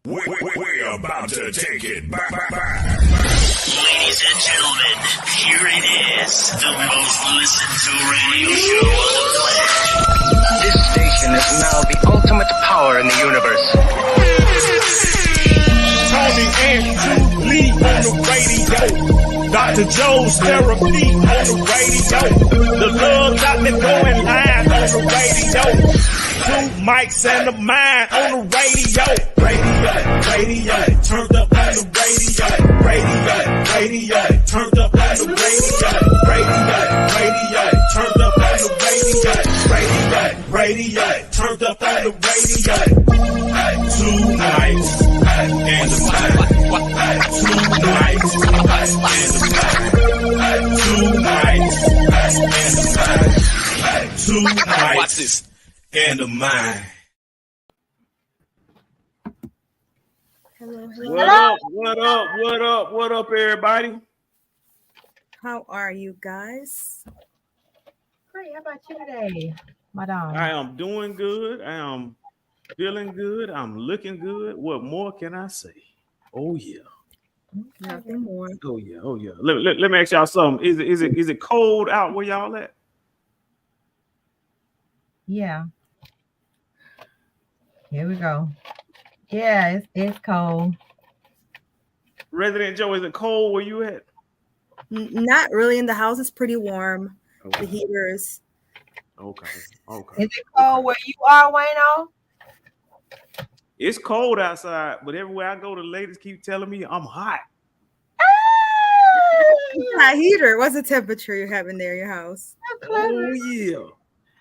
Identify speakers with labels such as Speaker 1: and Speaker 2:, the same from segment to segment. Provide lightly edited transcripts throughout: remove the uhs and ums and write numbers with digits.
Speaker 1: We're about to take it back.
Speaker 2: Ladies and gentlemen, here it is, the most listened to radio show on the planet.
Speaker 3: This station is now the ultimate power in the universe.
Speaker 4: Tony and Lee on the radio. Dr. Joe's therapy on the radio. The love got me going live on the radio. Two mics and a mind on the radio. Radio, turned up on the radio. Turned up on the radio, turned up on the radio, turned up on the radio. Two nights and a mind. Two nights and a mind. Two nights and a mind. Two nights and a mind.
Speaker 5: Hello.
Speaker 4: What up, everybody?
Speaker 5: How are you guys?
Speaker 6: Great. How about you today, madam?
Speaker 4: I am doing good. I am feeling good. I'm looking good. What more can I say? Oh yeah.
Speaker 5: Nothing more.
Speaker 4: Oh yeah. Let me ask y'all something. Is it cold out where y'all at?
Speaker 6: Yeah. Here we go. Yeah, it's cold.
Speaker 4: Resident Joe, is it cold where you at?
Speaker 5: Not really. In the house, it's pretty warm.
Speaker 4: Okay.
Speaker 5: The heaters.
Speaker 4: Okay.
Speaker 6: Is it cold where you are, Wayno?
Speaker 4: It's cold outside, but everywhere I go, the ladies keep telling me I'm hot.
Speaker 5: Hot heater. What's the temperature you have in there in your house?
Speaker 4: Oh yeah.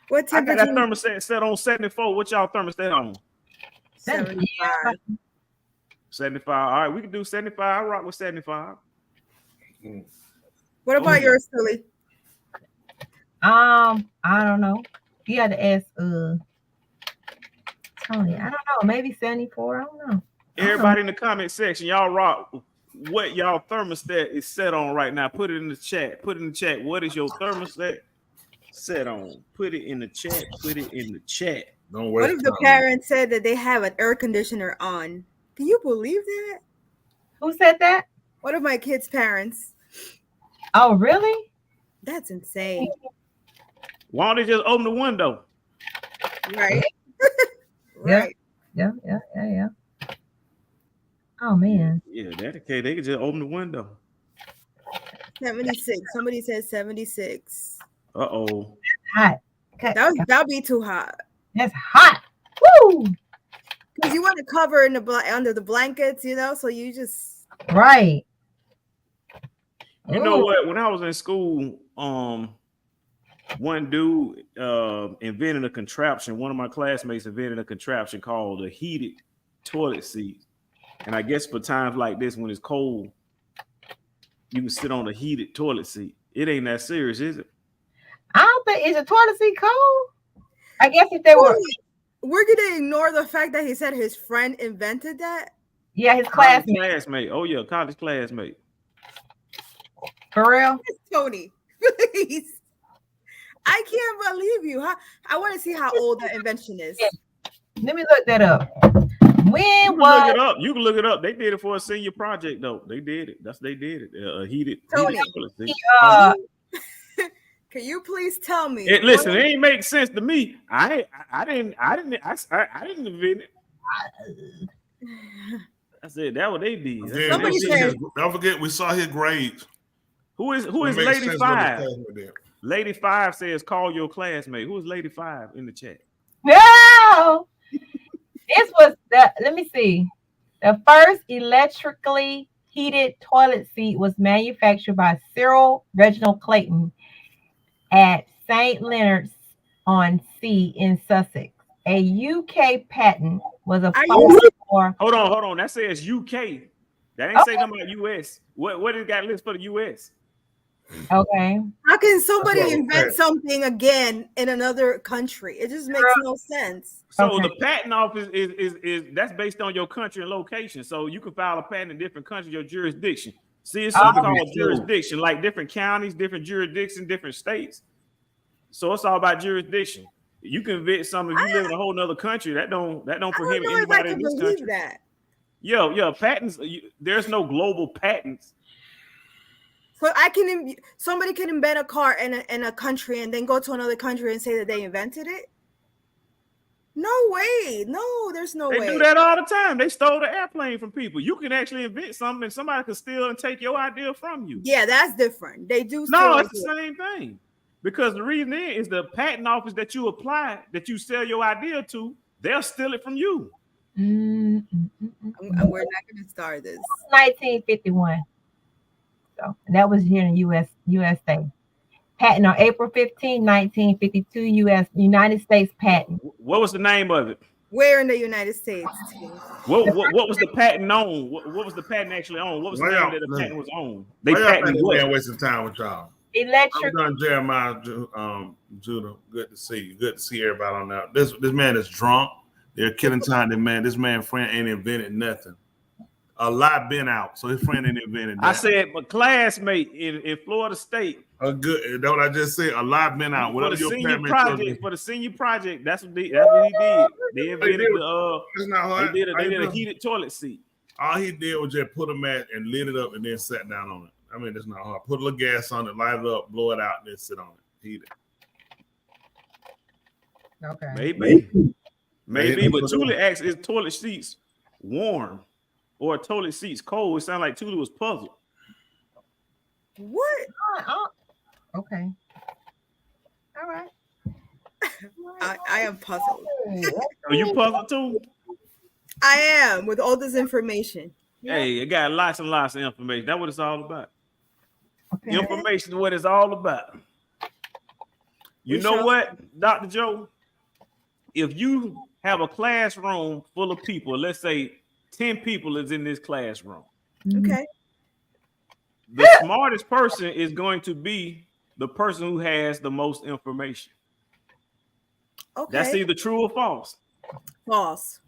Speaker 5: What
Speaker 4: I got
Speaker 5: temperature?
Speaker 4: that thermostat set on 74. What y'all thermostat on?
Speaker 5: 75.
Speaker 4: 75. All right, we can do 75. I rock with 75.
Speaker 5: What about yours, Philly?
Speaker 6: I don't know. You had to ask Tony. I don't know. Maybe 74. I don't know.
Speaker 4: Everybody in the comment section, y'all rock what y'all thermostat is set on right now. Put it in the chat. Put it in the chat. What is your thermostat set on? Put it in the chat. Put it in the chat.
Speaker 1: Don't
Speaker 5: What
Speaker 1: waste
Speaker 5: if the
Speaker 1: time.
Speaker 5: parents said that they have an air conditioner on? Can you believe that?
Speaker 6: Who said that?
Speaker 5: One of my kids' parents.
Speaker 6: Oh, really?
Speaker 5: That's insane.
Speaker 4: Why don't they just open the window?
Speaker 5: Right?
Speaker 6: Yeah.
Speaker 5: Right.
Speaker 6: Yeah. Oh man.
Speaker 4: Yeah, that's okay. They could just open the window.
Speaker 5: 76. Somebody said 76.
Speaker 4: Uh-oh.
Speaker 6: Hot. Okay.
Speaker 5: That'd be too hot.
Speaker 6: That's hot. Woo!
Speaker 5: Because you want to cover in under the blankets, so you just
Speaker 6: Right.
Speaker 4: You know what? When I was in school, one dude invented a contraption. One of my classmates invented a contraption called a heated toilet seat. And I guess for times like this, when it's cold, you can sit on a heated toilet seat. It ain't that serious, is it?
Speaker 6: I don't think is a toilet seat cold. I guess if they were,
Speaker 5: we're gonna ignore the fact that he said his friend invented that.
Speaker 6: yeah, his
Speaker 4: College
Speaker 6: classmate.
Speaker 4: classmate. Oh yeah, college classmate.
Speaker 6: For real.
Speaker 5: Tony, please. I can't believe you. I want to see how old that invention is.
Speaker 6: Let me look that up. When
Speaker 4: You can
Speaker 6: was
Speaker 4: look it up. You can look it up. They did it for a senior project though. They did it. They did it. A heated
Speaker 5: Tony.
Speaker 4: toilet seat.
Speaker 5: Can you please tell me?
Speaker 4: Listen, it ain't make sense to me. I didn't invent it. I said that what they did.
Speaker 1: Yeah,
Speaker 5: Somebody said-
Speaker 1: don't forget we saw his grades.
Speaker 4: Who is
Speaker 1: It makes
Speaker 4: Lady
Speaker 1: sense
Speaker 4: Five?
Speaker 1: what the classmate did.
Speaker 4: Lady Five says call your classmate. Who is Lady Five in the chat?
Speaker 6: no? This was let me see. The first electrically heated toilet seat was manufactured by Cyril Reginald Clayton at St. Leonard's on Sea in Sussex. A UK patent was applied for.
Speaker 4: Hold on. That says UK. That ain't say nothing about US. What it got listed for the US?
Speaker 6: Okay.
Speaker 5: How can somebody
Speaker 1: That's what I'm
Speaker 5: invent
Speaker 1: saying.
Speaker 5: something again in another country? It just makes no sense.
Speaker 4: So
Speaker 6: Okay.
Speaker 4: the patent office is that's based on your country and location. So you can file a patent in different countries, your jurisdiction. See, it's something called jurisdiction, like different counties, different jurisdictions, different states. So it's all about jurisdiction. You can invent something if you live in a whole nother country. That don't
Speaker 5: I don't
Speaker 4: prohibit
Speaker 5: know if I
Speaker 4: anybody in
Speaker 5: can
Speaker 4: this
Speaker 5: believe
Speaker 4: country.
Speaker 5: that.
Speaker 7: Yeah, patents. There's no global patents.
Speaker 5: So somebody can invent a car in a country and then go to another country and say that they invented it. No way. No, there's no way.
Speaker 7: They do that all the time. They stole the airplane from people. You can actually invent something and somebody can steal and take your idea from you.
Speaker 5: Yeah, that's different. They do.
Speaker 7: No, it's the same thing. Because the reason is the patent office that you apply, that you sell your idea to, they'll steal it from you.
Speaker 5: We're not going to start this.
Speaker 6: 1951. So that was here in the USA. Patent on April 15, 1952, United States patent.
Speaker 7: What was the name of it?
Speaker 5: Where in the United States?
Speaker 7: What was the patent on? What was the patent actually on? What was the name that the patent was on? They patented what?
Speaker 1: Wasting time with y'all.
Speaker 6: Electric.
Speaker 1: I'm done, Jeremiah, Judah. Good to see you. Good to see everybody on that. This man is drunk. They're killing time. This man friend ain't invented nothing. A lot been out, so his friend ain't invented that.
Speaker 7: I said my classmate in Florida State.
Speaker 1: Good. That's what I just said. A lot been out.
Speaker 7: For the senior project, that's what he did. They invented
Speaker 1: it's not hard.
Speaker 7: They did a heated toilet seat.
Speaker 1: All he did was just put a mat and lit it up and then sat down on it. I mean, it's not hard. Put a little gas on it, light it up, blow it out, and then sit on it. Heat it.
Speaker 6: Okay.
Speaker 7: Maybe. But Tula asked, is toilet seats warm or toilet seats cold? It sounded like Tula was puzzled.
Speaker 5: What?
Speaker 6: Okay. All right.
Speaker 5: I am puzzled.
Speaker 7: Are you puzzled too?
Speaker 5: I am with all this information.
Speaker 7: Hey, it got lots and lots of information. That's what it's all about.
Speaker 6: Okay.
Speaker 7: Information is what it's all about. You know what, Dr. Joe? If you have a classroom full of people, let's say 10 people is in this classroom.
Speaker 5: Okay.
Speaker 7: The smartest person is going to be the person who has the most information.
Speaker 5: Okay.
Speaker 7: That's either true or false.
Speaker 5: False.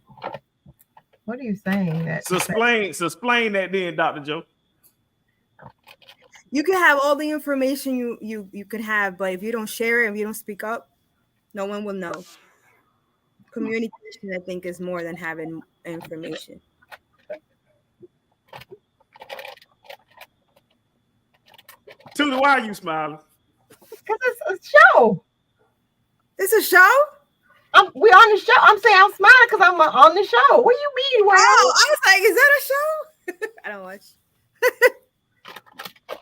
Speaker 6: What are you saying?
Speaker 7: So explain that then, Dr. Joe.
Speaker 5: You can have all the information you could have, but if you don't share it, if you don't speak up, no one will know. Communication, I think, is more than having information.
Speaker 7: Tula, why are you smiling?
Speaker 6: Because it's a show.
Speaker 5: It's a show?
Speaker 6: We're on the show. I'm saying I'm smiling because I'm on the show. What do you mean?
Speaker 5: Wow, I was like, is that a show? I don't watch.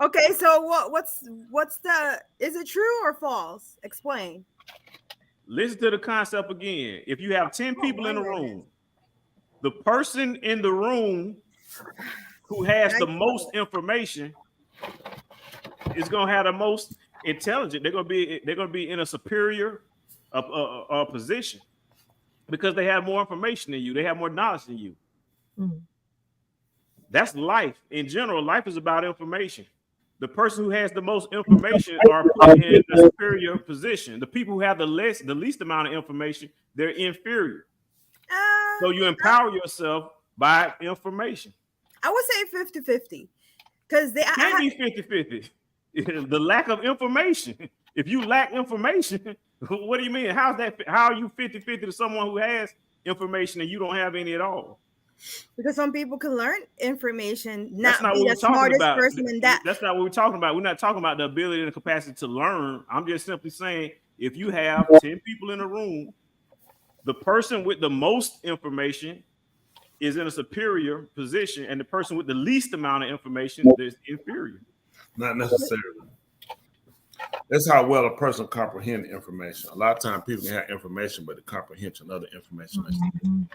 Speaker 5: Okay, so what's the, is it true or false? Explain.
Speaker 7: Listen to the concept again. If you have 10 people in the room, the person in the room who has the most information is going to have the most intelligent. They're going to be in a superior position because they have more information than you. They have more knowledge than you.
Speaker 6: Mm-hmm.
Speaker 7: That's life. In general, life is about information. The person who has the most information are put in a superior position. The people who have the least amount of information, they're inferior. So you empower yourself by information.
Speaker 5: I would say 50-50. Because they
Speaker 7: can't be 50-50. The lack of information. If you lack information, what do you mean? How are you 50-50 to someone who has information and you don't have any at all?
Speaker 5: Because some people can learn information,
Speaker 7: that's not what
Speaker 5: be
Speaker 7: we're
Speaker 5: the smartest
Speaker 7: about.
Speaker 5: person in that.
Speaker 7: That's not what we're talking about. We're not talking about the ability and the capacity to learn. I'm just simply saying, if you have 10 people in a room, the person with the most information is in a superior position, and the person with the least amount of information is inferior.
Speaker 1: Not necessarily. That's how well a person comprehends information. A lot of times people can have information, but the comprehension of the information is different.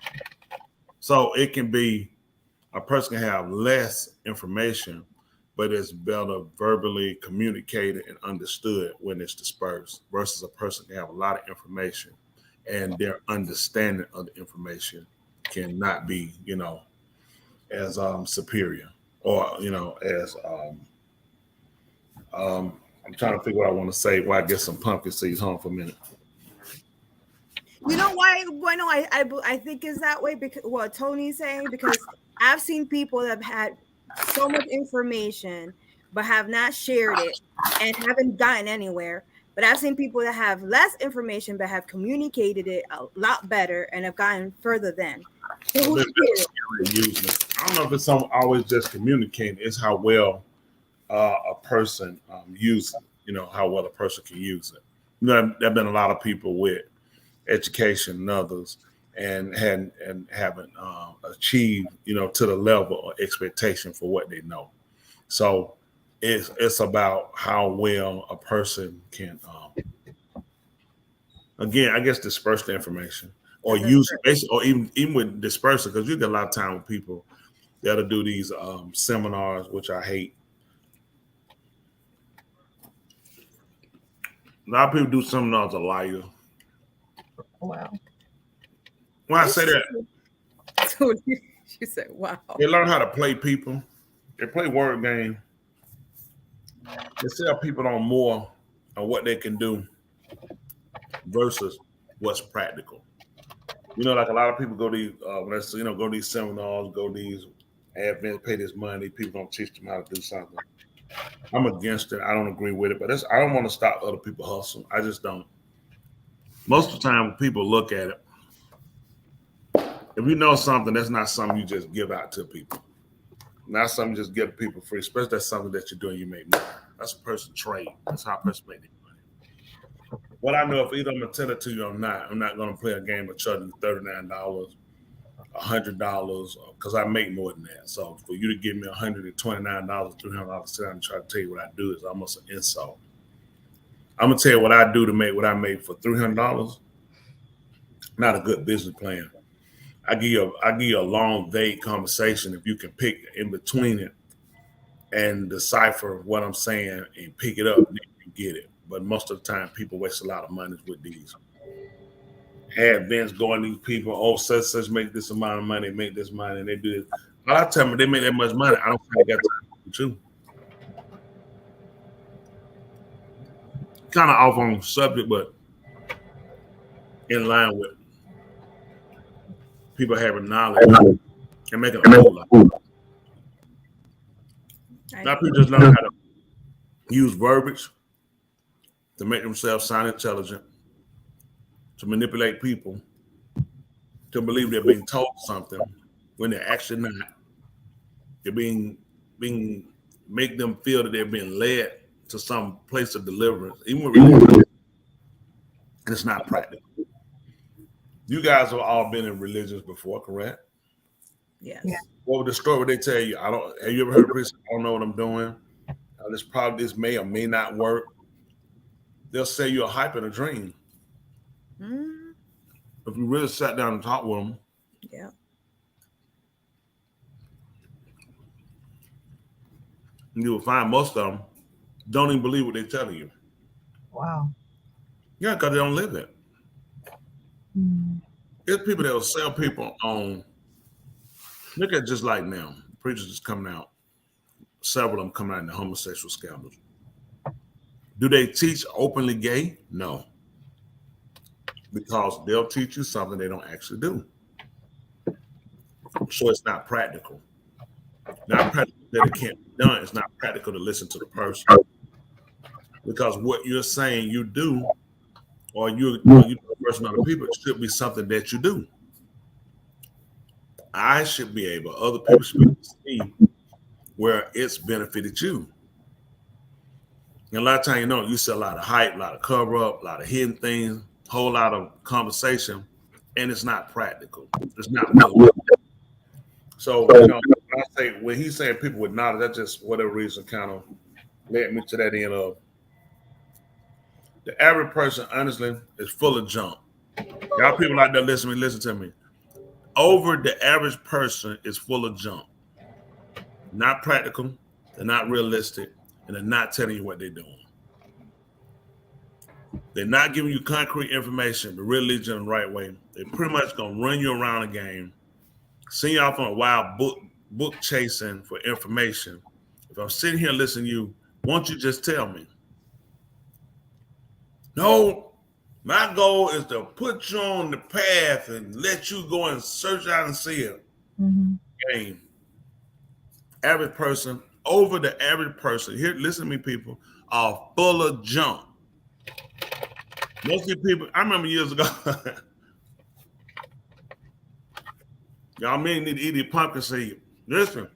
Speaker 1: So it can be a person can have less information, but it's better verbally communicated and understood when it's dispersed versus a person can have a lot of information and their understanding of the information cannot be, as superior or, as I'm trying to figure what I want to say while I get some pumpkin seeds home for a minute.
Speaker 5: You know why? Bueno, I think is that way because what Tony's saying, because I've seen people that have had so much information but have not shared it and haven't gotten anywhere. But I've seen people that have less information but have communicated it a lot better and have gotten further than. So
Speaker 1: I don't know if it's always just communicating. It's how well a person uses it. You know, how well a person can use it. You know, there have been a lot of people with education and others and haven't achieved, you know, to the level or expectation for what they know. So it's about how well a person can, again, I guess, disperse the information or use it, basically, or even with dispersing, because you get a lot of time with people that'll do these seminars, which I hate. A lot of people do seminars a liar.
Speaker 6: Wow.
Speaker 1: When I say that,
Speaker 5: So you said, "Wow."
Speaker 1: they learn how to play people. They play word game. They sell people on more on what they can do versus what's practical. You know, like a lot of people go to these, go to these seminars, go to these events, pay this money. People don't teach them how to do something. I'm against it. I don't agree with it, but I don't want to stop other people hustle. I just don't. Most of the time, when people look at it, if you know something, that's not something you just give out to people. Not something you just give to people free, especially that's something that you're doing, you make money. That's a person trade. That's how a person make their money. What I know, if either I'm going to tell it to you or not, I'm not going to play a game of charging $39, $100, because I make more than that. So for you to give me $129, $300 sit down and try to tell you what I do is almost an insult. I'm going to tell you what I do to make what I make for $300. Not a good business plan. I give you a long, vague conversation. If you can pick in between it and decipher what I'm saying and pick it up, then you get it. But most of the time, people waste a lot of money with these. Had events going to these people, such make this amount of money, make this money, and they do this. Well, I tell them they make that much money. I don't think they got time to do. Kind of off on subject, but in line with people having knowledge and making a whole lot. Now people just learn how to use verbiage to make themselves sound intelligent, to manipulate people, to believe they're being told something when they're actually not. They're make them feel that they're being led to some place of deliverance, even when it's not practical. You guys have all been in religions before, correct?
Speaker 5: Yes.
Speaker 6: Yeah.
Speaker 1: What would the story they tell you? Have you ever heard a priest say, I don't know what I'm doing? This may or may not work. They'll say you're a hype in a dream.
Speaker 5: Mm.
Speaker 1: If you really sat down and talked with them,
Speaker 5: Yeah.
Speaker 1: you will find most of them don't even believe what they're telling you.
Speaker 6: Wow.
Speaker 1: Yeah, because they don't live it.
Speaker 6: Mm.
Speaker 1: There's people that will sell people on, look at just like now, preachers is coming out, several of them coming out in the homosexual scandals. Do they teach openly gay? No. Because they'll teach you something they don't actually do. So it's not practical. Not practical that it can't be done. It's not practical to listen to the person. Because what you're saying you do, or you the person other people, it should be something that you do. I should be able, other people should be able to see where it's benefited you. And a lot of times, you see a lot of hype, a lot of cover up, a lot of hidden things, a whole lot of conversation, and it's not practical. It's not real. So, when he's saying people with knowledge, that just whatever reason kind of led me to that end of the average person, honestly, is full of junk. Y'all people out there listen to me. Over the average person is full of junk. Not practical, they're not realistic, and they're not telling you what they're doing. They're not giving you concrete information, but really lead you in the right way. They're pretty much gonna run you around a game, send you off on a wild book chasing for information. If I'm sitting here listening to you, won't you just tell me? No, my goal is to put you on the path and let you go and search out and see it.
Speaker 6: Mm-hmm.
Speaker 1: Game. Average person, over the average person, here, listen to me, people, are full of junk. Most of the people, I remember years ago, y'all may need to eat a pumpkin seed. Listen,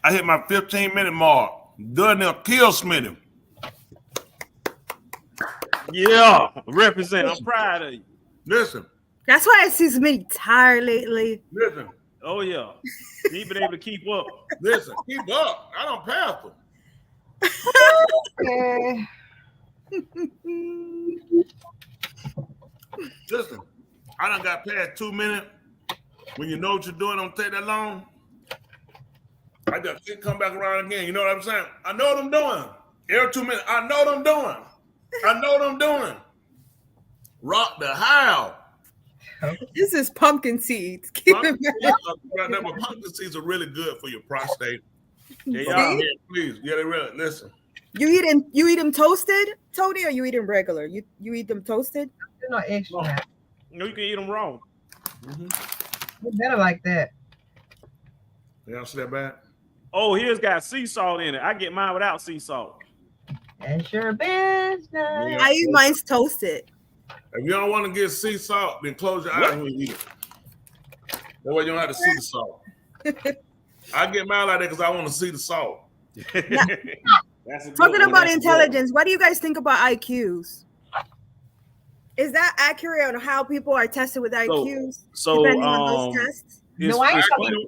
Speaker 1: I hit my 15-minute mark. Dudnell kill Smitty.
Speaker 7: Yeah, represent. I'm proud of you.
Speaker 1: Listen,
Speaker 5: That's why I see Smitty tired lately.
Speaker 1: listen,
Speaker 7: Oh yeah, he been able to keep up.
Speaker 1: listen. Keep up. I don't pass him.
Speaker 6: Yeah.
Speaker 1: Listen, I done got past 2 minutes. When you know what you're doing, don't take that long. I just keep come back around again. You know what I'm saying? I know what I'm doing. Every 2 minutes, I know what I'm doing. I know what I'm doing. Rock the how.
Speaker 5: This is pumpkin seeds. Keep it
Speaker 1: Pumpkin seeds are really good for your prostate.
Speaker 7: Yeah,
Speaker 1: So,
Speaker 7: y'all.
Speaker 1: yeah, please, yeah, they really. Listen,
Speaker 5: You eat them toasted, Tony, or you eat them regular? You eat them toasted?
Speaker 6: There's no extra.
Speaker 7: You know, you can eat them raw.
Speaker 6: It's better like that.
Speaker 1: you don't see that bad?
Speaker 7: Oh, here's got sea salt in it. I get mine without sea salt.
Speaker 6: That's your business.
Speaker 1: Yeah.
Speaker 5: I eat mine's toasted.
Speaker 1: If you don't want to get sea salt, then close your eyes when you eat it. That way you don't have to see the salt. I get mine like that because I want to see the salt.
Speaker 7: That's a good
Speaker 5: Talking
Speaker 7: one.
Speaker 5: about
Speaker 7: That's a good
Speaker 5: intelligence, what do you guys think about IQs? Is that accurate on how people are tested with IQs?
Speaker 7: So,
Speaker 5: depending on those tests?
Speaker 7: it's-
Speaker 6: No, I ain't
Speaker 7: it's-
Speaker 6: talking-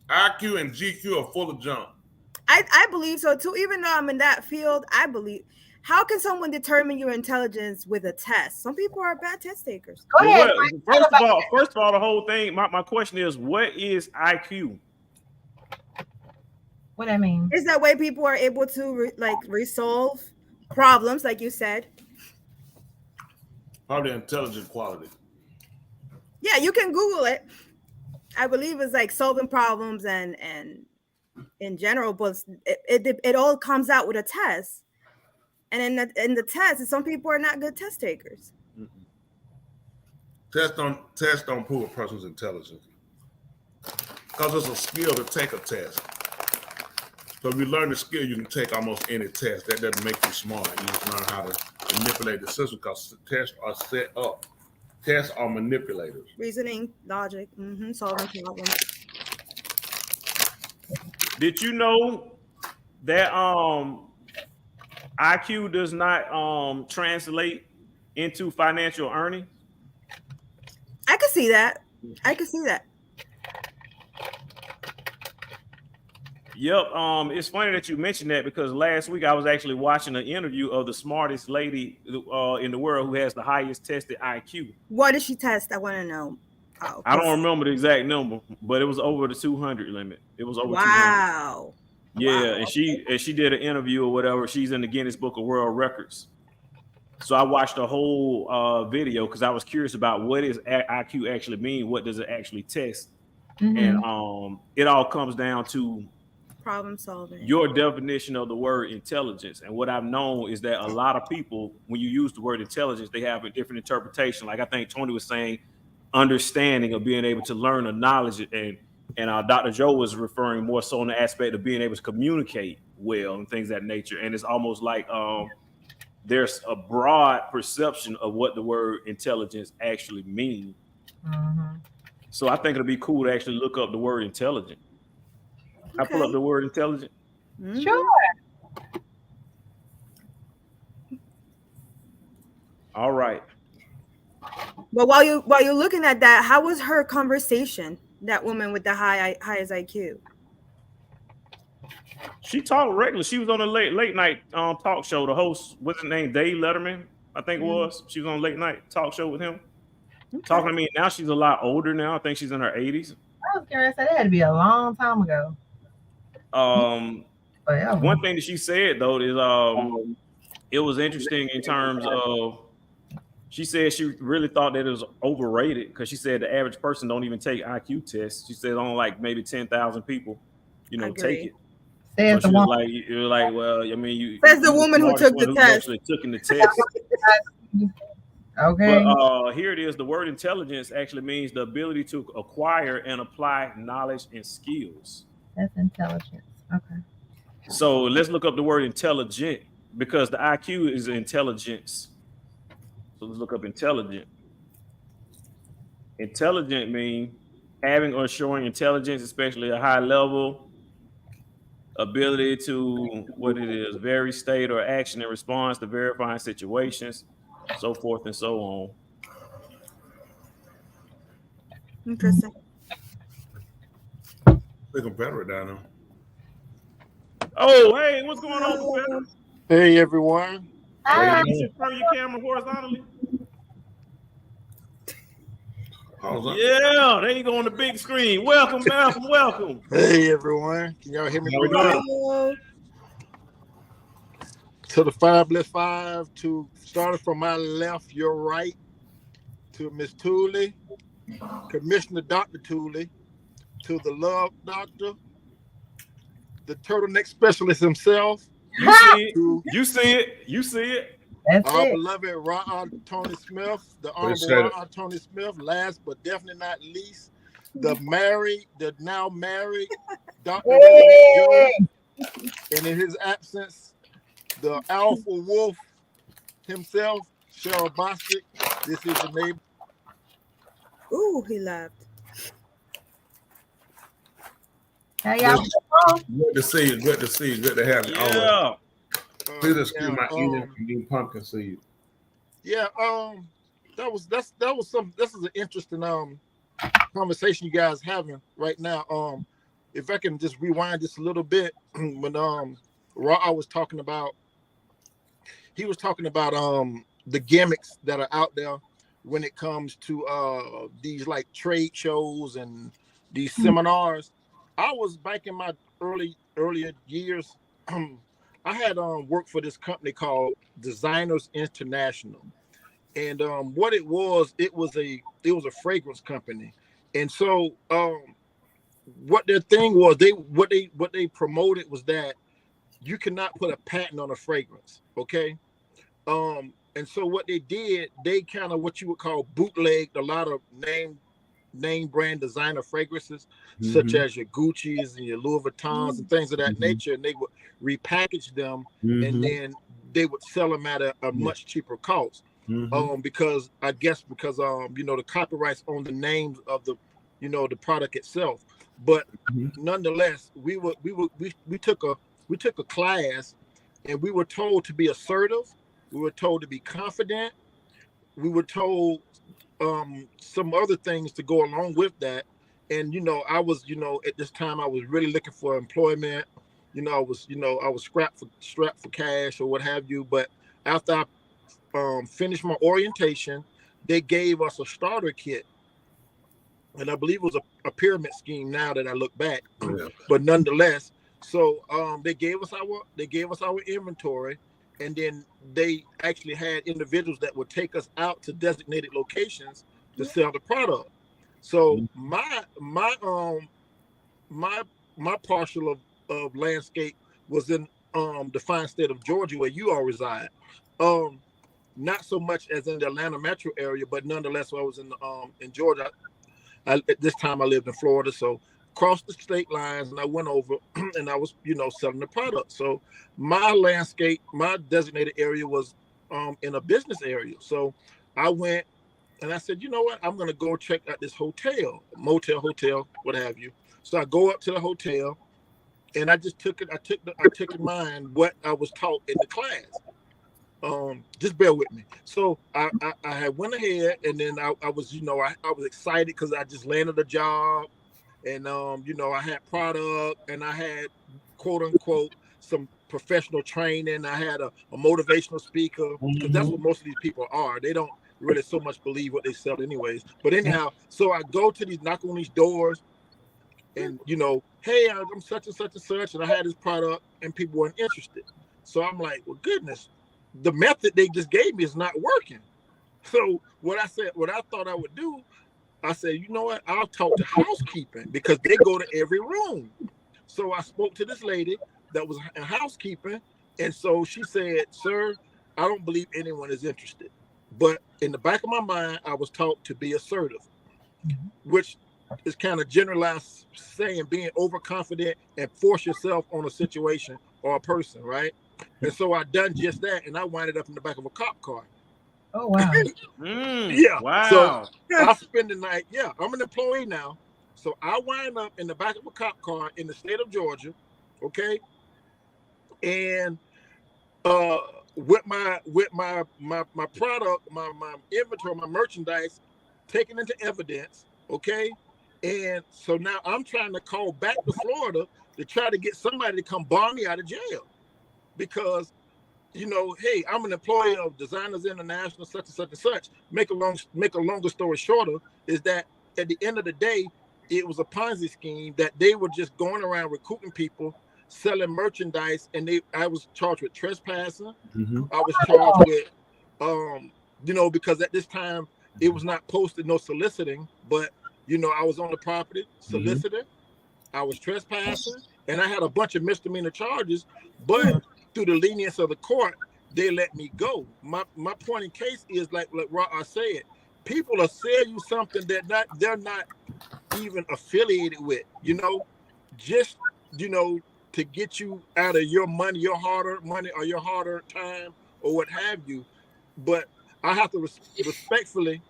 Speaker 1: IQ and GQ are full of junk.
Speaker 5: I believe so too. Even though I'm in that field, I believe. How can someone determine your intelligence with a test? Some people are bad test takers.
Speaker 6: Go ahead.
Speaker 7: First of all, the whole thing. My question is, what is IQ?
Speaker 6: What I mean?
Speaker 5: Is that way people are able to resolve problems, like you said?
Speaker 1: Probably intelligent quality.
Speaker 5: Yeah, you can Google it. I believe it's like solving problems and in general, but it all comes out with a test. And in the test, some people are not good test takers.
Speaker 1: Tests don't prove a person's intelligence because it's a skill to take a test. So if you learn the skill, you can take almost any test. That doesn't make you smart. You just learn how to manipulate the system because tests are set up. Tests are manipulators.
Speaker 5: Reasoning, logic, solving problems.
Speaker 7: Did you know that IQ does not translate into financial earnings?
Speaker 5: I could see that. I could see that.
Speaker 7: Yep. It's funny that you mentioned that because last week I was actually watching an interview of the smartest lady in the world who has the highest tested IQ.
Speaker 5: What did she test? I want to know. Oh,
Speaker 7: I don't remember the exact number, but it was over the 200 limit. It was over 200.
Speaker 5: Wow.
Speaker 7: Yeah,
Speaker 5: Wow.
Speaker 7: and she did an interview or whatever. She's in the Guinness Book of World Records. So I watched the whole video because I was curious about what does IQ actually mean? What does it actually test? And it all comes down to
Speaker 5: Problem solving.
Speaker 7: your definition of the word intelligence. And what I've known is that a lot of people, when you use the word intelligence, they have a different interpretation. Like I think Tony was saying, understanding of being able to learn a knowledge, and Dr. Joe was referring more so on the aspect of being able to communicate well and things of that nature. And it's almost like there's a broad perception of what the word intelligence actually means. So I think it'll be cool to actually look up the word intelligent. I pull up the word intelligent.
Speaker 6: Sure.
Speaker 7: All right.
Speaker 5: But while you're looking at that, how was her conversation? That woman with the highest IQ.
Speaker 7: She talked regular. She was on a late night talk show. The host, what's his name? Dave Letterman, I think it was. She was on a late night talk show with him. Talking to me. Now she's a lot older now. I think she's in her 80s.
Speaker 6: I was curious. That had to be a long time ago.
Speaker 7: One thing that she said though is it was interesting in terms of, she said she really thought that it was overrated because she said the average person don't even take IQ tests. She said only like maybe 10,000 people, take it.
Speaker 6: Says
Speaker 7: So
Speaker 6: the
Speaker 7: she was
Speaker 6: woman.
Speaker 7: like, you're like, well, I mean, you.
Speaker 5: Says the woman who took the test.
Speaker 7: Actually took in the test.
Speaker 6: Okay.
Speaker 7: But here it is. The word intelligence actually means the ability to acquire and apply knowledge and skills.
Speaker 6: That's intelligence. Okay.
Speaker 7: So let's look up the word intelligent because the IQ is intelligence. So let's look up intelligent. Intelligent means having or showing intelligence, especially a high level, ability to what it is, vary state or action in response to verifying situations, so forth and so on.
Speaker 5: Interesting.
Speaker 1: The Confederate down there.
Speaker 7: Oh, hey, what's going on, Confederate?
Speaker 8: Hey everyone.
Speaker 6: Hi.
Speaker 7: Can you turn your camera horizontally? Yeah, there you go on the big screen. Welcome, welcome, welcome.
Speaker 8: Hey everyone. Can y'all hear me pretty
Speaker 7: Hello.
Speaker 8: good?
Speaker 5: Hello.
Speaker 8: To the 5 to starting from my left, your right, to Miss Tooley, Commissioner Dr. Tooley, to the love doctor, the turtleneck specialist himself,
Speaker 7: You see it.
Speaker 8: to
Speaker 7: You see it. You see it.
Speaker 6: That's
Speaker 8: our
Speaker 6: it.
Speaker 8: beloved Ra Tony Smith, the
Speaker 1: Appreciate
Speaker 8: Honorable
Speaker 1: it.
Speaker 8: Ra Tony Smith, last but definitely not least, the now married Dr.
Speaker 6: Yay.
Speaker 8: Jones, and in his absence, the Alpha Wolf himself, Cheryl Bostic. This is the neighbor.
Speaker 5: Ooh, he left.
Speaker 6: How y'all doing?
Speaker 1: Good to see you. Good to see you. Good to have you. Always.
Speaker 7: Yeah.
Speaker 1: Please excuse
Speaker 8: Yeah,
Speaker 1: my eating pumpkin seed.
Speaker 8: yeah, this is an interesting conversation you guys having right now. If I can just rewind just a little bit, when Ra was talking about, he was talking about the gimmicks that are out there when it comes to these like trade shows and these seminars. I was back in my earlier years. I had worked for this company called Designers International, and what it was a fragrance company, and so what their thing was, what they promoted was that you cannot put a patent on a fragrance, okay? And so what they did, they kind of what you would call bootlegged a lot of name brand designer fragrances, such as your Gucci's and your Louis Vuittons and things of that nature, and they would repackage them and then they would sell them at a much cheaper cost. Because the copyrights on the names of the the product itself. But nonetheless, we took a class, and we were told to be assertive, we were told to be confident, we were told some other things to go along with that. And I was at this time I was really looking for employment. I was strapped for cash or what have you. But after I finished my orientation, they gave us a starter kit, and I believe it was a pyramid scheme now that I look back. But nonetheless, so they gave us our inventory, and then they actually had individuals that would take us out to designated locations to sell the product. So my parcel of landscape was in the fine state of Georgia, where you all reside. Not so much as in the Atlanta metro area, but nonetheless, I was in Georgia. At this time, I lived in Florida, so crossed the state lines, and I went over, and I was, selling the product. So my landscape, my designated area was in a business area. So I went, and I said, you know what? I'm going to go check out this hotel, motel, hotel, what have you. So I go up to the hotel, and I just took it. I took in mind what I was taught in the class. Just bear with me. So I had went ahead, and then I was, I was excited because I just landed a job, and I had product, and I had quote unquote some professional training. I had a motivational speaker, because that's what most of these people are. They don't really so much believe what they sell anyways. But anyhow, so I go to knock on these doors, and hey, I'm such and such and such, and I had this product, and people weren't interested. So I'm like, well, goodness, the method they just gave me is not working. So what I thought I would do, I said, you know what, I'll talk to housekeeping, because they go to every room. So I spoke to this lady that was in housekeeping, and so she said, sir, I don't believe anyone is interested. But in the back of my mind, I was taught to be assertive, which is kind of generalized saying being overconfident and force yourself on a situation or a person, right? And so I done just that, and I winded up in the back of a cop car.
Speaker 6: Oh wow.
Speaker 8: Yeah.
Speaker 7: Wow.
Speaker 8: So I spend the night. Yeah, I'm an employee now. So I wind up in the back of a cop car in the state of Georgia, okay, and with my product, my inventory, my merchandise taken into evidence, okay, and so now I'm trying to call back to Florida to try to get somebody to come bar me out of jail, because, you know, hey, I'm an employee of Designers International, such and such and such. Make a longer story shorter, is that at the end of the day, it was a Ponzi scheme that they were just going around recruiting people, selling merchandise, and I was charged with trespassing. I was charged with, you know, because at this time it was not posted, no soliciting, but, you know, I was on the property soliciting, I was trespassing, and I had a bunch of misdemeanor charges, but through the lenience of the court, they let me go. My point in case is like I said, people will sell you something that they're not even affiliated with, you know, just, you know, to get you out of your money, your hard-earned money, or your hard-earned time, or what have you. But I have to respectfully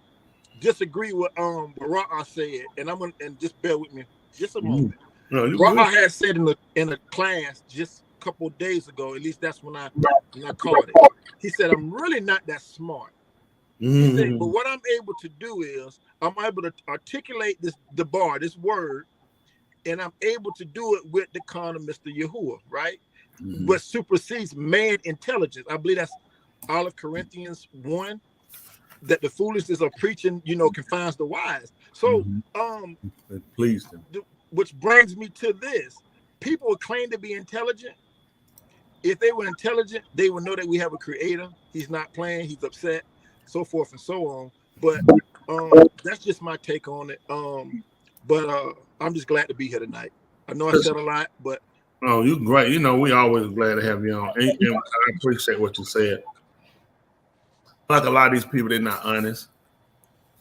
Speaker 8: disagree with Barack said, and I'm gonna, and just bear with me just a moment.
Speaker 1: No,
Speaker 8: Barack had said in a class just a couple of days ago, at least that's when I caught it. He said, I'm really not that smart. He said, but what I'm able to do is I'm able to articulate this word, and I'm able to do it with the kind of Mr. Yahuwah, right? But supersedes man intelligence. I believe that's all of Corinthians 1, that the foolishness of preaching, you know, confounds the wise. So,
Speaker 1: please,
Speaker 8: which brings me to this: people claim to be intelligent. If they were intelligent, they would know that we have a creator. He's not playing. He's upset, so forth and so on. But that's just my take on it. But I'm just glad to be here tonight. I know I said a lot, but
Speaker 1: oh, you're great. You know, we always glad to have you on, and I appreciate what you said. Like a lot of these people, they're not honest.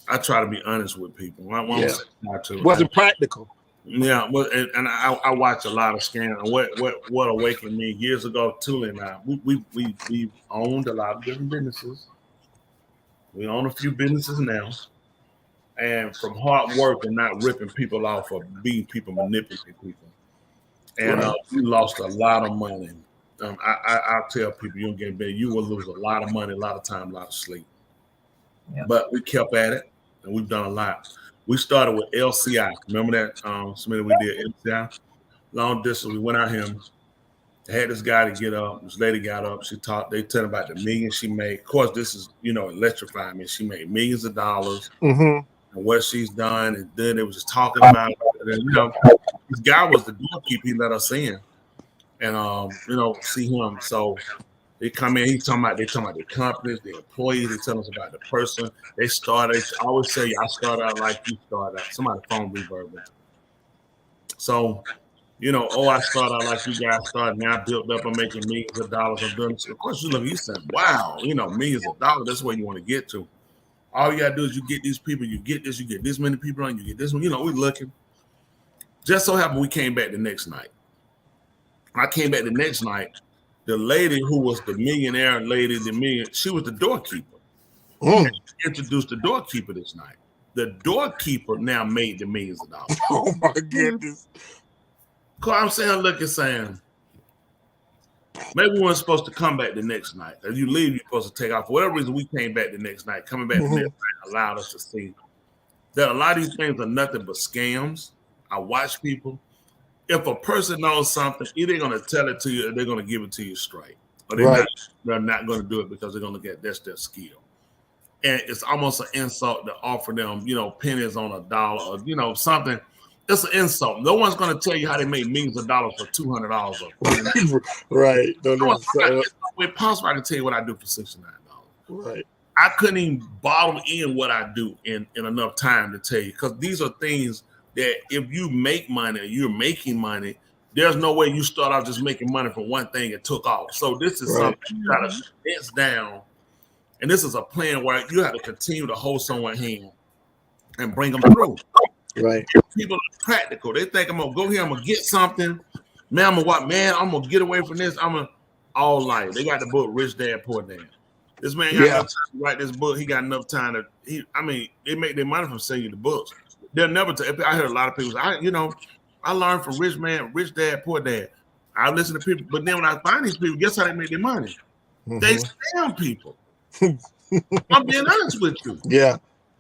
Speaker 1: I try to be honest with people. I won't say not to.
Speaker 8: Wasn't practical.
Speaker 1: Yeah, well, and I watch a lot of scams. What awakened me years ago, Tuli and I, we owned a lot of different businesses. We own a few businesses now, and from hard work and not ripping people off or beating people, manipulating people, and we lost a lot of money. I tell people, you don't get better, you will lose a lot of money, a lot of time, a lot of sleep. Yeah. But we kept at it, and we've done a lot. We started with LCI. Remember that? Somebody we did LCI. Long distance. We went out here. Had this guy to get up. This lady got up. She talked. They tell about the millions she made. Of course, this is, you know, electrifying me. She made millions of dollars. And what she's done. And then it was just talking about it. And, you know, this guy was the doorkeeper. He let us in. And, you know, see him. So they come in. They talking about the companies, the employees. They tell us about the person. They started. I always say, I started out like you started out. Somebody's phone reverb. So, you know, I started out like you guys started. Now built up. I'm making millions of dollars. I'm doing this. Of course, you look. You said, "Wow, you know, millions of dollars. That's where you want to get to." All you gotta do is you get these people. You get this. You get this many people on. You get this one. You know, we're looking. Just so happened we came back the next night. I came back the next night. The lady who was the millionaire lady, she was the doorkeeper. Introduced the doorkeeper this night. The doorkeeper now made the millions of dollars.
Speaker 8: Oh my goodness.
Speaker 1: Cause I'm saying, look at saying, maybe we weren't supposed to come back the next night. As you leave, you're supposed to take off. For whatever reason, we came back the next night. Coming back the next night allowed us to see that a lot of these things are nothing but scams. I watch people. If a person knows something, either they're going to tell it to you or they're going to give it to you straight. Or they're not going to do it because they're going to get that's their skill. And it's almost an insult to offer them, you know, pennies on a dollar or, you know, something. It's an insult. No one's going to tell you how they made millions of dollars for $200.
Speaker 8: Right.
Speaker 1: It's possible I can tell you what I do for $69.
Speaker 8: Right.
Speaker 1: I couldn't even bottle in what I do in enough time to tell you, because these are things that if you make money, you're making money, there's no way you start out just making money from one thing and took off. So this is something you got to fence down. And this is a plan where you have to continue to hold someone's hand and bring them through.
Speaker 8: Right.
Speaker 1: People are practical. They think I'm going to go here, I'm going to get something. Man, I'm going to get away from this. All life. They got the book, Rich Dad, Poor Dad. This man got enough time to write this book. He got enough time they make their money from selling the books. They'll never I heard a lot of people say, I learned from rich man, rich dad, poor dad. I listen to people, but then when I find these people, guess how they make their money? They scam people. I'm being honest with you.
Speaker 8: Yeah.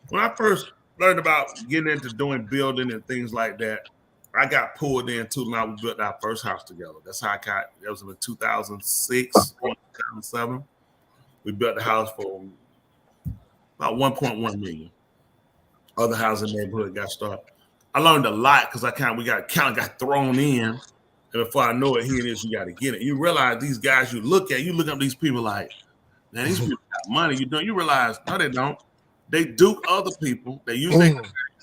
Speaker 1: When I first learned about getting into doing building and things like that, I got pulled in too, and we built our first house together. That's how that was in 2006, 2007. We built the house for about 1.1 million. Other houses in the neighborhood got started. I learned a lot because we got thrown in. And before I know it, here it is, you got to get it. You realize these guys you look at these people like, man, these people got money. You realize, no, they don't. They dupe other people. They use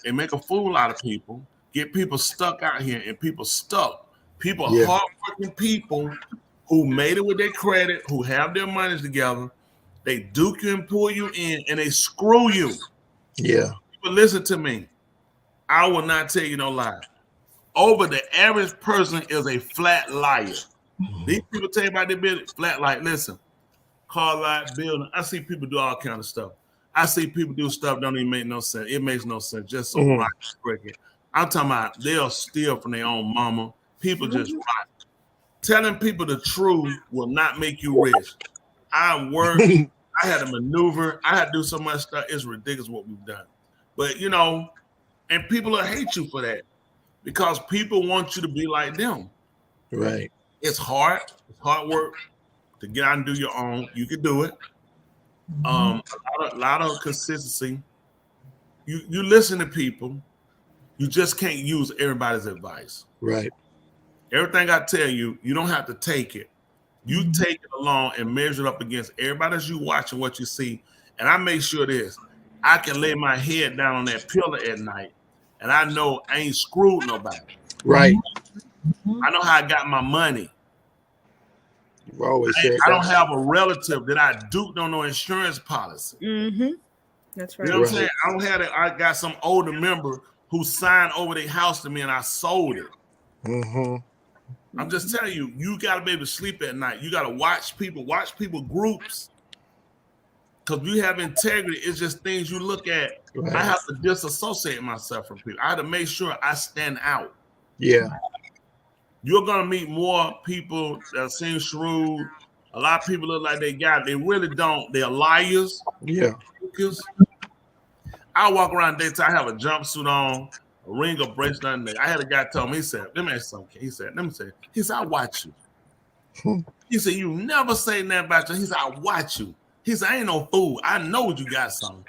Speaker 1: they make a fool out of people, get people stuck out here, and people stuck. People, hardworking people who made it with their credit, who have their monies together, they duke you and pull you in, and they screw you.
Speaker 8: Yeah.
Speaker 1: But listen to me. I will not tell you no lie. Over the average person is a flat liar. These people tell you about their business, flat liar. Listen, car lot, building. I see people do all kind of stuff. I see people do stuff don't even make no sense. It makes no sense. Just so cricket. I'm talking about they'll steal from their own mama. People just rock. Telling people the truth will not make you rich. I work. I had to maneuver. I had to do so much stuff. It's ridiculous what we've done. But, and people will hate you for that because people want you to be like them.
Speaker 8: Right.
Speaker 1: It's hard. It's hard work to get out and do your own. You can do it. A lot of consistency. You listen to people. You just can't use everybody's advice.
Speaker 8: Right.
Speaker 1: Everything I tell you, you don't have to take it. You take it along and measure it up against everybody as you watching what you see. And I make sure this. I can lay my head down on that pillow at night, and I know I ain't screwed nobody.
Speaker 8: Right.
Speaker 1: I know how I got my money.
Speaker 8: You've always said
Speaker 1: I don't have a relative that I duped on no insurance policy.
Speaker 5: That's right.
Speaker 1: You know what I'm saying? I don't have it. I got some older member who signed over their house to me, and I sold it. I'm just telling you, you got to be able to sleep at night. You got to watch people groups. Because you have integrity, it's just things you look at. Right. I have to disassociate myself from people. I have to make sure I stand out.
Speaker 8: Yeah.
Speaker 1: You're going to meet more people that seem shrewd. A lot of people look like they got it. They really don't. They're liars.
Speaker 8: Yeah.
Speaker 1: I walk around daytime, I have a jumpsuit on, a ring, a bracelet. I had a guy tell me, he said, let me ask you something. He said, I watch you. He said, you never say nothing about you. He said, I watch you. He said, I ain't no fool. I know you got something.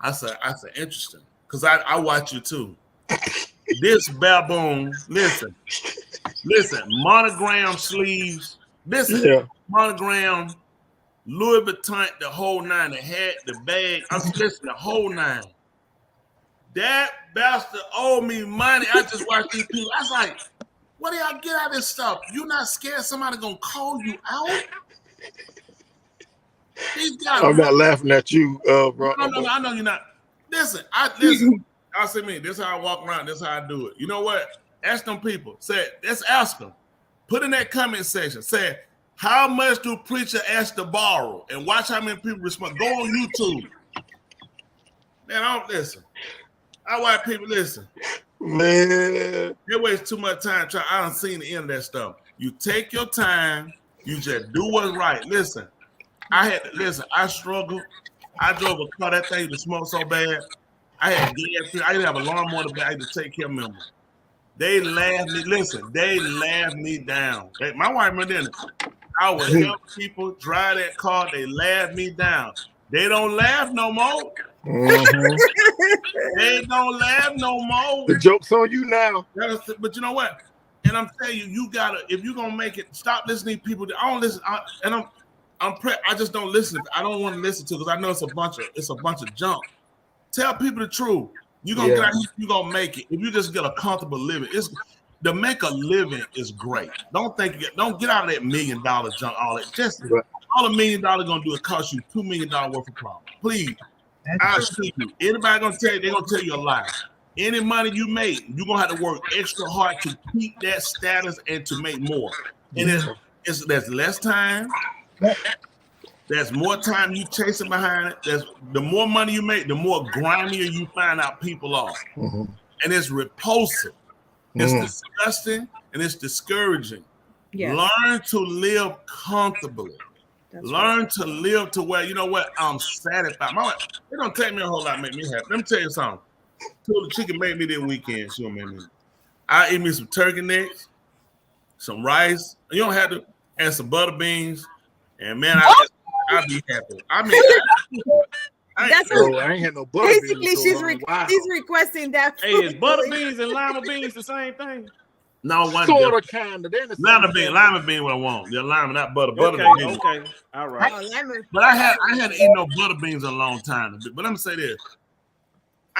Speaker 1: I said, interesting. Because I watch you too. This baboon, listen, monogram sleeves, monogram, Louis Vuitton, the whole nine, the hat, the bag, the whole nine. That bastard owed me money. I just watched these people. I was like, what do y'all get out of this stuff? You not scared somebody gonna call you out?
Speaker 8: I'm not laughing at you, bro.
Speaker 1: No, I know you're not. Listen. I say me. This is how I walk around. This is how I do it. You know what? Ask them people. Let's ask them. Put in that comment section. Say, how much do preacher ask to borrow? And watch how many people respond. Go on YouTube. Man, I don't listen. I watch people listen.
Speaker 8: Man,
Speaker 1: they waste too much time trying. I done seen the end of that stuff. You take your time. You just do what's right. Listen. I struggled. I drove a car, that thing used to smoke so bad. I had gas. I didn't have a lawnmower, but I had to take care of them. They laughed me. Listen, they laughed me down. My wife went in. I would help people drive that car. They laughed me down. They don't laugh no more. They don't laugh no more.
Speaker 8: The joke's on you now.
Speaker 1: But you know what? And I'm telling you, you gotta, if you're gonna make it, stop listening to people. I don't listen. I just don't listen. I don't want to listen to because I know it's a bunch of junk. Tell people the truth. You're gonna get out here, you're gonna make it. If you just get a comfortable living, to make a living is great. Don't get out of that $1 million junk. All that all $1 million gonna do is cost you $2 million worth of problem. Please, I'll see you. Anybody gonna tell you, they're gonna tell you a lie. Any money you make, you're gonna have to work extra hard to keep that status and to make more. And there's less time. There's more time you chasing behind it. There's the more money you make, the more grimier you find out people are.
Speaker 8: Mhm.
Speaker 1: And it's repulsive. It's
Speaker 8: Mm.
Speaker 1: disgusting and it's discouraging.
Speaker 5: Yes.
Speaker 1: Learn to live comfortably.
Speaker 5: That's
Speaker 1: Learn to live to where, you know what, I'm satisfied. My wife, it don't take me a whole lot to make me happy. Let me tell you something. Tula Chicken made me this weekend. She'll make me. I eat me some turkey necks, some rice. You don't have to, and some butter beans. And man, I'll be happy. I mean,
Speaker 5: That's
Speaker 8: Oh, I ain't had no butter beans
Speaker 5: basically
Speaker 8: in so
Speaker 5: she's
Speaker 8: long. Wow.
Speaker 5: she's requesting that.
Speaker 7: Hey, is butter beans and lima beans the same thing?
Speaker 1: no one
Speaker 8: Sort of, kind of.
Speaker 1: lima bean what I want. The lima, not butter. Butter
Speaker 7: Okay,
Speaker 1: beans.
Speaker 7: okay, all right.
Speaker 5: Oh, lemon.
Speaker 1: But I hadn't eaten no butter beans in a long time. But let me say this.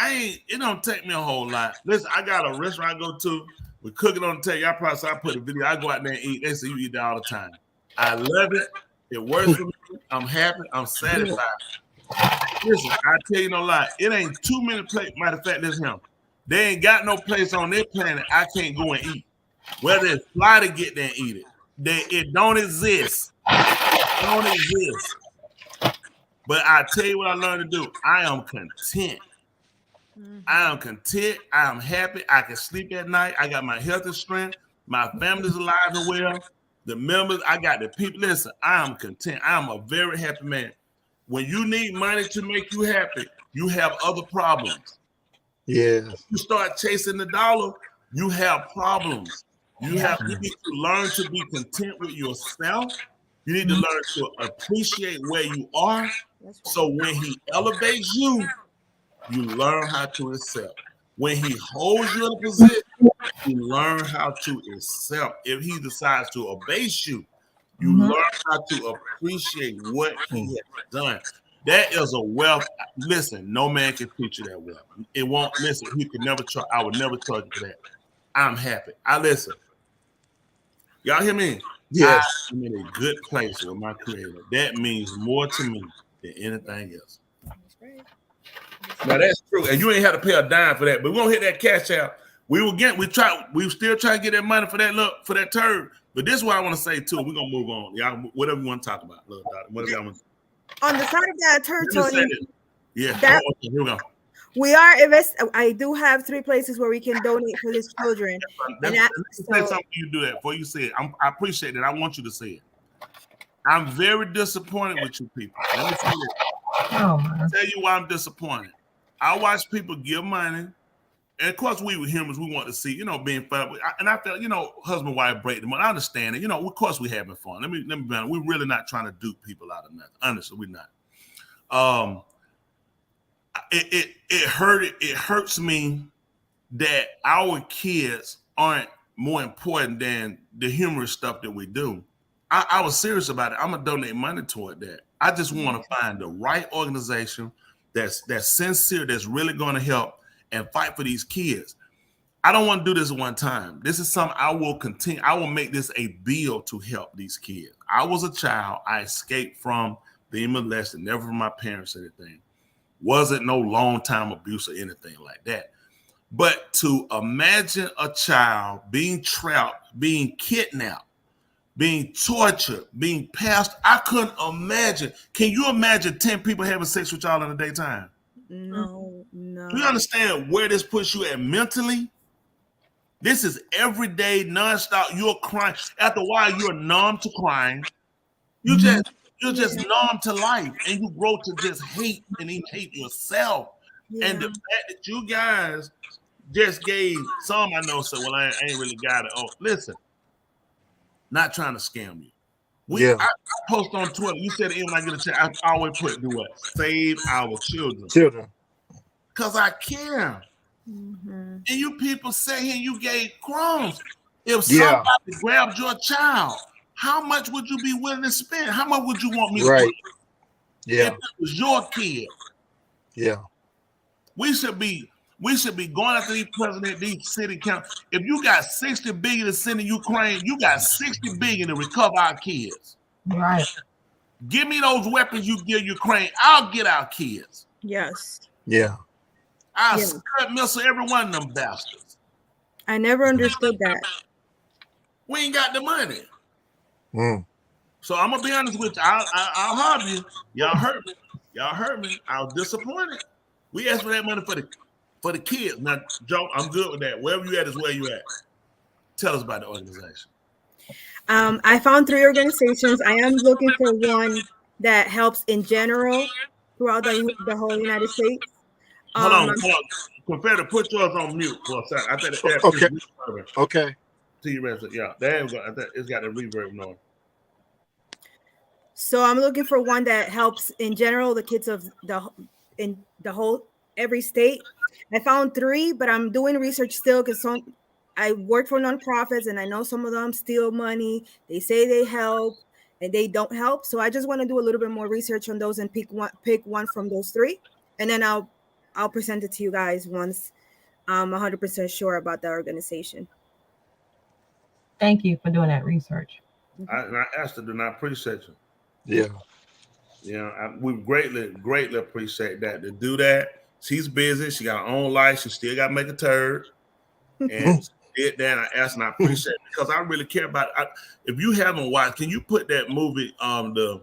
Speaker 1: It don't take me a whole lot. Listen, I got a restaurant I go to. We cook it on the table. I probably say I put a video. I go out there and eat. They say you eat that all the time. I love it. It works for me. I'm happy. I'm satisfied. Listen, I tell you no lie. It ain't too many places. Matter of fact, this him. They ain't got no place on their planet I can't go and eat. Whether it's fly to get there and eat it. It don't exist. It don't exist. But I tell you what I learned to do. I am content. I am content. I am happy. I can sleep at night. I got my health and strength. My family's alive and well. The members, I got the people. Listen, I am content. I am a very happy man. When you need money to make you happy, you have other problems.
Speaker 8: Yeah.
Speaker 1: You start chasing the dollar, you have problems. You need to learn to be content with yourself. You need to learn to appreciate where you are. So when he elevates you, you learn how to accept. When he holds you in a position, you learn how to accept. If he decides to abase you, you learn how to appreciate what he has done. That is a wealth. Listen, no man can teach you that wealth. It won't. Listen, he could never charge. I would never charge you for that. I'm happy. I listen. Y'all hear me?
Speaker 8: Yes.
Speaker 1: I'm in a good place with my creator. That means more to me than anything else. Now that's true, and you ain't had to pay a dime for that. But we're gonna hit that cash out. We still try to get that money for that turd. But this is what I want to say too. We're gonna move on. Y'all, whatever you want to talk about, little daughter, whatever y'all want.
Speaker 5: On the side of that turd, Tony.
Speaker 1: Yeah.
Speaker 5: That-
Speaker 1: Here we go.
Speaker 5: We are I do have 3 places where we can donate for these children.
Speaker 1: Let me say something. You do that before you say it. I appreciate it. I want you to say it. I'm very disappointed with you people. Let me say this. I'll tell you why I'm disappointed. I watch people give money, and of course we were humans. We want to see, being fun. And I felt, husband, wife break the money. I understand it. Of course we having fun. Let me be honest. We're really not trying to dupe people out of nothing. Honestly, we're not. It hurts me that our kids aren't more important than the humorous stuff that we do. I was serious about it. I'm gonna donate money toward that. I just want to find the right organization that's sincere, that's really going to help and fight for these kids. I don't want to do this one time. This is something I will continue. I will make this a bill to help these kids. I was a child. I escaped from being molested, never from my parents or anything. Wasn't no long time abuse or anything like that. But to imagine a child being trapped, being kidnapped, being tortured, being passed, I couldn't imagine. Can you imagine 10 people having sex with y'all in the daytime?
Speaker 5: No.
Speaker 1: Do you understand where this puts you at mentally? This is every day, nonstop. You're crying. After a while, you're numb to crying. You're just numb to life, and you grow to just hate and even hate yourself. Yeah. And the fact that you guys just gave some, I know, so well, I ain't really got it. Oh, listen, not trying to scam you. I post on Twitter. You said even when I get a chance, I always put do what? Save our children. Because I care. Mm-hmm. And you people say here you gave crumbs. If somebody grabbed your child, how much would you be willing to spend? How much would you want me to put? If it was your kid.
Speaker 8: Yeah.
Speaker 1: We should be going after these presidents, these city council. If you got 60 billion to send to Ukraine, you got 60 billion to recover our kids.
Speaker 6: Right.
Speaker 1: Give me those weapons you give Ukraine. I'll get our kids.
Speaker 5: Yes.
Speaker 8: Yeah.
Speaker 1: I'll scud missile every one of them bastards.
Speaker 5: I never understood that.
Speaker 1: We ain't got the money. So I'm gonna be honest with you. I'll harm you. Y'all hurt me. Y'all hurt me. I was disappointed. We asked for that money for the kids. Now, Joe, I'm good with that. Wherever you at is where you at. Tell us about the organization.
Speaker 5: I found 3 organizations. I am looking for one that helps in general throughout the whole United States.
Speaker 1: Hold on. Confederate, put yours on mute for a second. I think the
Speaker 8: Okay. Okay.
Speaker 1: See you rest. Yeah, there you go. I think it's got a reverb noise.
Speaker 5: So I'm looking for one that helps in general the kids of every state. I found 3, but I'm doing research still because I work for nonprofits and I know some of them steal money. They say they help and they don't help. So I just want to do a little bit more research on those and pick one from those 3, and then I'll present it to you guys once I'm 100% sure about the organization.
Speaker 6: Thank you for doing that research.
Speaker 1: I asked her, and I appreciate you.
Speaker 8: Yeah.
Speaker 1: Yeah, we greatly appreciate that. To do that, she's busy. She got her own life. She still got to make a turd. And she did that. I asked, and I appreciate it because I really care about it. If you haven't watched, can you put that movie, the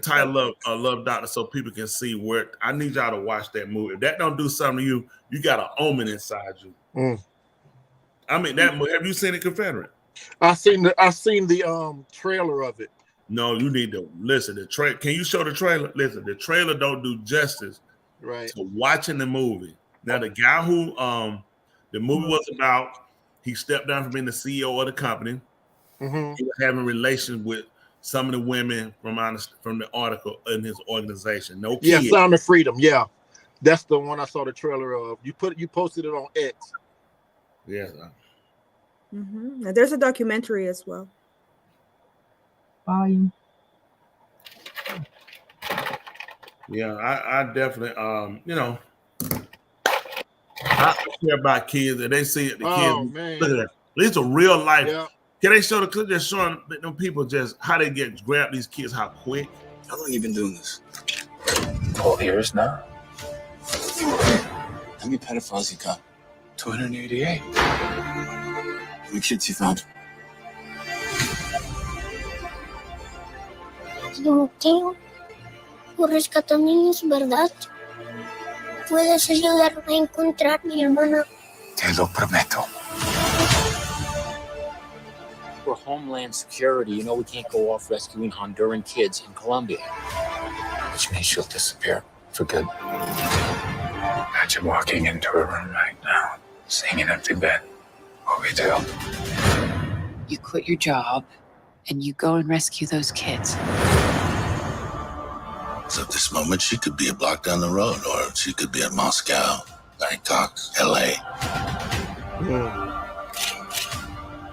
Speaker 1: title of Love Doctor, so people can see where? I need y'all to watch that movie. If that don't do something to you, you got an omen inside you. I mean, that movie. Have you seen it, Confederate?
Speaker 8: I seen the trailer of it.
Speaker 1: No, you need to listen. The trailer. Can you show the trailer? Listen, the trailer don't do justice to watching the movie. Now, the guy who the movie was about, he stepped down from being the CEO of the company. He was having relations with some of the women from the article in his organization. No kids.
Speaker 8: Yeah, Sound of Freedom. Yeah, that's the one I saw the trailer of. You posted it on X.
Speaker 1: Yes.
Speaker 5: And there's a documentary as well.
Speaker 6: Volume.
Speaker 1: Yeah, I definitely I care about kids and they see it. The kids,
Speaker 8: man.
Speaker 1: Look at that. These are real life.
Speaker 8: Yeah.
Speaker 1: Can they show the clip? They're showing them people just how they grab these kids, how quick.
Speaker 9: How long you been doing this? 12 years now. How many pedophiles you got? 288. How many kids you found?
Speaker 10: Timoteo, por rescatar niños, ¿verdad? Puedes ayudarme a encontrar a mi hermana.
Speaker 9: Te lo prometo.
Speaker 11: For Homeland Security, you know we can't go off rescuing Honduran kids in Colombia.
Speaker 9: Which means she'll disappear for good. Imagine walking into a room right now, seeing an empty bed. What we do?
Speaker 12: You quit your job and you go and rescue those kids.
Speaker 13: So at this moment, she could be a block down the road, or she could be at Moscow, Bangkok, LA.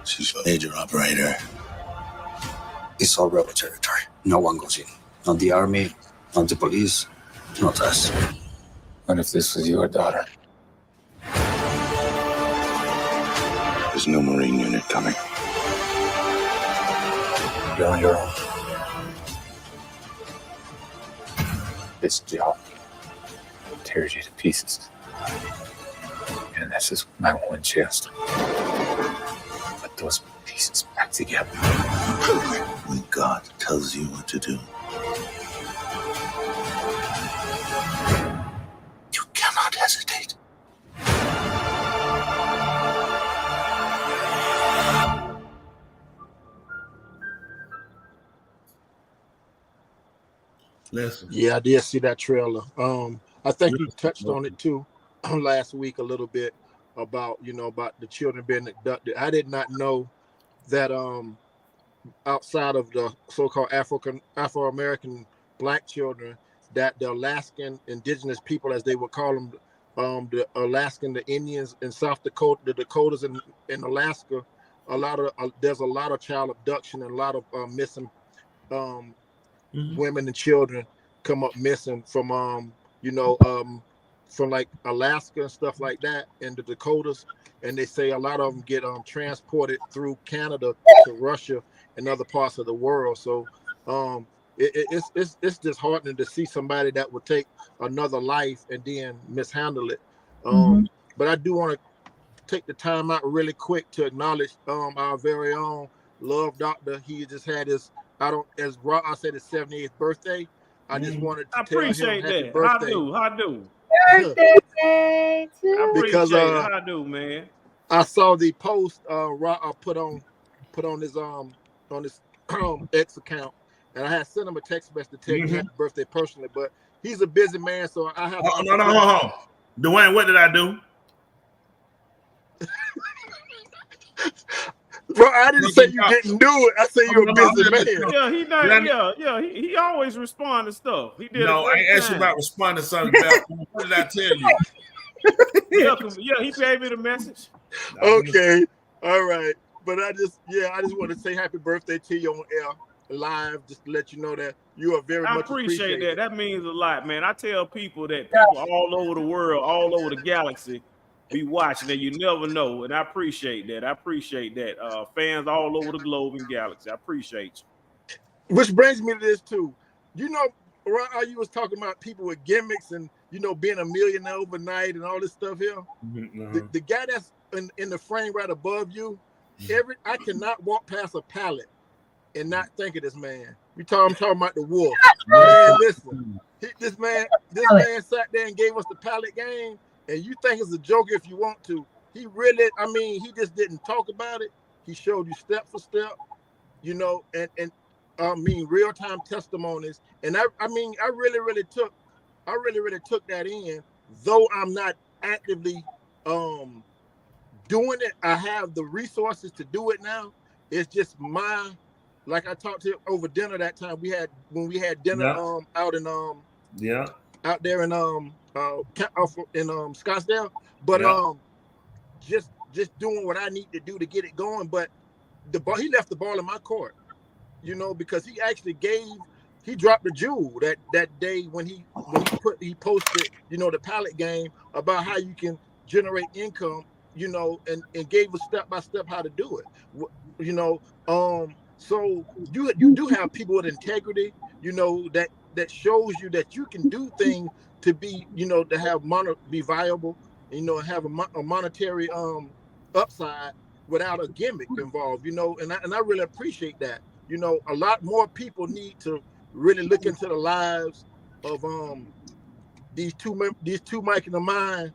Speaker 13: She's a major operator.
Speaker 9: It's all rebel territory. No one goes in. Not the army, not the police, not us. What if this was your daughter?
Speaker 13: There's no Marine unit coming.
Speaker 9: You're on your own.
Speaker 11: This job tears you to pieces.
Speaker 9: And this is my one chance to put those pieces back together.
Speaker 13: When God tells you what to do, you cannot hesitate.
Speaker 1: Listen.
Speaker 8: Yeah, I did see that trailer. I think you touched on it too last week a little bit about the children being abducted. I did not know that outside of the so-called Afro-American Black children, that the Alaskan indigenous people, as they would call them, the Alaskan, the Indians in South Dakota, the Dakotas in Alaska, there's a lot of child abduction and a lot of missing women and children come up missing from from like Alaska and stuff like that, and the Dakotas, and they say a lot of them get transported through Canada to Russia and other parts of the world. So it's disheartening to see somebody that would take another life and then mishandle it. But I do want to take the time out really quick to acknowledge our very own Love Doctor. He just had his I don't, as Ra said, his 78th birthday. I just wanted to
Speaker 7: I
Speaker 8: tell him
Speaker 7: appreciate
Speaker 8: happy
Speaker 7: that.
Speaker 8: birthday.
Speaker 7: I do.
Speaker 6: Birthday to
Speaker 7: I
Speaker 8: Because,
Speaker 7: appreciate it. I do, man.
Speaker 8: I saw the post Ra put on his X account, and I had sent him a text message to tell him happy birthday personally. But he's a busy man, so I have.
Speaker 1: No. Dwayne, what did I do?
Speaker 8: Bro, I didn't say you didn't do it. I said you're a busy man.
Speaker 7: Yeah, he not. Yeah. He always respond to stuff. He did.
Speaker 1: No, I ain't asked you about responding to something. What did I tell you?
Speaker 7: Yeah, he gave me the message.
Speaker 8: Okay, all right. But I just want to say happy birthday to you on air live, just to let you know that you are very much
Speaker 7: appreciate that. That means a lot, man. I tell people that people all over the world, all over the galaxy, be watching, and you never know. And I appreciate that. Fans all over the globe and galaxy. I appreciate
Speaker 8: you. Which brings me to this too. You know, around how you was talking about people with gimmicks and being a millionaire overnight and all this stuff here. The guy that's in the frame right above you, I cannot walk past a pallet and not think of this man. I'm talking about the Wolf. Man, listen, this man sat there and gave us the pallet game, and you think it's a joke if you want to. He really, he just didn't talk about it. He showed you step for step, and real-time testimonies. And I really took that in, though I'm not actively doing it. I have the resources to do it now. It's just like I talked to you over dinner that time when we had dinner out there in Scottsdale. But just doing what I need to do to get it going. But he left the ball in my court, because he dropped the jewel that day when he posted, the pallet game about how you can generate income, and gave us step by step how to do it. So you do have people with integrity, that shows you that you can do things to be, to have be viable, have a monetary upside without a gimmick involved, and I really appreciate that. A lot more people need to really look into the lives of these two Mike and the Mind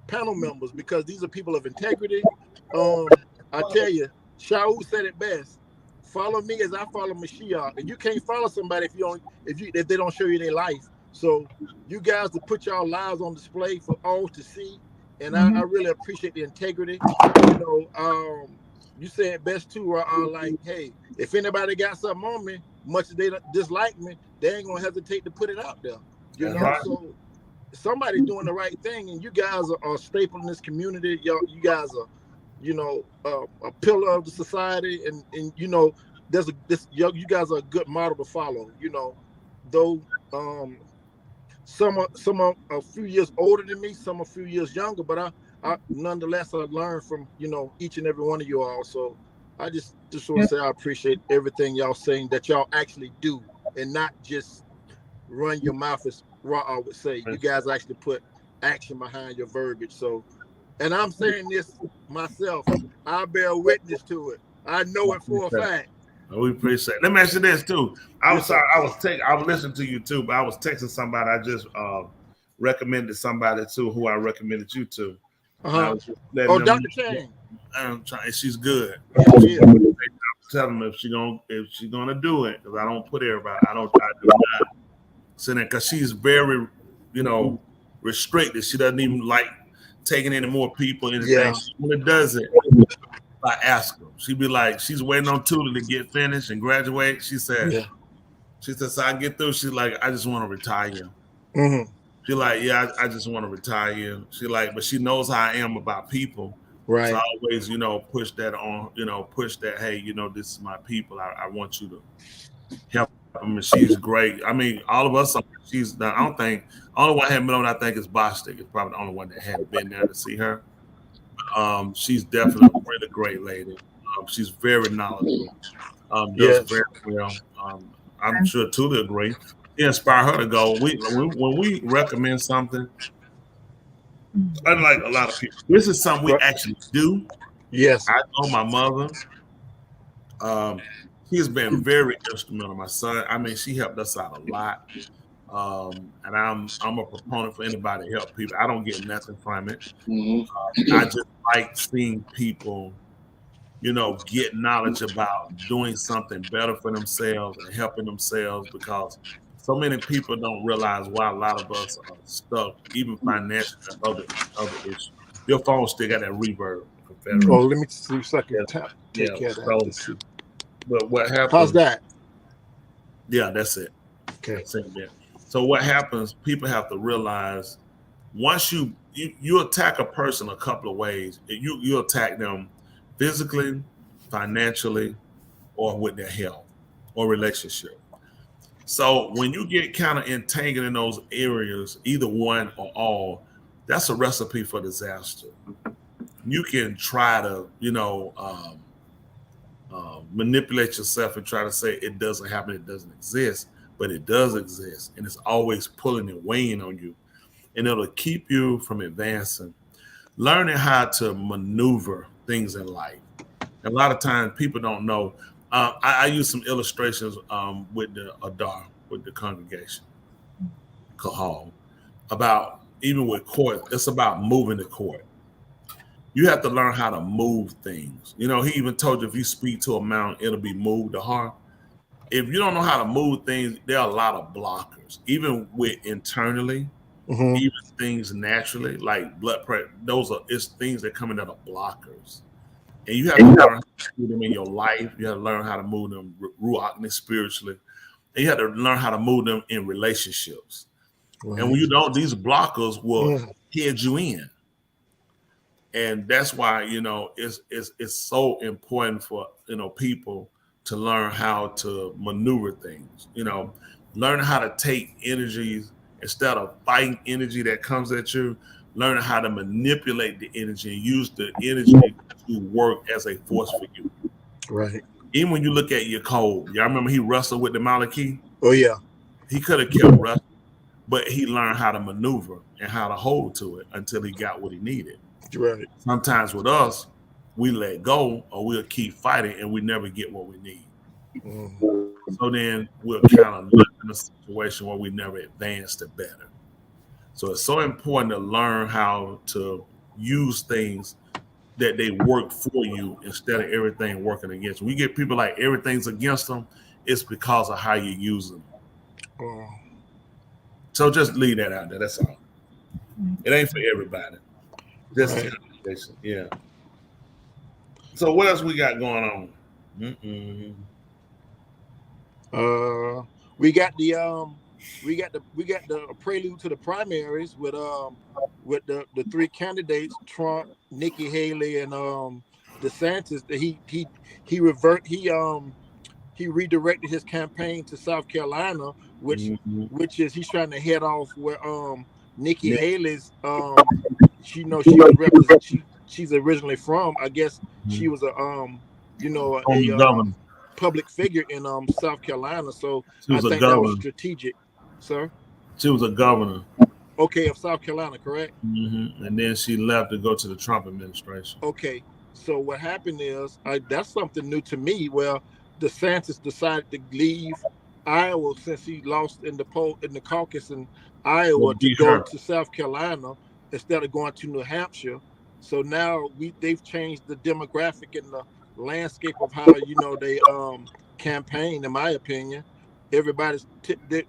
Speaker 8: panel members, because these are people of integrity. I tell you, Shaul said it best. Follow me as I follow Mashiach. And you can't follow somebody if they don't show you their life. So you guys to put y'all lives on display for all to see. And I really appreciate the integrity. You said best too, like, hey, if anybody got something on me, much as they dislike me, they ain't gonna hesitate to put it out there. So somebody's doing the right thing, and you guys are a staple in this community. You guys are, a pillar of the society, and you guys are a good model to follow. Though some are a few years older than me, some a few years younger, but I nonetheless I learned from each and every one of you all. So I just want to say I appreciate everything y'all saying that y'all actually do, and not just run your mouth, as Ra would say. You guys actually put action behind your verbiage. So, and I'm saying this myself, I bear witness to it. I know it for a fact.
Speaker 1: We appreciate it. Let me ask you this too. I was listening to you too, but I was texting somebody. I just recommended somebody too who I recommended you to.
Speaker 8: Oh, Dr. Chang.
Speaker 1: She's good. Tell them if she's gonna do it, because I don't put everybody. I do not send it, because she's very, restricted. She doesn't even like taking any more people. Anything. She only does it by asking. She'd be like, she's waiting on Tula to get finished and graduate. She said, so I get through. She's like, I just want to retire. She's like, I just want to retire. She like, but she knows how I am about people. Right. So I always, push that on, hey, this is my people. I want you to help them. And she's great. I mean, all of us, she's not, I don't think, only one I haven't been on, I think, is Bostic. It's probably the only one that hadn't been there to see her. She's definitely a really great lady. She's very knowledgeable. Does very well. I'm sure Tula agree. Inspire her to go. When we recommend something, unlike a lot of people, this is something we actually do. Yes, I know my mother. She's been very instrumental. My son, I mean, she helped us out a lot. And I'm a proponent for anybody to help people. I don't get nothing from it. I just like seeing people, you know, get knowledge about doing something better for themselves and helping themselves, because so many people don't realize why a lot of us are stuck, even financially, and other issues. Your phone still got that reverb.
Speaker 8: Oh, let me see if I can take care of that. Let's see.
Speaker 1: But what happens?
Speaker 8: How's that?
Speaker 1: Yeah, that's it.
Speaker 8: Okay.
Speaker 1: That's it, yeah. So what happens? People have to realize once you attack a person a couple of ways. You attack them physically, financially, or with their health or relationship. So when you get kind of entangled in those areas, either one or all, that's a recipe for disaster. You can try to, manipulate yourself and try to say it doesn't happen, it doesn't exist, but it does exist, and it's always pulling and weighing on you, and it'll keep you from advancing. Learning how to maneuver things in life. A lot of times people don't know. I use some illustrations with the Adar, with the congregation, Kahal, about even with court, it's about moving the court. You have to learn how to move things. You know, he even told you if you speak to a mountain, it'll be moved to heart. If you don't know how to move things, there are a lot of blockers, even with internally, even things naturally, like blood pressure. It's things that come in that are blockers. And you have to learn how to move them in your life. You have to learn how to move them ruach spiritually. And you have to learn how to move them in relationships. Right. And when you don't, these blockers will head you in. And that's why, it's so important for, people to learn how to maneuver things, learn how to take energies instead of fighting energy that comes at you, learn how to manipulate the energy and use the energy to work as a force for you.
Speaker 8: Right.
Speaker 1: Even when you look at your code, y'all remember he wrestled with the Maliki?
Speaker 8: Oh, yeah.
Speaker 1: He could have kept wrestling, but he learned how to maneuver and how to hold to it until he got what he needed.
Speaker 8: Right.
Speaker 1: Sometimes with us, we let go or we'll keep fighting and we never get what we need. So then we'll kind of live in a situation where we never advance to better. So it's so important to learn how to use things that they work for you instead of everything working against you. We get people like everything's against them. It's because of how you use them. So just leave that out there. That's all. It ain't for everybody. Just yeah. So what else we got going on?
Speaker 8: We got the prelude to the primaries with the three candidates, Trump, Nikki Haley, and DeSantis. He redirected his campaign to South Carolina, which is he's trying to head off where Nikki Haley's she's originally from. I guess she was a public figure in South Carolina, so I think that was strategic, sir.
Speaker 1: She was a governor.
Speaker 8: Okay, of South Carolina, correct?
Speaker 1: And then she left to go to the Trump administration.
Speaker 8: Okay, so what happened is that's something new to me. Well, DeSantis decided to leave Iowa since he lost in the caucus in Iowa to go to South Carolina instead of going to New Hampshire. So now they've changed the demographic and the landscape of how they campaign. In my opinion, everybody's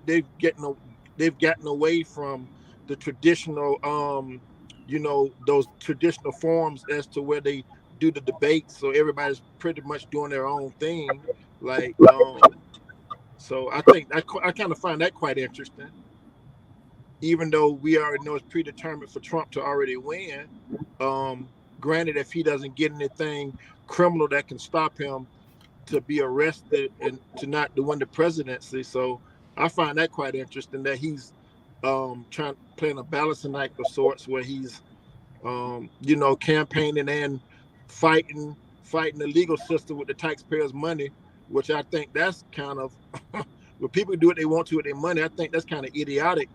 Speaker 8: they've gotten away from the traditional those traditional forms as to where they do the debates. So everybody's pretty much doing their own thing. Like so I think I kind of find that quite interesting. Even though we already know it's predetermined for Trump to already win, granted, if he doesn't get anything criminal that can stop him to be arrested and to win the presidency. So I find that quite interesting that he's playing a balancing act of sorts where he's campaigning and fighting the legal system with the taxpayers' money, which I think that's kind of when people do what they want to with their money, I think that's kind of idiotic.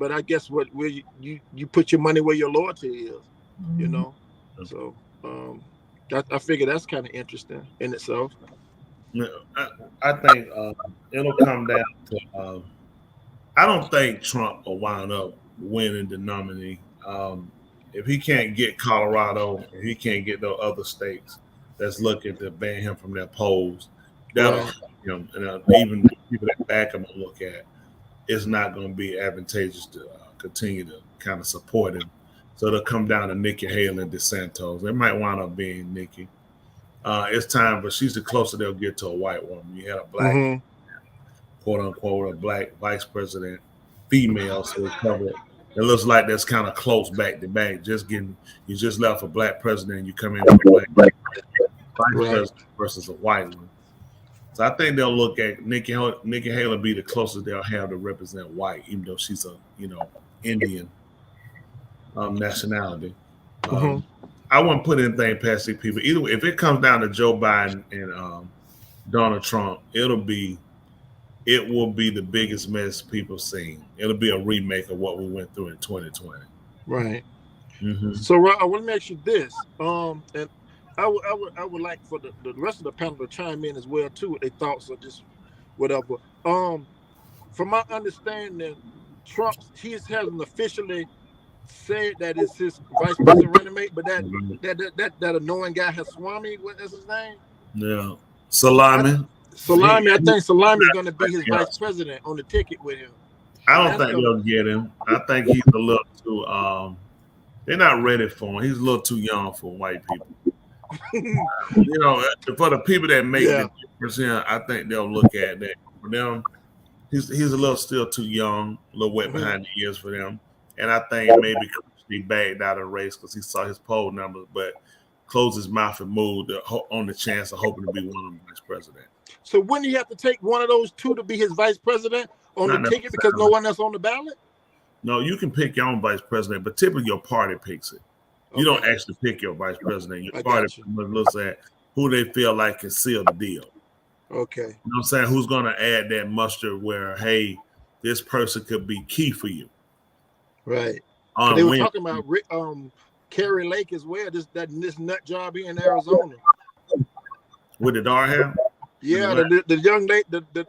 Speaker 8: But I guess where you put your money where your loyalty is, So I figure that's kind of interesting in itself.
Speaker 1: I think it'll come down to. I don't think Trump will wind up winning the nominee. If he can't get Colorado, if he can't get those other states that's looking to ban him from their polls, that'll
Speaker 8: Right.
Speaker 1: him. And even people that back him will look at. It's not going to be advantageous to continue to kind of support him. So it'll come down to Nikki Haley and DeSantis. It might wind up being Nikki. It's time, but she's the closest they'll get to a white woman. You had a black, quote unquote, a black vice president, female, so it covered. It looks like that's kind of close back to back. You just left a black president, and you come in with a black vice president versus a white one. So I think they'll look at Nikki Haley be the closest they'll have to represent white, even though she's a Indian nationality. I wouldn't put anything past these people. Either way, if it comes down to Joe Biden and Donald Trump, it will be the biggest mess people seen. It'll be a remake of what we went through in 2020.
Speaker 8: Right.
Speaker 1: Mm-hmm.
Speaker 8: So I want to ask you this, and I would like for the rest of the panel to chime in as well too with their thoughts or just whatever. From my understanding, Trump he hasn't officially said that it's his vice president running mate, but that annoying guy Haswami, what is his name?
Speaker 1: Yeah, Salami.
Speaker 8: I think Salami is going to be his vice president on the ticket with him.
Speaker 1: I don't think they'll get him. I think he's a little too. They're not ready for him. He's a little too young for white people. For the people that make the difference here, I think they'll look at that. For them, he's a little still too young, a little wet behind the ears for them. And I think maybe he backed out of the race because he saw his poll numbers, but closed his mouth and moved on the chance of hoping to be one of them vice president.
Speaker 8: So wouldn't he have to take one of those two to be his vice president on the ticket because no one else on the ballot?
Speaker 1: No, you can pick your own vice president, but typically your party picks it. You don't actually pick your vice president. Your party looks at who they feel like can seal the deal.
Speaker 8: Okay.
Speaker 1: You know what I'm saying? Who's going to add that mustard where, hey, this person could be key for you.
Speaker 8: Right. They were talking about Kerry Lake as well, this nut job here in Arizona.
Speaker 1: With the dark hair?
Speaker 8: Yeah, the young lady, the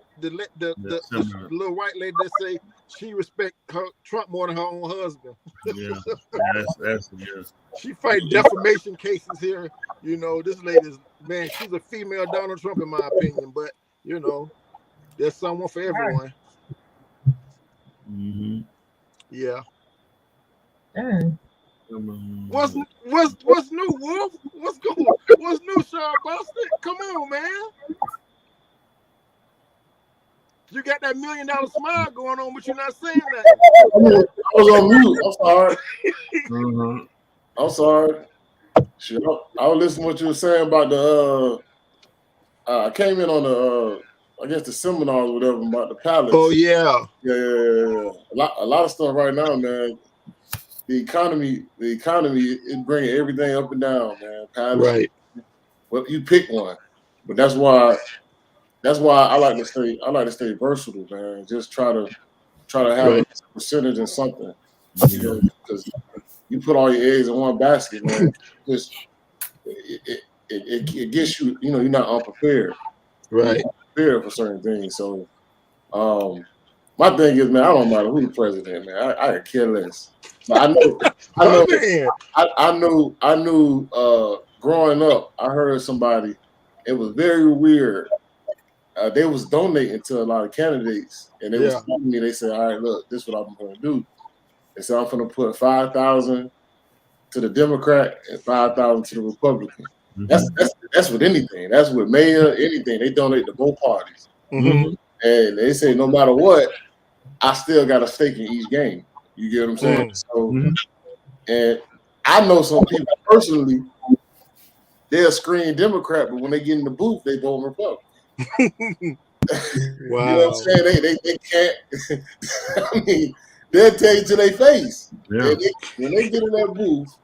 Speaker 8: little white lady that say she respect Trump more than her own husband.
Speaker 1: Yeah, that's
Speaker 8: She fight defamation cases here. This lady's man, she's a female Donald Trump in my opinion, but there's someone for everyone.
Speaker 1: Mm-hmm.
Speaker 8: Yeah.
Speaker 6: Mm.
Speaker 8: What's new, Wolf? What's new, Sean Boston? Come on, man. You got that $1 million smile going on, but you're not saying that.
Speaker 14: I was on mute. I'm sorry.
Speaker 1: Mm-hmm.
Speaker 14: I'm sorry. Shit, I was listening to what you were saying about the. I came in on the. I guess the seminars or whatever about the palace.
Speaker 8: Oh yeah.
Speaker 14: Yeah. A lot of stuff right now, man. The economy is bringing everything up and down, man. Palace.
Speaker 8: Right.
Speaker 14: Well, you pick one, but that's why I like to stay versatile, man. Just try to have a percentage in something, because you put all your eggs in one basket, man. Just it gets you, you're not unprepared,
Speaker 8: right?
Speaker 14: Prepared for certain things. So, my thing is, man, I don't matter who the president, man. I could care less. But I knew. Growing up, I heard somebody. It was very weird. They was donating to a lot of candidates, and they was telling me. They said, "All right, look, this is what I'm going to do." They said, "I'm going to put 5,000 to the Democrat and 5,000 to the Republican." Mm-hmm. That's with anything. That's with mayor, anything. They donate to both parties, and they say no matter what, I still got a stake in each game. You get what I'm saying? So, and I know some people personally. They'll scream Democrat, but when they get in the booth, they vote Republican.
Speaker 8: Wow.
Speaker 14: You know what I'm saying? They can't. I mean, they'll tell you to their face. Yeah. When they get in that booth,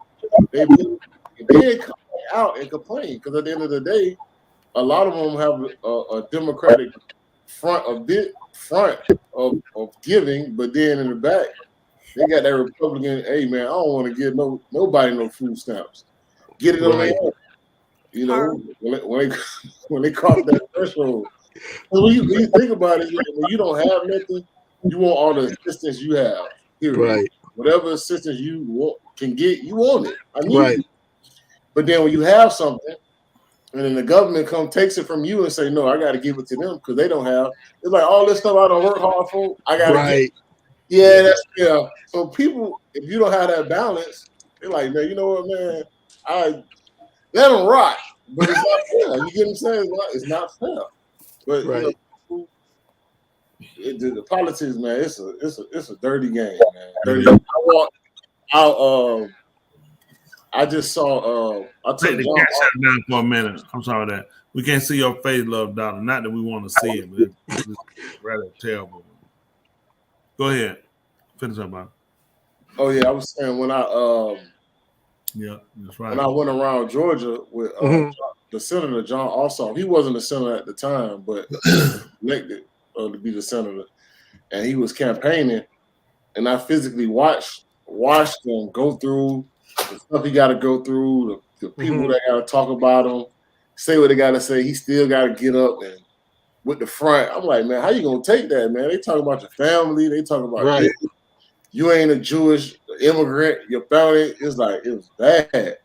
Speaker 14: they come out and complain, because at the end of the day, a lot of them have a Democratic front of giving, but then in the back, they got that Republican. Hey man, I don't want to give nobody no food stamps. Get it on their own. You know, when they cross that threshold. When you think about it, when you don't have nothing, you want all the assistance you have. Period.
Speaker 8: Right.
Speaker 14: Whatever assistance you can get, you want it. I need it. But then when you have something, and then the government takes it from you and say, no, I got to give it to them because they don't have. It's like all this stuff I don't work hard for. I got to get. Yeah. So people, if you don't have that balance, they're like, man, you know what, man, let them rock. But it's not fair. You get what I'm saying? It's not fair. But you know, the politics, man, it's a dirty game, man. Dirty. I just saw. I
Speaker 1: take the cash out down for a minute. I'm sorry that we can't see your face, Love Dollar. Not that we want to see it, but it's rather terrible. Go ahead, finish up, man.
Speaker 14: Oh yeah, I was saying when
Speaker 1: yeah, that's right.
Speaker 14: When I went around Georgia with the senator John Ossoff, he wasn't a senator at the time, but elected to be the senator, and he was campaigning, and I physically watched him go through the stuff he got to go through, the people that got to talk about him, say what they got to say. He still got to get up and with the front. I'm like, man, how you gonna take that, man? They talk about your family. They talk about you ain't a Jewish immigrant. Your family is like, it was bad.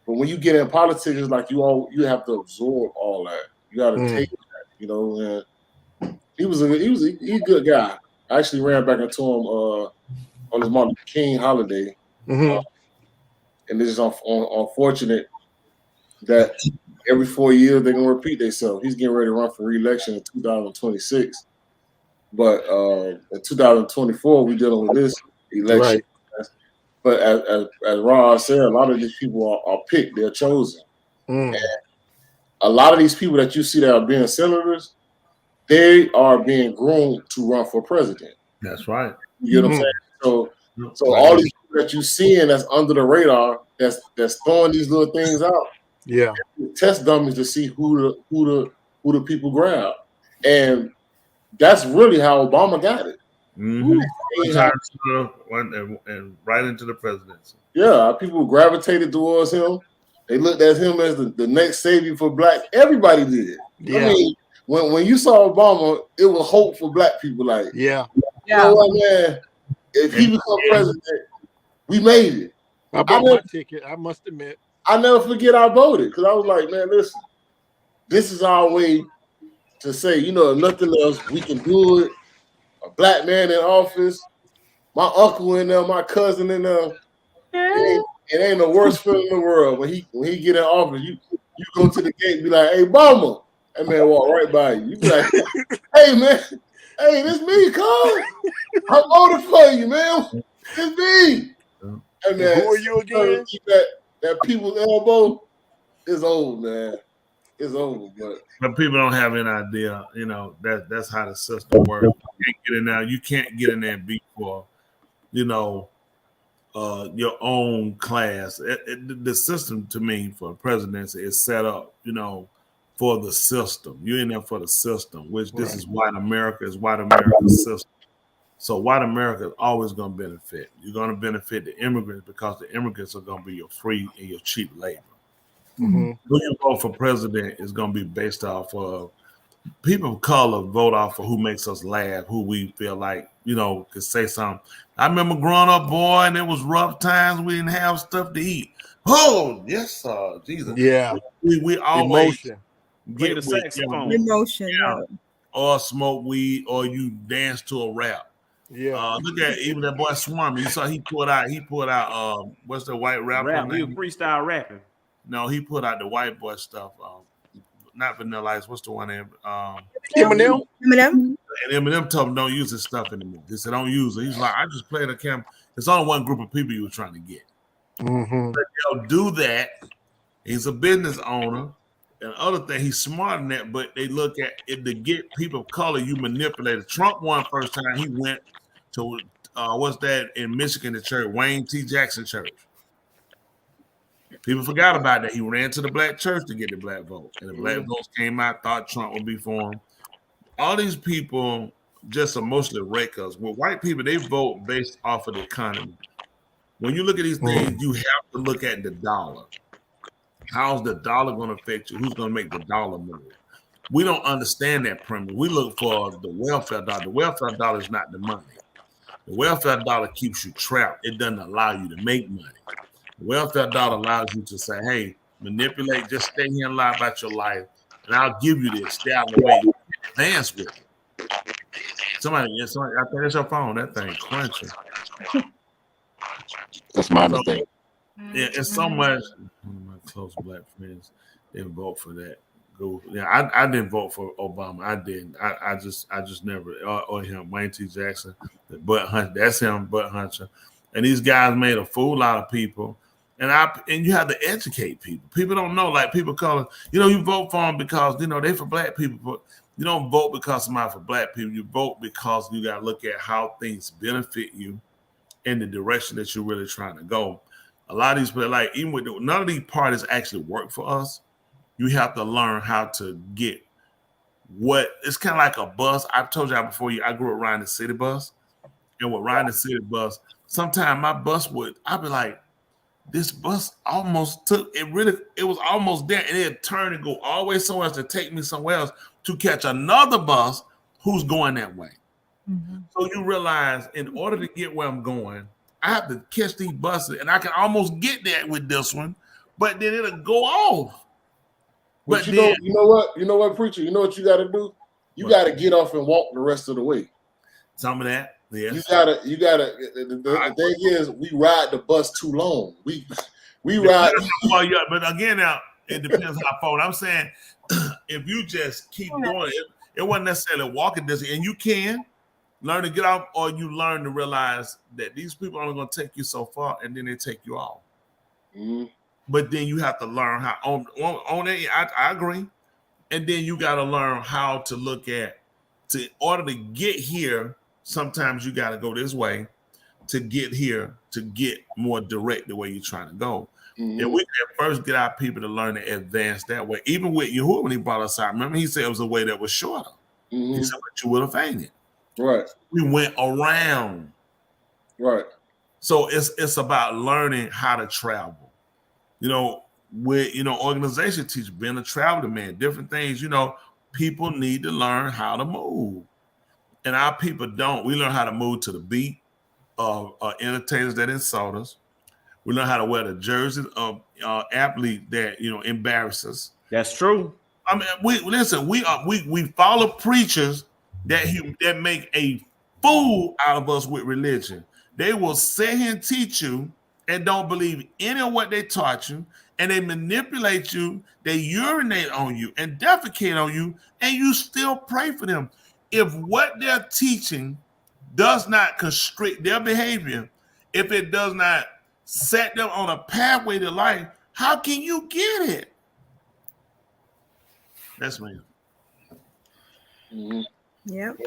Speaker 14: But when you get in politics, it's like you have to absorb all that. You got to take that, you know. And he's a good guy. I actually ran back into him on his Martin Luther King holiday. And this is unfortunate that every 4 years they're gonna repeat themselves. He's getting ready to run for re-election in 2026, but in 2024 we're dealing with this election. But as Ron said, a lot of these people are picked; they're chosen. And a lot of these people that you see that are being senators, they are being groomed to run for president.
Speaker 1: That's right.
Speaker 14: You know what I'm saying? So all these people that you seeing that's under the radar, that's throwing these little things out.
Speaker 8: Yeah,
Speaker 14: test dummies to see who the people grab, and that's really how Obama got it.
Speaker 1: And right into the presidency.
Speaker 14: Yeah, people gravitated towards him. They looked at him as the next savior for black. Everybody did. Yeah. I mean, when you saw Obama, it was hope for black people. Like, you know what, man? If he become president, we made it.
Speaker 8: I bought my ticket. I must admit.
Speaker 14: I never forget I voted because I was like, man, listen, this is our way to say, you know, if nothing else, we can do it. A black man in office, my uncle in there, my cousin in there. It ain't the worst feeling in the world when he get in office. You go to the gate and be like, hey, Obama. That man walk right by you. You be like, hey, man, hey, this me, Carl. I'm voting for you, man. It's me. Hey, man,
Speaker 8: who are you again?
Speaker 14: That people's elbow is old, man. It's old,
Speaker 1: but people don't have any idea. You know that's how the system works. You can't get in there. You can't get in there and beat for, you know, your own class. The system to me for presidency is set up, you know, for the system. You're in there for the system, which this is white America. Is white America's system. So white America is always going to benefit. You're going to benefit the immigrants because the immigrants are going to be your free and your cheap labor. Who you vote for president is going to be based off of people of color vote off of who makes us laugh, who we feel like, you know, could say something. I remember growing up, boy, and it was rough times. We didn't have stuff to eat. Oh, yes, sir. Jesus.
Speaker 8: Yeah.
Speaker 14: We always
Speaker 7: get the saxophone.
Speaker 5: Emotion.
Speaker 1: Or smoke weed, or you dance to a rap.
Speaker 8: Yeah.
Speaker 1: Look at even that boy Swarmy. You saw he put out what's the white rapper?
Speaker 7: He was freestyle rapping.
Speaker 1: No, he put out the white boy stuff. Not Vanilla Ice. What's the one name?
Speaker 8: Eminem.
Speaker 1: And Eminem told him don't use his stuff anymore. He said don't use it. He's like, I just played a camp. It's only one group of people you were trying to get. But they'll do that. He's a business owner. And other thing, he's smart in that, but they look at it to get people of color, you manipulated. Trump won first time. He went to what's that in Michigan, the church, Wayne T. Jackson Church. People forgot about that. He ran to the black church to get the black vote. And the black votes came out, thought Trump would be for him. All these people just are mostly rakers. With white people, they vote based off of the economy. When you look at these things, you have to look at the dollar. How's the dollar going to affect you? Who's going to make the dollar move? We don't understand that premise. We look for the welfare dollar. The welfare dollar is not the money. The welfare dollar keeps you trapped. It doesn't allow you to make money. The welfare dollar allows you to say, hey, manipulate, just stay here and lie about your life, and I'll give you this. Stay out of the way. You can advance with it. Somebody, I think it's your phone. That thing crunching.
Speaker 14: That's my mistake.
Speaker 1: Yeah, it's so much. One of my close black friends didn't vote for that. Yeah, I didn't vote for Obama. I didn't. I just never. Or him, Wayne T. Jackson, the butt hunter. That's him, butt hunter. And these guys made a fool out of people. And you have to educate people. People don't know. Like people call it, you vote for them because they for black people, but you don't vote because somebody for black people. You vote because you got to look at how things benefit you in the direction that you're really trying to go. A lot of these people, like even with none of these parties actually work for us. You have to learn how to get it's kind of like a bus. I've told y'all before, I grew up riding the city bus, and with riding the city bus, sometimes my bus I'd be like, this bus almost it was almost there, and it'd turn and go all the way somewhere else to take me somewhere else to catch another bus who's going that way. Mm-hmm. So you realize in order to get where I'm going, I have to catch these buses, and I can almost get there with this one, but then it'll go off.
Speaker 14: But you know what, preacher? You know what you got to do? You got to get off and walk the rest of the way.
Speaker 1: Some of that, yes.
Speaker 14: You gotta. The thing is, we ride the bus too long. We ride.
Speaker 1: Well, yeah, but again, now it depends how far. I'm saying, if you just keep going, it wasn't necessarily walking distance, and you can learn to get off, or you learn to realize that these people are only going to take you so far, and then they take you off. Mm-hmm. But then you have to learn how on it. I agree, and then you got to learn how to look at in order to get here. Sometimes you got to go this way to get here, to get more direct the way you're trying to go. Mm-hmm. And we can first get our people to learn to advance that way. Even with Yahuwah, when he brought us out, remember he said it was a way that was shorter. Mm-hmm. He said, but you would have fainted.
Speaker 14: Right.
Speaker 1: We went around.
Speaker 14: Right.
Speaker 1: So it's about learning how to travel. Organization teach being a traveler, man, different things, people need to learn how to move. And our people don't. We learn how to move to the beat of entertainers that insult us. We learn how to wear the jerseys of athletes that, embarrass us.
Speaker 7: That's true.
Speaker 1: I mean, we follow preachers that make a fool out of us with religion. They will sit here and teach you and don't believe any of what they taught you, and they manipulate you, they urinate on you and defecate on you, and you still pray for them. If what they're teaching does not constrict their behavior, if it does not set them on a pathway to life, how can you get it? That's me.
Speaker 5: Mm-hmm. Yep.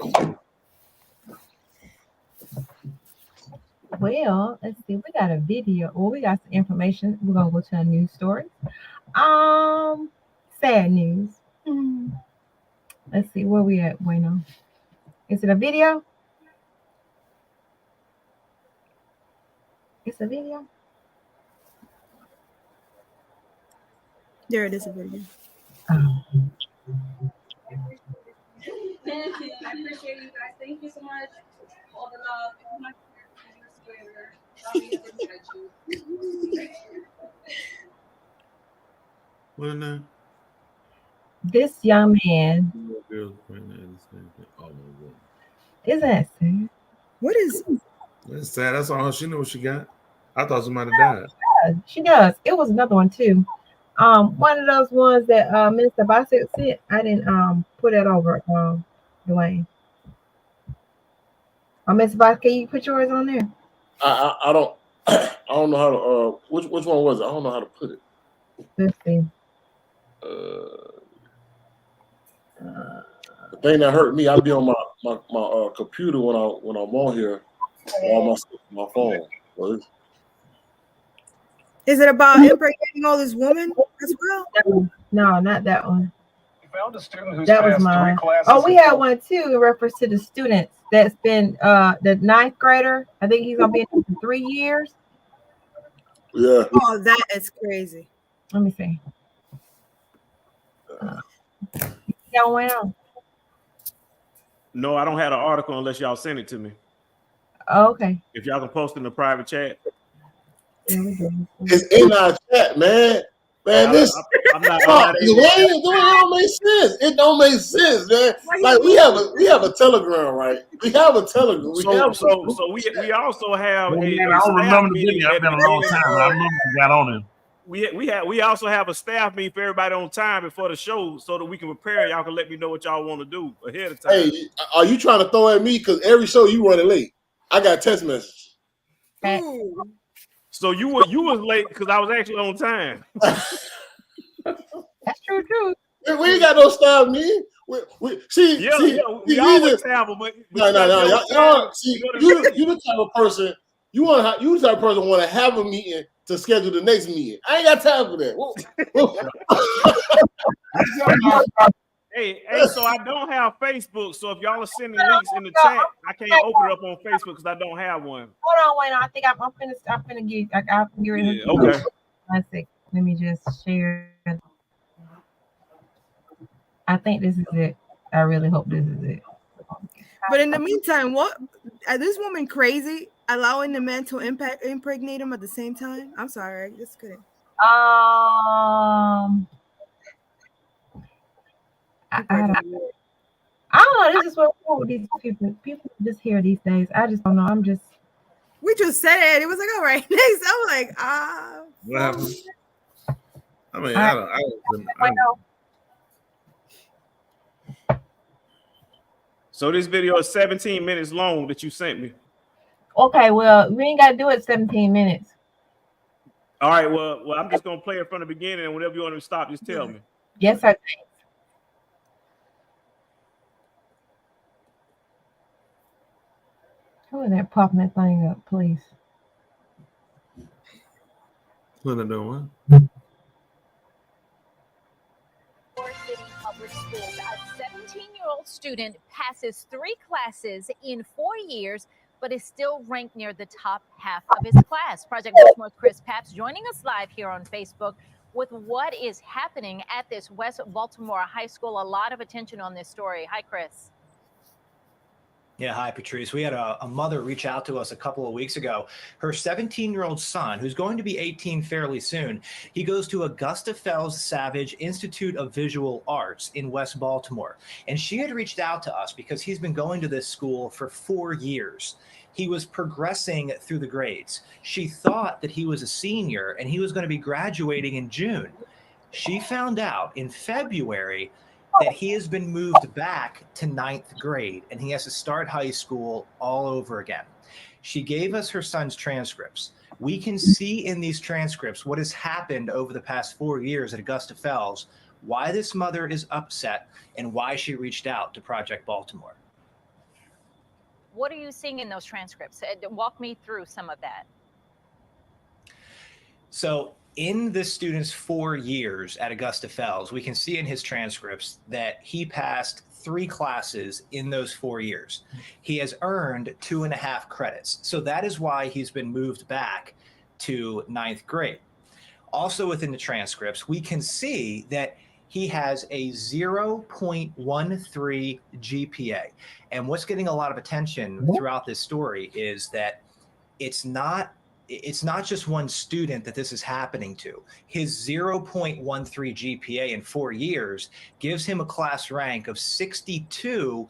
Speaker 6: Well, let's see. We got a video, or we got some information. We're gonna go to a news story. Sad news. Let's see where we at. Bueno, is it a video? It's a video.
Speaker 5: There it is, a video.
Speaker 6: Oh.
Speaker 15: I appreciate you guys. Thank you so much. All the love.
Speaker 1: What now?
Speaker 6: This young man. Isn't that sad?
Speaker 5: What is?
Speaker 1: That's sad. That's all she knew what she got. I thought somebody died.
Speaker 6: Yeah, she does. It was another one too. One of those ones that Minister Bassett sent. I didn't put it over Dwayne. Mr. Bassett, can you put yours on there?
Speaker 14: I don't know how to which one was it? I don't know how to put it.
Speaker 6: Let's see.
Speaker 14: The thing that hurt me, I'll be on my computer when I'm on here on my phone.
Speaker 5: Is it about impregnating all this woman as well?
Speaker 6: No, not that one.
Speaker 9: Found a student who's
Speaker 6: that was mine. Oh, we had one too in reference to the students that's been the 9th grader. I think he's gonna be in 3 years.
Speaker 14: Yeah.
Speaker 5: Oh, that is crazy.
Speaker 6: Let me see. Y'all went on.
Speaker 7: No, I don't have an article unless y'all send it to me.
Speaker 6: Oh, okay.
Speaker 7: If y'all can post in the private chat.
Speaker 14: It's in our chat, man. Man, this
Speaker 7: I'm not.
Speaker 14: it don't make sense. It don't make sense, man. Like we have a Telegram, right? We have a Telegram.
Speaker 7: So we also have
Speaker 1: Well,
Speaker 7: a
Speaker 1: man, I don't
Speaker 7: staff
Speaker 1: remember the
Speaker 7: meeting
Speaker 1: video. It's
Speaker 7: at
Speaker 1: been a
Speaker 7: the
Speaker 1: long
Speaker 7: beginning
Speaker 1: time. I remember I got on it.
Speaker 7: We also have a staff meeting for everybody on time before the show so that we can prepare. Y'all can let me know what y'all want to do ahead of time.
Speaker 14: Hey, are you trying to throw at me? Because every show you running late. I got text messages.
Speaker 7: So you was late because I was actually on time.
Speaker 6: That's true too.
Speaker 14: We ain't got no staff meeting. We
Speaker 7: always have them, but
Speaker 14: no. Y'all, see, you the type of person you the type of person want to have a meeting to schedule the next meeting. I ain't got time for that.
Speaker 7: Hey, so I don't have Facebook. So if y'all are sending links in the chat, I can't open it up on Facebook because I don't have one.
Speaker 6: Hold on, wait. I think I'm finna get. I'll get rid of it.
Speaker 7: Okay.
Speaker 6: 1 sec. Let me just share. I think this is it. I really hope this is it.
Speaker 5: But in the meantime, what is this woman crazy? Allowing the man to impregnate him at the same time? I'm sorry, I just couldn't.
Speaker 6: I don't know. This is what's wrong with these people. People just here these days. I just don't know.
Speaker 5: We just said it. It was like, all right. Next, I'm like,
Speaker 1: What happened? I mean, I don't.
Speaker 7: So this video is 17 minutes long that you sent me.
Speaker 6: Okay, well, we ain't got to do it 17 minutes.
Speaker 7: All right, well, I'm just gonna play it from the beginning, and whenever you want to stop, just tell me.
Speaker 6: Yes, sir. Who is that popping that thing up, please?
Speaker 1: What are they doing?
Speaker 16: City Public Schools. A 17-year-old student passes 3 classes in 4 years, but is still ranked near the top half of his class. Project Baltimore's Chris Papps joining us live here on Facebook with what is happening at this West Baltimore high school. A lot of attention on this story. Hi, Chris.
Speaker 17: Yeah, hi, Patrice. We had a mother reach out to us a couple of weeks ago. Her 17-year-old son, who's going to be 18 fairly soon, he goes to Augusta Fells Savage Institute of Visual Arts in West Baltimore. And she had reached out to us because he's been going to this school for 4 years. He was progressing through the grades. She thought that he was a senior and he was going to be graduating in June. She found out in February that he has been moved back to 9th grade and he has to start high school all over again. She gave us her son's transcripts. We can see in these transcripts what has happened over the past 4 years at Augusta Fells, why this mother is upset, and why she reached out to Project Baltimore.
Speaker 16: What are you seeing in those transcripts? Walk me through some of that.
Speaker 17: So in this student's 4 years at Augusta Fells, we can see in his transcripts that he passed 3 classes in those 4 years. He has earned 2.5 credits. So that is why he's been moved back to 9th grade. Also within the transcripts, we can see that he has a 0.13 GPA. And what's getting a lot of attention throughout this story is that it's not just one student that this is happening to. His 0.13 GPA in 4 years gives him a class rank of 62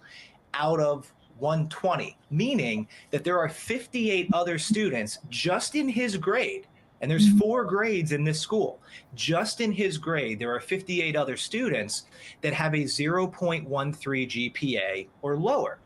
Speaker 17: out of 120, meaning that there are 58 other students just in his grade. And there's 4 grades in this school. Just in his grade, there are 58 other students that have a 0.13 GPA or lower.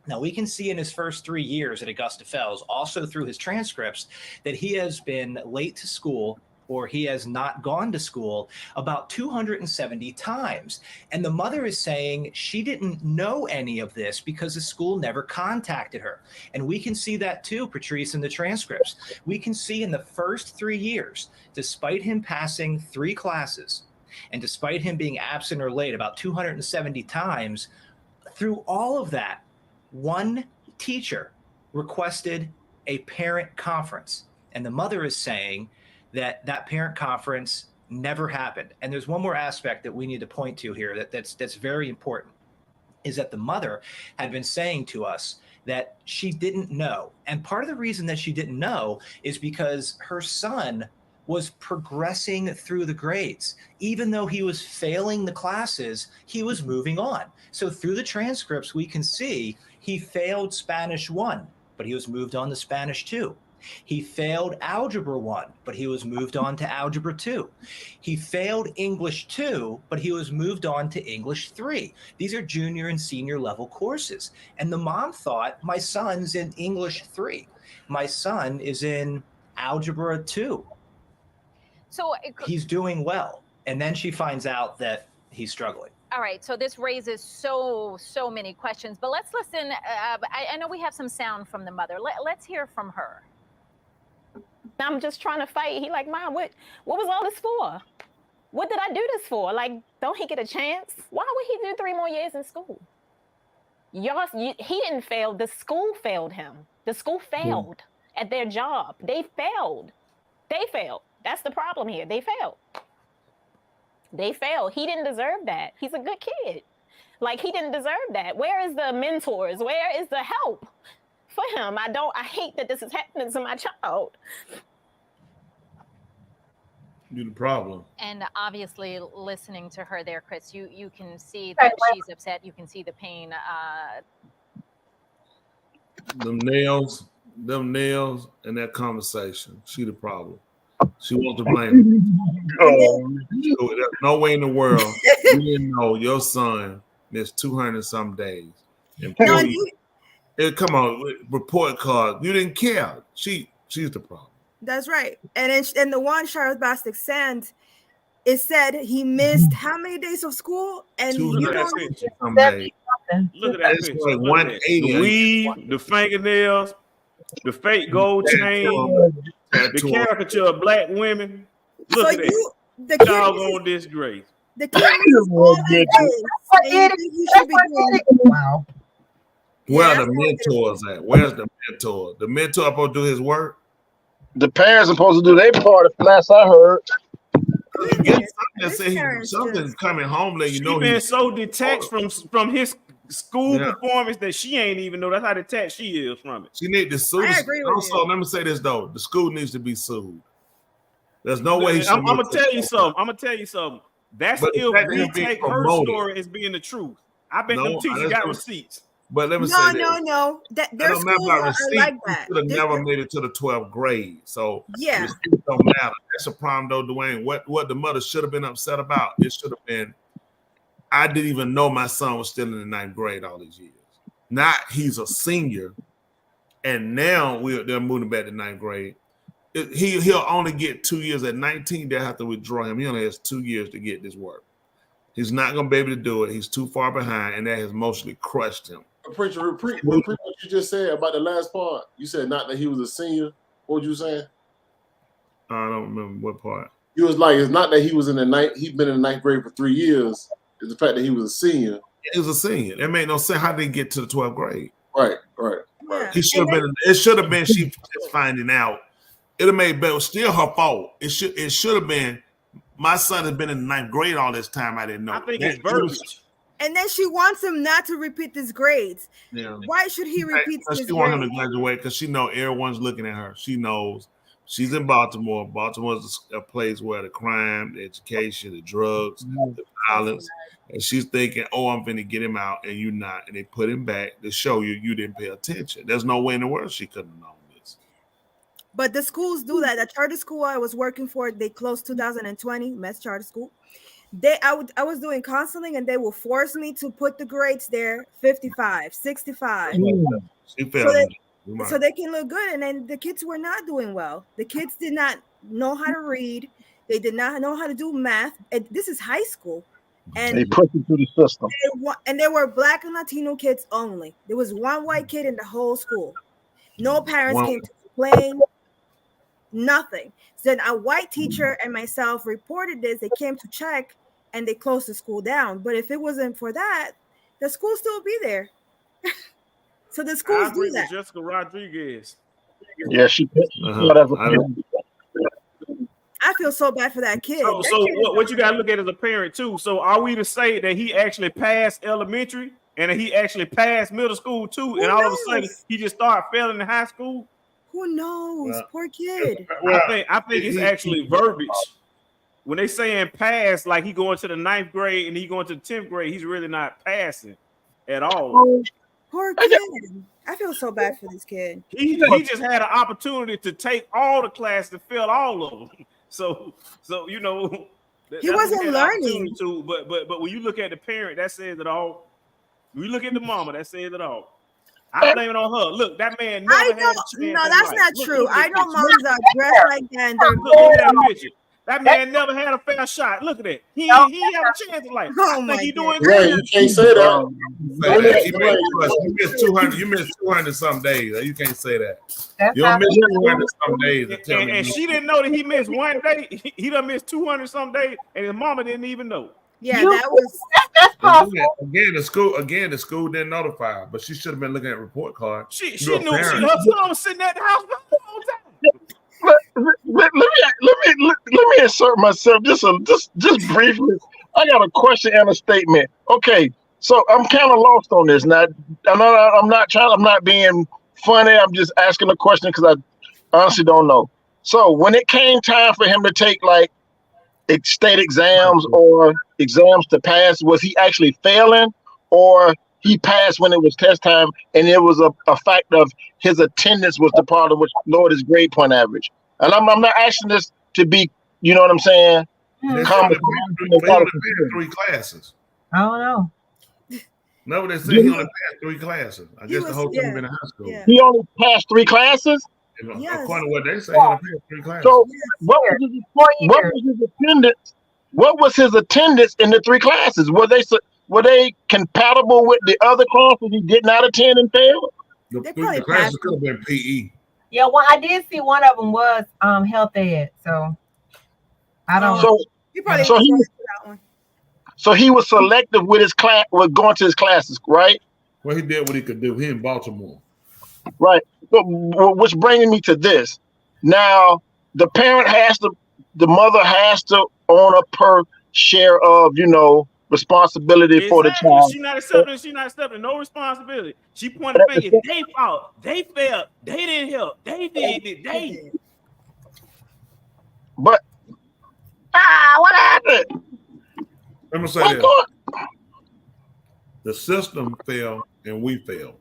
Speaker 17: Now, we can see in his first 3 years at Augusta Fells, also through his transcripts, that he has been late to school or he has not gone to school about 270 times. And the mother is saying she didn't know any of this because the school never contacted her. And we can see that too, Patrice, in the transcripts. We can see in the first 3 years, despite him passing 3 classes and despite him being absent or late about 270 times, through all of that, one teacher requested a parent conference. And the mother is saying that that parent conference never happened. And there's one more aspect that we need to point to here that's very important, is that the mother had been saying to us that she didn't know. And part of the reason that she didn't know is because her son was progressing through the grades. Even though he was failing the classes, he was moving on. So through the transcripts, we can see he failed Spanish 1, but he was moved on to Spanish 2. He failed Algebra 1, but he was moved on to Algebra 2. He failed English 2, but he was moved on to English 3. These are junior and senior level courses. And the mom thought, my son's in English 3. My son is in Algebra 2.
Speaker 16: So
Speaker 17: he's doing well. And then she finds out that he's struggling.
Speaker 16: all right, so this raises so many questions, but let's listen. I know we have some sound from the mother. Let's hear from her.
Speaker 18: I'm just trying to fight. He like, Mom, what was all this for? What did I do this for? Like, don't he get a chance? Why would he do 3 more years in school? He didn't fail. The school failed him. The school failed at their job. They failed. That's the problem here. They failed. He didn't deserve that. He's a good kid. Like, he didn't deserve that. Where is the mentors? Where is the help for him? I hate that this is happening to my child.
Speaker 1: You're the problem.
Speaker 16: And obviously, listening to her there, Chris, you can see that she's upset. You can see the pain.
Speaker 1: Them nails, and that conversation. She the problem. She wants to blame. There's no way in the world you didn't know your son missed 200 some days. And come on, report card. You didn't care. She's the problem.
Speaker 5: That's right. And the one Charles Bostic sent, it said he missed how many days of school? And you don't
Speaker 7: Look at that picture.
Speaker 1: Like 180.
Speaker 7: The weave, the fingernails, the fake gold chain, the caricature of black women. Look at that.
Speaker 5: The kid
Speaker 7: doggone disgrace.
Speaker 5: The kid is all that is. You should be doing.
Speaker 6: Wow.
Speaker 1: Where are the mentors at? Where's the mentor? The mentor supposed to do his work?
Speaker 8: The parents are supposed to do their part, last I heard.
Speaker 1: Something's coming home that you know.
Speaker 7: He's been so detached from his school performance that she ain't even know. That's how detached she is from it.
Speaker 1: She need to sue. Also, let me say this though: the school needs to be sued. There's no way.
Speaker 7: I'm gonna tell you something. That's if we take her story as being the truth. I bet them teachers got receipts.
Speaker 1: But let me say this.
Speaker 5: No. Their schools are like that.
Speaker 1: Should have never made it to the 12th grade. So
Speaker 5: yeah,
Speaker 1: it don't matter. That's a problem though, Dwayne. What the mother should have been upset about? It should have been, I didn't even know my son was still in the 9th grade all these years. Not he's a senior, and now they're moving back to 9th grade. He'll only get 2 years at 19. They'll have to withdraw him. He only has 2 years to get this work. He's not going to be able to do it. He's too far behind, and that has mostly crushed him.
Speaker 14: Preacher, repeat what you just said about the last part. You said not that he was a senior. What were you saying?
Speaker 1: I don't remember what part.
Speaker 14: You was like, it's not that he was in the 9th. He'd been in the 9th grade for 3 years. It's the fact that he was a senior.
Speaker 1: He was a senior. That made no sense. How did he get to the 12th grade?
Speaker 14: Right.
Speaker 1: He should have been. It should have been. She just finding out. It have made, but it was still her fault. It should have been. My son has been in the 9th grade all this time. I didn't know.
Speaker 7: I think it's verbiage.
Speaker 5: And then she wants him not to repeat his grades.
Speaker 1: Yeah.
Speaker 5: Why should he repeat his grades?
Speaker 1: She wants him to graduate because she knows everyone's looking at her. She knows she's in Baltimore. Baltimore's a place where the crime, the education, the drugs, the violence, and she's thinking, "Oh, I'm going to get him out," and you're not. And they put him back to show you didn't pay attention. There's no way in the world she couldn't have known this.
Speaker 5: But the schools do that. The charter school I was working for, they closed 2020, Metz Charter School. I was doing counseling, and they will force me to put the grades there 55, 65. So they can look good. And then the kids were not doing well. The kids did not know how to read. They did not know how to do math. And this is high school. And
Speaker 8: they put you through the system.
Speaker 5: And there were Black and Latino kids only. There was one white kid in the whole school. No parents came to complain. Nothing. So then a white teacher and myself reported this. They came to check, and they closed the school down. But if it wasn't for that, the school still be there. So the schools do that.
Speaker 7: Jessica Rodriguez.
Speaker 8: Yeah, she.
Speaker 5: I feel so bad for that kid.
Speaker 7: So,
Speaker 5: That
Speaker 7: so
Speaker 5: kid is
Speaker 7: what you got to look at as a parent too. So are we to say that he actually passed elementary and that he actually passed middle school too, and all of a sudden he just started failing in high school?
Speaker 5: Who knows? Poor kid.
Speaker 7: I think it's actually verbiage. When they saying pass, like he going to the 9th grade and he going to the 10th grade, he's really not passing at all.
Speaker 5: Poor kid. I feel so bad for this kid.
Speaker 7: He just had an opportunity to take all the classes and fail all of them. So you know,
Speaker 5: He wasn't learning.
Speaker 7: But when you look at the parent, that says it all. When you look at the mama, that says it all. I blame it on her. Look, that man never had a chance.
Speaker 5: No, that's not true. I know moms are dressed like that. And they're
Speaker 7: look at that picture. That man never had a fair shot. Look at that. He have a chance in life. I think he doing
Speaker 14: Right, you can't say that.
Speaker 1: You missed 200. You missed 200 some days. You can't say that. You don't miss 200 some days.
Speaker 7: And she didn't know that he missed one day. He done missed 200 some days, and his mama didn't even know.
Speaker 5: Yeah, that was
Speaker 6: that's possible.
Speaker 1: Again, the school didn't notify her, but she should have been looking at report card.
Speaker 7: She knew. Her son was sitting at the house the whole time.
Speaker 8: Let me insert myself just briefly. I got a question and a statement. Okay, so I'm kind of lost on this now. I'm not being funny. I'm just asking a question because I honestly don't know. So when it came time for him to take like state exams or exams to pass, was he actually failing, or he passed when it was test time and it was a fact of his attendance was the part of which lowered his grade point average? And I'm not asking this to be, you know what I'm saying?
Speaker 1: They three classes.
Speaker 6: I don't know.
Speaker 1: No, they said he only passed 3 classes. I guess the whole time been in high school.
Speaker 8: Yeah. He only passed 3 classes?
Speaker 1: According to what they say, he only passed 3 classes.
Speaker 8: So what was his attendance? What was his attendance in the 3 classes? Were they compatible with the other classes he did not attend and failed?
Speaker 1: The classes could have been PE.
Speaker 6: Yeah, well, I did see one of them was health ed. So I don't know.
Speaker 8: So he was selective with his class, with going to his classes, right?
Speaker 1: Well, he did what he could do. He in Baltimore.
Speaker 8: Right. So, which brings me to this. Now, the mother has to own a per share of, responsibility for the child.
Speaker 7: She not accepting no responsibility. She pointed fingers. They fault. They failed. They didn't help. They did it. They did.
Speaker 8: But what happened?
Speaker 1: Let me say that. The system failed and we failed.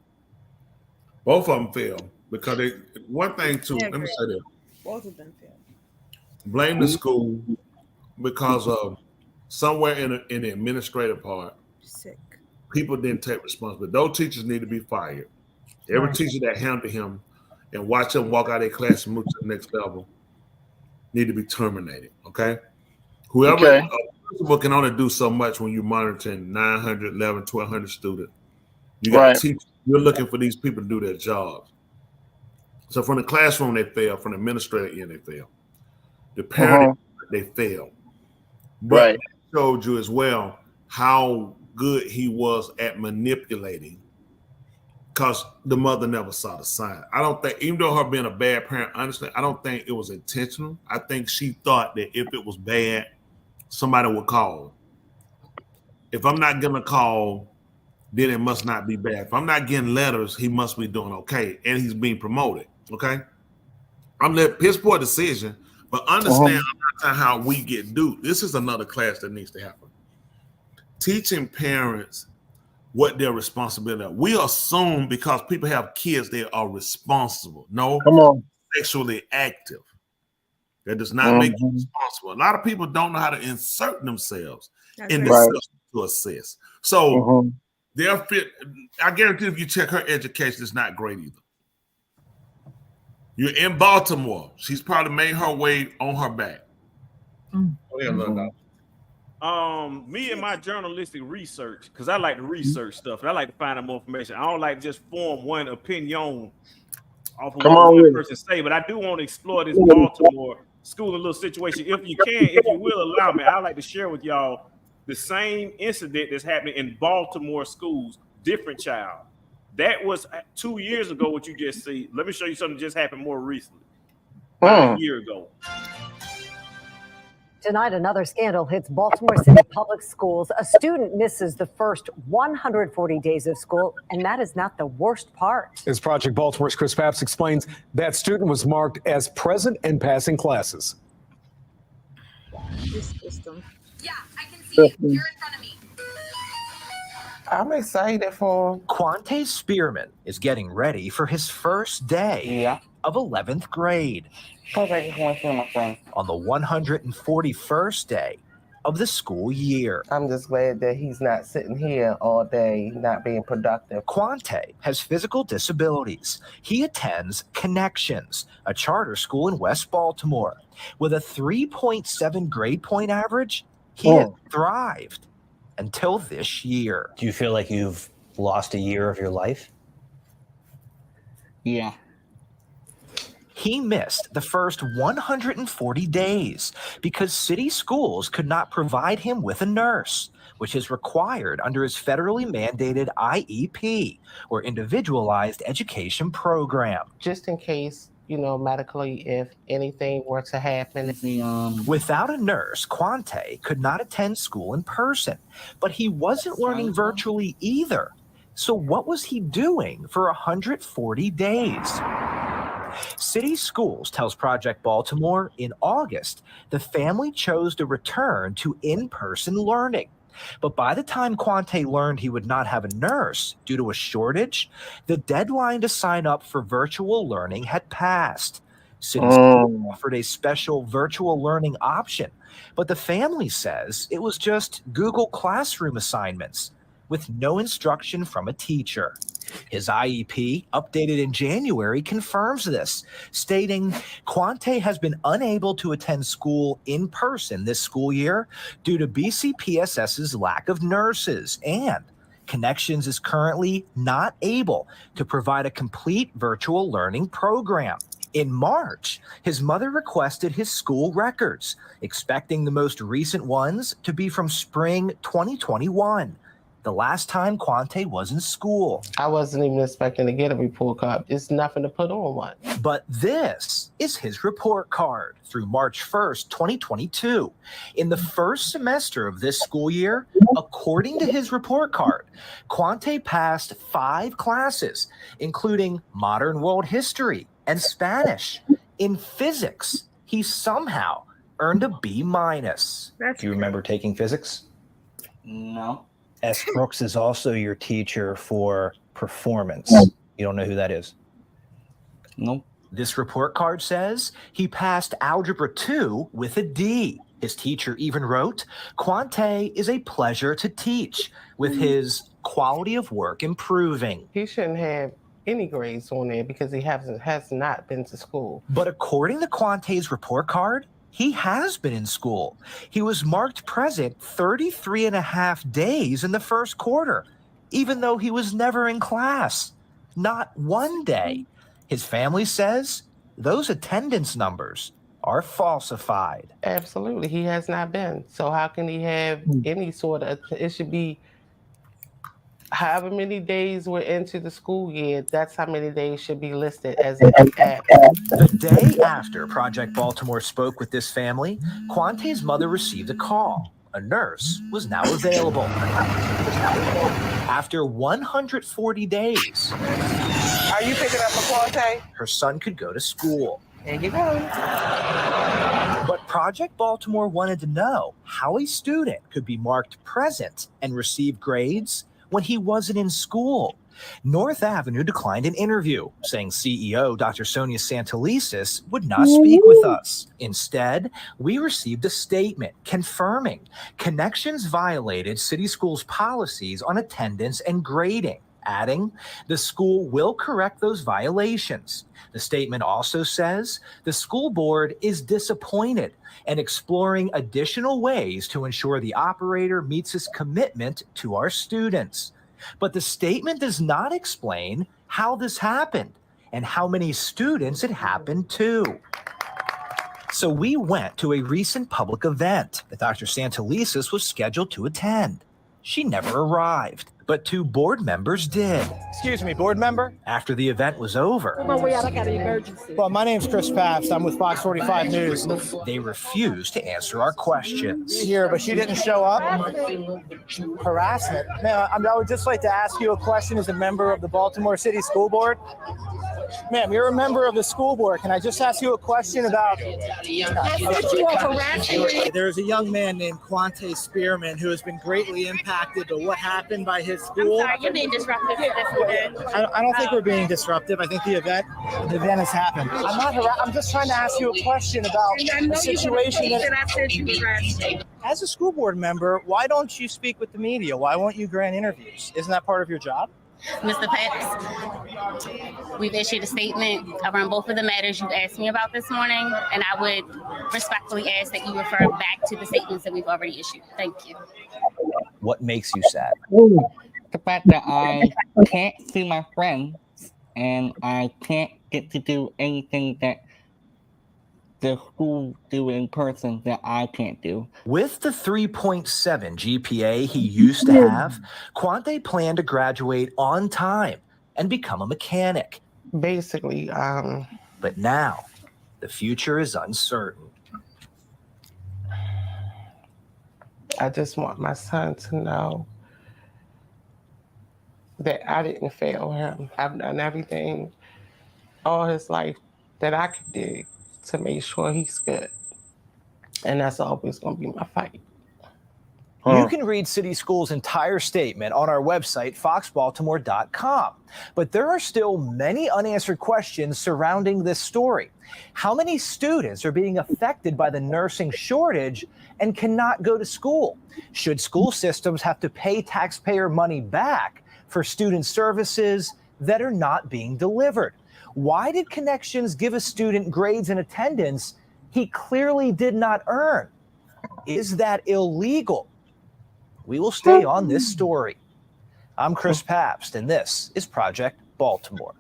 Speaker 1: Both of them failed because one thing too. Let me say that.
Speaker 5: Both of them failed.
Speaker 1: Blame the school because of somewhere in the administrative part, people didn't take responsibility. Those teachers need to be fired. Every teacher that handled him and watch him walk out of their class and move to the next level need to be terminated. Okay, whoever principal can only do so much when you're monitoring 900, 11, 1,200 students. You got teachers. You're looking for these people to do their jobs. So from the classroom they fail, from the administrative end they fail. The parent they fail. But showed you as well how good he was at manipulating because the mother never saw the sign. I don't think, even though her being a bad parent, honestly, I don't think it was intentional. I think she thought that if it was bad, somebody would call. If I'm not going to call, then it must not be bad. If I'm not getting letters, he must be doing okay. And he's being promoted. Okay. I'm letting piss poor decision, but understand how we get due. This is another class that needs to happen. Teaching parents what their responsibility are. We assume because people have kids, they are responsible. No, sexually active. That does not make you responsible. A lot of people don't know how to insert themselves in the system to assess. So they're fit. I guarantee if you check her education, it's not great either. You're in Baltimore. She's probably made her way on her back.
Speaker 7: Me and my journalistic research, because I like to research stuff and I like to find out more information. I don't like to just form one opinion off of what one person say, but I do want to explore this Baltimore school and little situation. If you will allow me, I'd like to share with y'all the same incident that's happening in Baltimore schools, different child. That was 2 years ago, what you just see. Let me show you something that just happened more recently. A year ago.
Speaker 19: Tonight, another scandal hits Baltimore City Public Schools. A student misses the first 140 days of school, and that is not the worst part.
Speaker 20: As Project Baltimore's Chris Papps explains, that student was marked as present and passing classes.
Speaker 5: This system.
Speaker 15: Yeah, I can see you. You're in front of me.
Speaker 21: I'm excited for
Speaker 22: Quante Spearman is getting ready for his first day of 11th grade. On the 141st day of the school year.
Speaker 21: I'm just glad that he's not sitting here all day, not being productive.
Speaker 22: Quante has physical disabilities. He attends Connections, a charter school in West Baltimore. With a 3.7 grade point average, he has thrived until this year.
Speaker 23: Do you feel like you've lost a year of your life?
Speaker 22: Yeah. He missed the first 140 days because city schools could not provide him with a nurse, which is required under his federally mandated IEP, or Individualized Education Program.
Speaker 21: Just in case, medically, if anything were to happen.
Speaker 22: Without a nurse, Quante could not attend school in person, but he wasn't learning virtually either. So what was he doing for 140 days? City Schools tells Project Baltimore in August, the family chose to return to in-person learning. But by the time Quante learned he would not have a nurse due to a shortage, the deadline to sign up for virtual learning had passed. City Schools offered a special virtual learning option, but the family says it was just Google Classroom assignments with no instruction from a teacher. His IEP, updated in January, confirms this, stating Quante has been unable to attend school in person this school year due to BCPSS's lack of nurses, and Connections is currently not able to provide a complete virtual learning program. In March, his mother requested his school records, expecting the most recent ones to be from spring 2021. The last time Quante was in school.
Speaker 21: I wasn't even expecting to get a report card. It's nothing to put on one.
Speaker 22: But this is his report card through March 1st, 2022. In the first semester of this school year, according to his report card, Quante passed 5 classes, including Modern World History and Spanish. In physics, he somehow earned a B-.
Speaker 23: Do you remember taking physics?
Speaker 24: No.
Speaker 23: S. Brooks is also your teacher for performance. You don't know who that is?
Speaker 24: Nope.
Speaker 22: This report card says he passed Algebra 2 with a D. His teacher even wrote, Quante is a pleasure to teach, with his quality of work improving.
Speaker 21: He shouldn't have any grades on there because he has not been to school.
Speaker 22: But according to Quante's report card, he has been in school. He was marked present 33 and a half days in the first quarter, even though he was never in class. Not one day. His family says those attendance numbers are falsified.
Speaker 21: Absolutely. He has not been. So how can he have any sort of, it should be however many days we're into the school year, that's how many days should be listed as an app.
Speaker 22: The day after Project Baltimore spoke with this family, Quante's mother received a call. A nurse was now available. After 140 days,
Speaker 21: are you picking up a Quante?
Speaker 22: Her son could go to school.
Speaker 21: There you go.
Speaker 22: But Project Baltimore wanted to know how a student could be marked present and receive grades when he wasn't in school. North Avenue declined an interview, saying CEO Dr. Sonia Santelises would not speak with us. Instead, we received a statement confirming Connections violated City Schools' policies on attendance and grading, adding, the school will correct those violations. The statement also says the school board is disappointed and exploring additional ways to ensure the operator meets his commitment to our students. But the statement does not explain how this happened and how many students it happened to. So we went to a recent public event that Dr. Santelises was scheduled to attend. She never arrived, but 2 board members did.
Speaker 2: Excuse me, board member?
Speaker 22: After the event was over,
Speaker 2: I got an emergency. Well, my name's Chris Pabst. I'm with Fox 45 News.
Speaker 22: they refused to answer our questions.
Speaker 2: Here, but she didn't show up. Harassment. Ma'am, I would just like to ask you a question as a member of the Baltimore City School Board. Ma'am, you're a member of the school board. Can I just ask you a question about... There's a young man named Quante Spearman who has been greatly impacted by what happened by his school.
Speaker 15: I'm sorry, you're being disruptive to this event.
Speaker 2: I don't think we're being disruptive. I think the event has happened. I'm not. I'm just trying to ask you a question about the situation that
Speaker 15: I said you were right.
Speaker 2: As a school board member, why don't you speak with the media? Why won't you grant interviews? Isn't that part of your job?
Speaker 15: Mr. Pabst, we've issued a statement around both of the matters you asked me about this morning, and I would respectfully ask that you refer back to the statements that we've already issued. Thank you.
Speaker 22: What makes you sad?
Speaker 24: The fact that I can't see my friends and I can't get to do anything that the school do in person that I can't do.
Speaker 22: With the 3.7 GPA he used to have, Quante planned to graduate on time and become a mechanic.
Speaker 21: Basically,
Speaker 22: But now, the future is uncertain.
Speaker 21: I just want my son to know that I didn't fail him. I've done everything all his life that I could do to make sure he's good. And that's always going to be my fight.
Speaker 22: You can read City Schools' entire statement on our website, foxbaltimore.com. But there are still many unanswered questions surrounding this story. How many students are being affected by the nursing shortage and cannot go to school? Should school systems have to pay taxpayer money back for student services that are not being delivered? Why did Connections give a student grades and attendance he clearly did not earn? Is that illegal? We will stay on this story. I'm Chris Pabst, and this is Project Baltimore.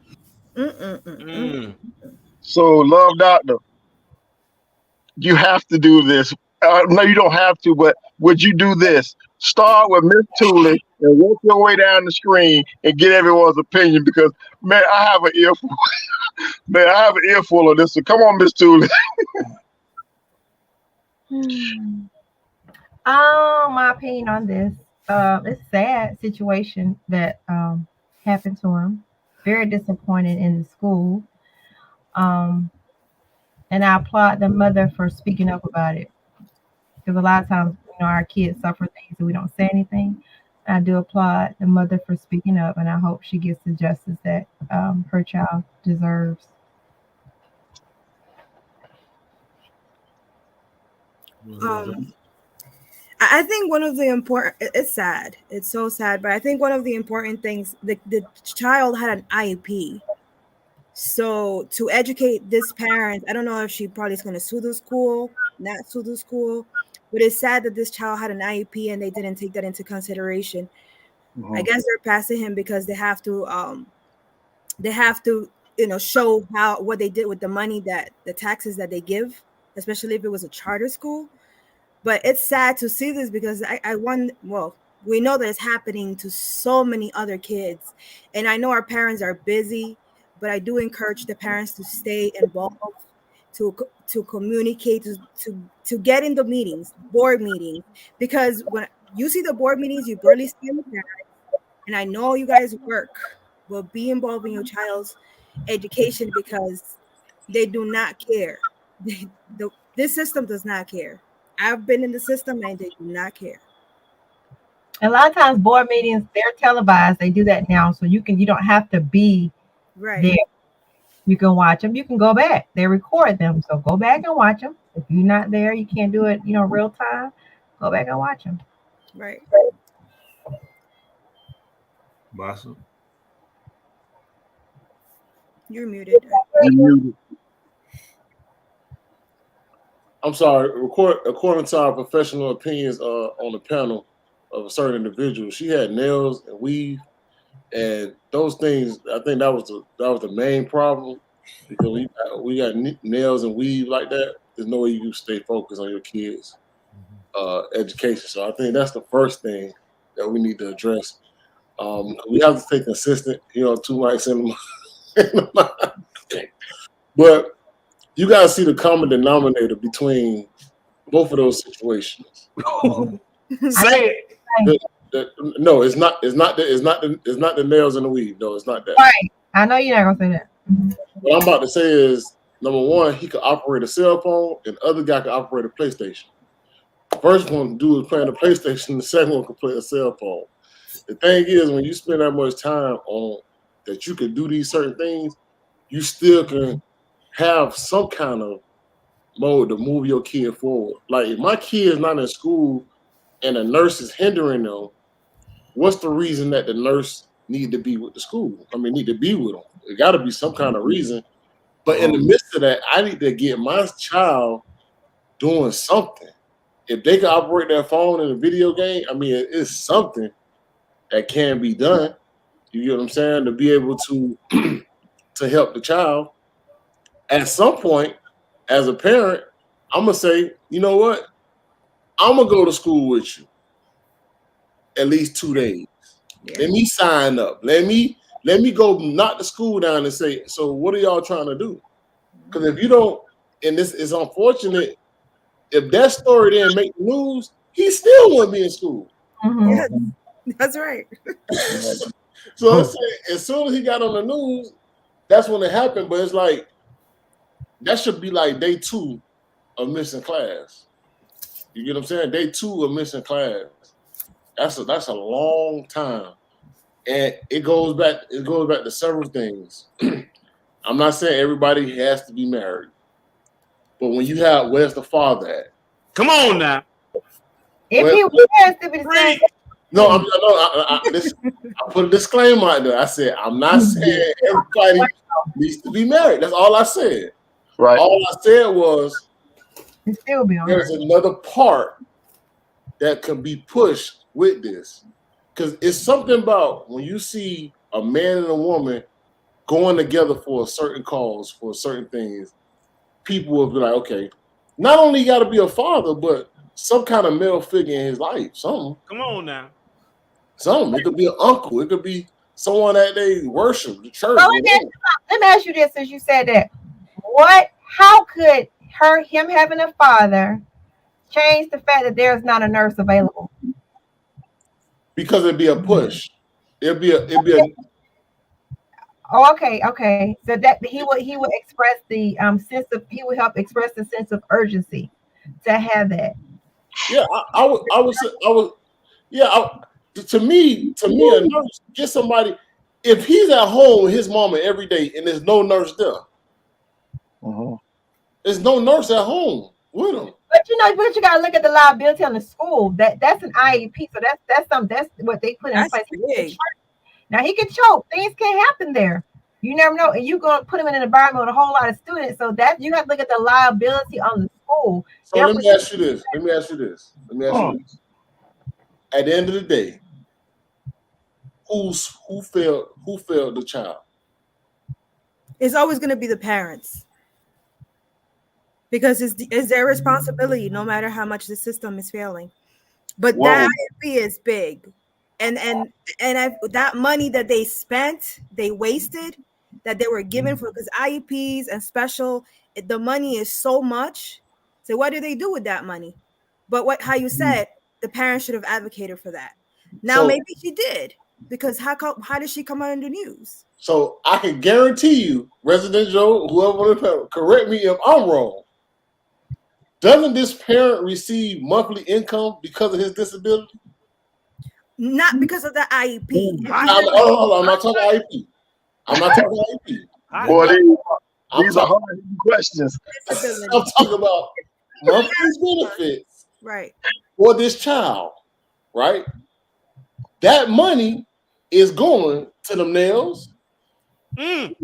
Speaker 8: So, Love Doctor, you have to do this. No, you don't have to, but would you do this? Start with Miss Tooley and work your way down the screen and get everyone's opinion, because, man, I have an earful. Man, I have an earful of this. So come on, Miss Tooley.
Speaker 6: My opinion on this, it's a sad situation that happened to him. Very disappointed in the school. And I applaud the mother for speaking up about it. Because a lot of times, our kids suffer things and we don't say anything. I do applaud the mother for speaking up, and I hope she gets the justice that her child deserves.
Speaker 5: I think one of the important, it's sad, it's so sad, but I think one of the important things, the child had an IEP. So to educate this parent, I don't know if she probably is going to sue the school, not sue the school, but it's sad that this child had an IEP and they didn't take that into consideration. I guess they're passing him because they have to, show what they did with the money, that the taxes that they give, especially if it was a charter school. But it's sad to see this because we know that it's happening to so many other kids. And I know our parents are busy, but I do encourage the parents to stay involved, to communicate, to get in the meetings, board meetings. Because when you see the board meetings, you barely see the parents. And I know you guys work, but be involved in your child's education because they do not care. This system does not care. I've been in the system and they do not care.
Speaker 6: A lot of times board meetings, they're televised. They do that now. So you don't have to be there. You can watch them. You can go back. They record them. So go back and watch them. If you're not there, you can't do it, real time. Go back and watch them.
Speaker 5: Right.
Speaker 1: Boston.
Speaker 5: You're muted.
Speaker 14: I'm sorry. According to our professional opinions on the panel of a certain individual, she had nails and weave, and those things. I think that was the main problem, because we got nails and weave like that. There's no way you can stay focused on your kids' education. So I think that's the first thing that we need to address. We have to stay consistent, you know, 2 mics in the mind. But you guys see the common denominator between both of those situations.
Speaker 1: Say it.
Speaker 14: No, it's not the nails in the weave. No, it's not that.
Speaker 6: Right. I know you're not gonna say that.
Speaker 14: What I'm about to say is, number one, he could operate a cell phone, and the other guy could operate a PlayStation. First one dude is playing a PlayStation, the second one could play a cell phone. The thing is, when you spend that much time on that you can do these certain things, you still can have some kind of mode to move your kid forward. Like if my kid is not in school and a nurse is hindering them, what's the reason that the nurse need to be with the school? I mean, need to be with them. It got to be some kind of reason. But in the midst of that, I need to get my child doing something. If they can operate their phone in a video game, I mean, it's something that can be done. You get what I'm saying? To be able to to help the child. At some point, as a parent, I'm gonna say, you know what? I'm gonna go to school with you at least 2 days. Yeah. Let me sign up. Let me go knock the school down and say, so what are y'all trying to do? Because if you don't, and this is unfortunate, if that story didn't make the news, he still wouldn't be in school.
Speaker 5: Yeah, that's right.
Speaker 14: So let's say as soon as he got on the news, that's when it happened. But it's like that should be like day 2 of missing class. You get what I'm saying? Day 2 of missing class. That's a long time, and it goes back to several things. I'm not saying everybody has to be married, but when you have, where's the father at?
Speaker 7: Come on now.
Speaker 6: If he has to be the same.
Speaker 14: No, I put a disclaimer out there. I said I'm not saying everybody needs to be married. That's all I said.
Speaker 8: Right.
Speaker 14: All I said was
Speaker 6: still be
Speaker 14: there's another part that can be pushed with this, because it's something about when you see a man and a woman going together for a certain cause, for certain things, people will be like, okay, not only you got to be a father, but some kind of male figure in his life. Something.
Speaker 7: Come on now.
Speaker 14: Something. It could be an uncle. It could be someone that they worship, the church.
Speaker 6: So let me ask you this, since you said that. How could him having a father change the fact that there's not a nurse available?
Speaker 14: Because it'd be a push. It'd be a
Speaker 6: Oh, okay. So that he would express the he would help express the sense of urgency to have that.
Speaker 14: Yeah, I would. Yeah, to me, a nurse, get somebody. If he's at home with his mama every day and there's no nurse there, there's no nurse at home with him.
Speaker 6: But you got to look at the liability on the school. That's an IEP, so that's what they put in place. Now he can choke. Things can happen there. You never know, and you gonna put him in an environment with a whole lot of students. So that you have to look at the liability on the school.
Speaker 14: So let me ask you this. At the end of the day, who failed the child?
Speaker 5: It's always going to be the parents, because it's their responsibility, no matter how much the system is failing. But that IEP is big, and that money that they spent, they wasted, that they were given for, because IEPs and special, the money is so much. So what do they do with that money? But how you said, the parents should have advocated for that. Now maybe she did, because how did she come out in the news?
Speaker 14: So I can guarantee you, Resident Joe, whoever, correct me if I'm wrong. Doesn't this parent receive monthly income because of his disability?
Speaker 5: Not because of the IEP.
Speaker 14: I'm not talking IEP. I'm not talking IEP.
Speaker 8: Boy, these are hard questions.
Speaker 14: I'm talking about monthly benefits,
Speaker 5: right,
Speaker 14: for this child, right? That money is going to them nails, to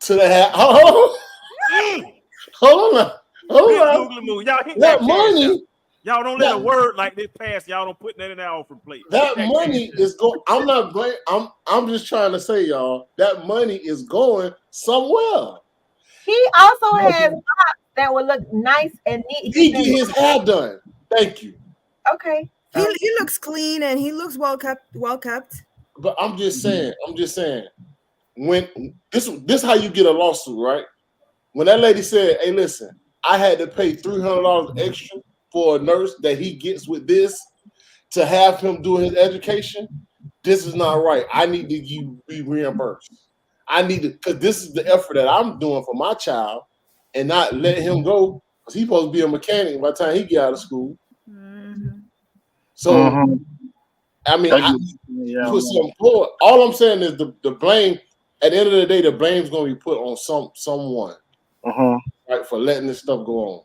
Speaker 14: the hat. Hold on. That money.
Speaker 7: Y'all don't let a word like this pass. Y'all don't put that in our offering plate.
Speaker 14: That money is going. I'm not blaming. I'm just trying to say, y'all, that money is going somewhere.
Speaker 6: He also has locks that would look nice and neat.
Speaker 14: He get his hair done. Thank you.
Speaker 6: Okay.
Speaker 5: He looks clean and he looks well kept. Well kept.
Speaker 14: But I'm just saying. When this how you get a lawsuit, right? When that lady said, "Hey, listen, I had to pay $300 extra for a nurse that he gets with this to have him do his education. This is not right. I need to be reimbursed. I need to, because this is the effort that I'm doing for my child, and not let him go because he's supposed to be a mechanic by the time he get out of school." So, I mean, put some forward. All I'm saying is the blame. At the end of the day, the blame's going to be put on someone, right, for letting this stuff go on.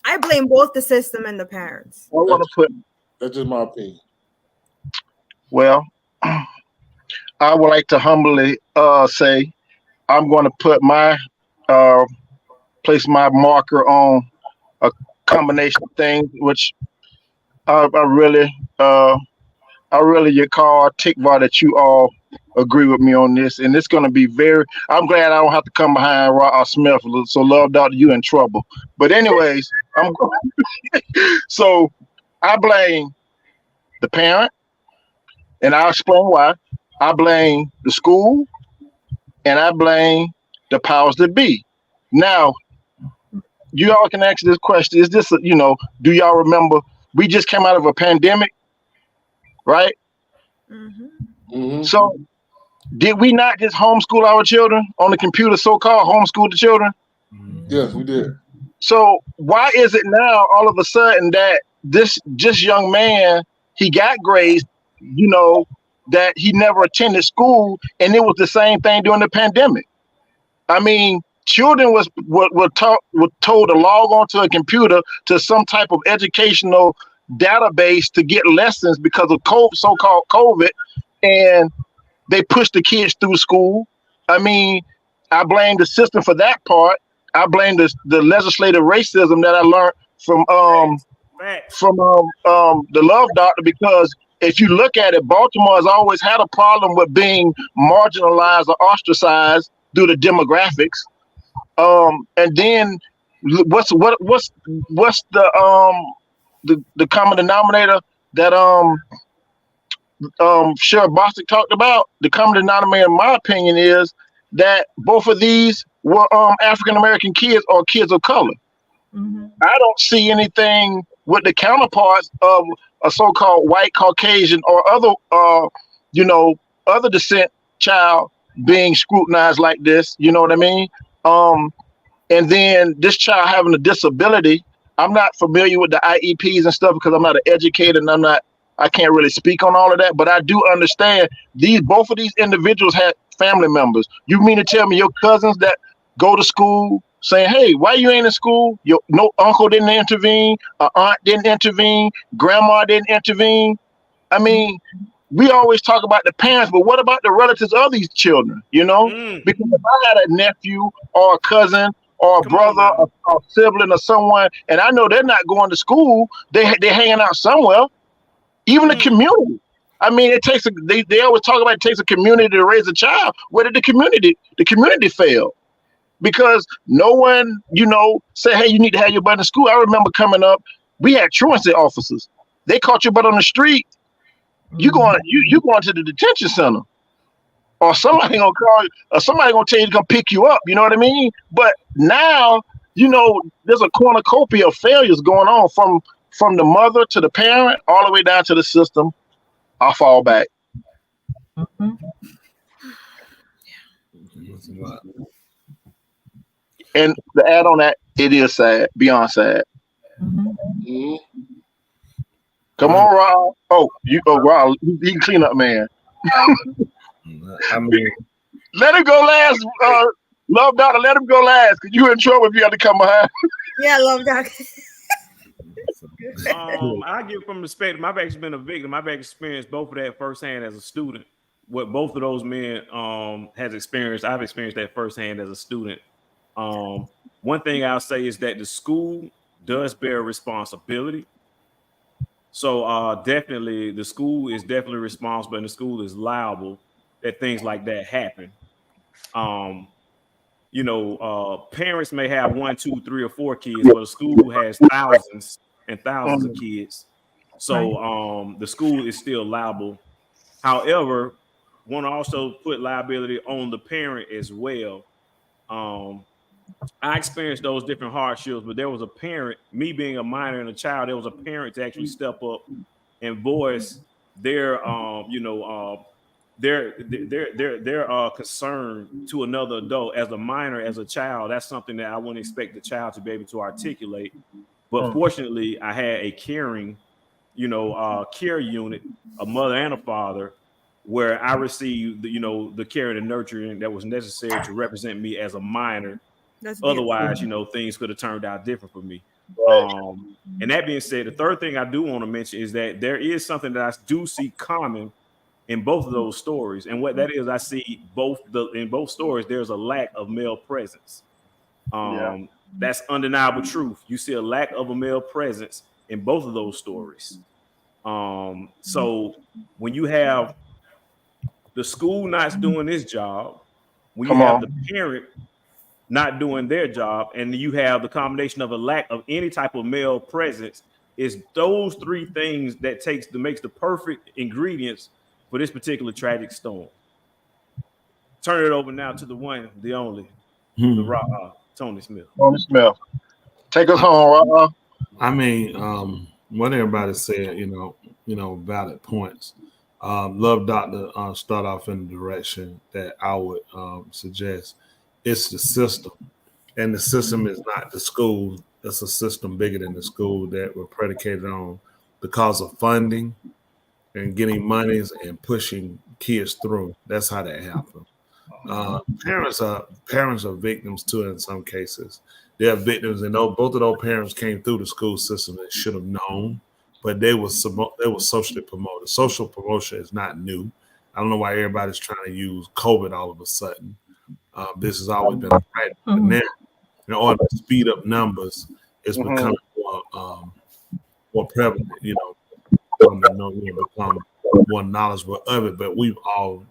Speaker 5: I blame both the system and the parents.
Speaker 3: I want to put.
Speaker 14: That's just my opinion.
Speaker 3: Well, I would like to humbly say I'm going to put my place my marker on a combination of things, which I really call Tikvar that you all agree with me on this, and it's going to be very. I'm glad I don't have to come behind Ra Smith. So, Love Doctor, you in trouble. But anyways, I'm so I blame the parent, and I'll explain why. I blame the school, and I blame the powers that be. Now, you all can answer this question: is this, do y'all remember we just came out of a pandemic, right? So, did we not just homeschool our children on the computer, so-called homeschool the children?
Speaker 14: Yes, we did.
Speaker 3: So, why is it now all of a sudden that this young man, he got grades, that he never attended school, and it was the same thing during the pandemic? I mean, children were told to log onto a computer to some type of educational database to get lessons because of so-called COVID, and they pushed the kids through school. I mean, I blame the system for that part. I blame the legislative racism that I learned from the Love Doctor, because if you look at it, Baltimore has always had a problem with being marginalized or ostracized due to demographics. And then what's the common denominator that Sheriff Bostic talked about? The common denominator, in my opinion, is that both of these were African American kids or kids of color. I don't see anything with the counterparts of a so-called white, Caucasian, or other other descent child being scrutinized like this. You know what I mean? And then this child having a disability. I'm not familiar with the IEPs and stuff because I'm not an educator and I can't really speak on all of that, but I do understand both of these individuals had family members. You mean to tell me your cousins that go to school saying, "Hey, why you ain't in school?" No uncle didn't intervene, aunt didn't intervene, grandma didn't intervene. I mean, we always talk about the parents, but what about the relatives of these children? Because if I had a nephew or a cousin or a brother or sibling or someone, and I know they're not going to school, they're hanging out somewhere. Even the community. I mean, it takes they always talk about it takes a community to raise a child. Where did the community fail? Because no one, said, "Hey, you need to have your butt in school." I remember coming up, we had truancy officers. They caught your butt on the street. You going to the detention center, or somebody gonna call you, or somebody gonna tell you to come pick you up. You know what I mean? But now, there's a cornucopia of failures going on from the mother to the parent, all the way down to the system. I'll fall back. And to add on that, it is sad, beyond sad. Come on, Rob. Rob, he clean up man.
Speaker 1: I mean,
Speaker 3: let him go last. Love Doctor, let him go last, because you in trouble if you have to come behind.
Speaker 5: Yeah, Love Doctor.
Speaker 7: I give from perspective. I've actually been a victim. I've experienced both of that firsthand as a student. What both of those men has experienced, I've experienced that firsthand as a student. One thing I'll say is that the school does bear responsibility. So definitely the school is definitely responsible, and the school is liable that things like that happen. Parents may have 1, 2, 3, or 4 kids, but the school has thousands and thousands of kids. So the school is still liable. However, want to also put liability on the parent as well. I experienced those different hardships, but there was a parent, me being a minor and a child, there was a parent to actually step up and voice their concern to another adult. As a minor, as a child, that's something that I wouldn't expect the child to be able to articulate. But fortunately, I had a caring, care unit, a mother and a father, where I received the care and the nurturing that was necessary to represent me as a minor. Otherwise, things could have turned out different for me. And that being said, the third thing I do want to mention is that there is something that I do see common in both of those stories. And what that is, I see in both stories, there's a lack of male presence. That's undeniable truth. You see a lack of a male presence in both of those stories. So when you have the school not doing its job, when you have the parent not doing their job, and you have the combination of a lack of any type of male presence, is those three things that makes the perfect ingredients for this particular tragic storm. Turn it over now to the one, the only, the Tony Smith.
Speaker 3: Tony Smith, take us home, Ra.
Speaker 1: I mean, what everybody said, valid points. Love Doctor start off in the direction that I would suggest. It's the system, and the system is not the school. It's a system bigger than the school that were predicated on the cause of funding and getting monies and pushing kids through. That's how that happened. Parents are victims too in some cases. They're victims, and both of those parents came through the school system and should have known, but they were socially promoted. Social promotion is not new. I don't know why everybody's trying to use COVID all of a sudden. This has always been a practice. But now, in order to speed up numbers, it's becoming more prevalent. Become more knowledgeable of it. But we've all,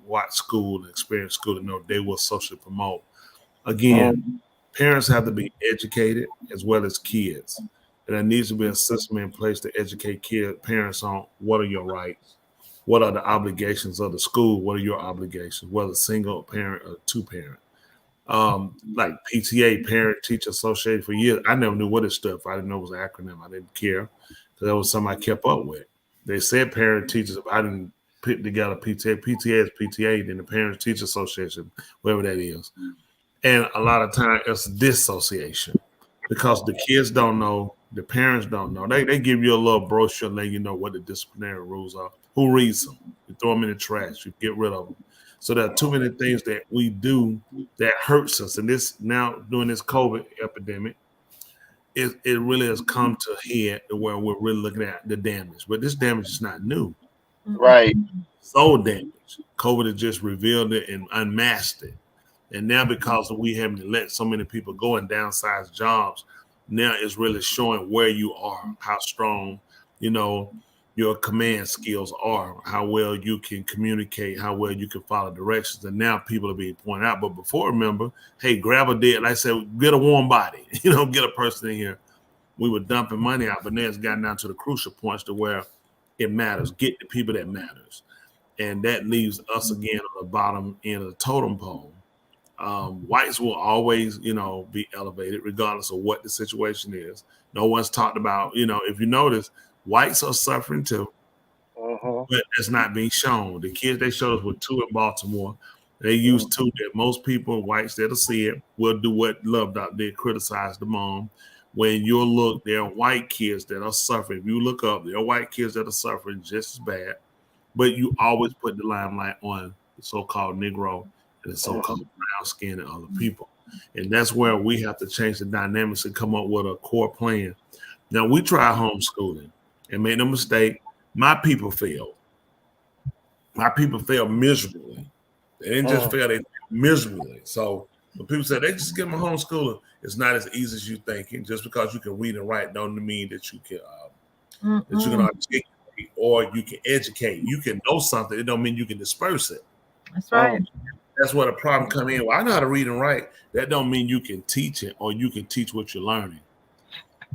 Speaker 1: watched school and experienced school to know they will socially promote. Again, parents have to be educated as well as kids, and there needs to be a system in place to educate parents on what are your rights. What are the obligations of the school? What are your obligations? Whether single parent or two parent. Like PTA, Parent Teacher Association, for years, I never knew what it stood for. I didn't know it was an acronym. I didn't care because that was something I kept up with. They said parent teachers. I didn't put together PTA. PTA is PTA, then the Parents Teacher Association, whatever that is. And a lot of time it's dissociation because the kids don't know, the parents don't know. They give you a little brochure letting you know what the disciplinary rules are. Who reads them? You throw them in the trash. You get rid of them. So there are too many things that we do that hurts us. And this now during this COVID epidemic, it really has come to head to where we're really looking at the damage. But this damage is not new.
Speaker 3: Right.
Speaker 1: So damaged. COVID has just revealed it and unmasked it. And now because we haven't let so many people go and downsize jobs, now it's really showing where you are, how strong, your command skills are, how well you can communicate, how well you can follow directions. And now people are being pointed out. But before, remember, hey, grab a dead, like I said, get a warm body, get a person in here. We were dumping money out, but now it's gotten down to the crucial points to where it matters. Get the people that matters. And that leaves us again on the bottom end of the totem pole. Whites will always, be elevated regardless of what the situation is. No one's talked about, if you notice, whites are suffering too, but it's not being shown. The kids they showed us were 2 in Baltimore. They used 2 that most people, whites that'll see it, will do what Love Doc did, criticize the mom. When you look, there are white kids that are suffering. If you look up, there are white kids that are suffering just as bad, but you always put the limelight on the so-called Negro and the so-called brown skin and other people. And that's where we have to change the dynamics and come up with a core plan. Now, we try homeschooling. And make no mistake, my people failed. My people failed miserably. They didn't just fail, they failed miserably. So when people say they just get them a homeschooler, it's not as easy as you thinking. Just because you can read and write don't mean that you can articulate or you can educate. You can know something, it don't mean you can disperse it.
Speaker 6: That's right.
Speaker 1: That's where the problem come in. Well, I know how to read and write. That don't mean you can teach it or you can teach what you're learning.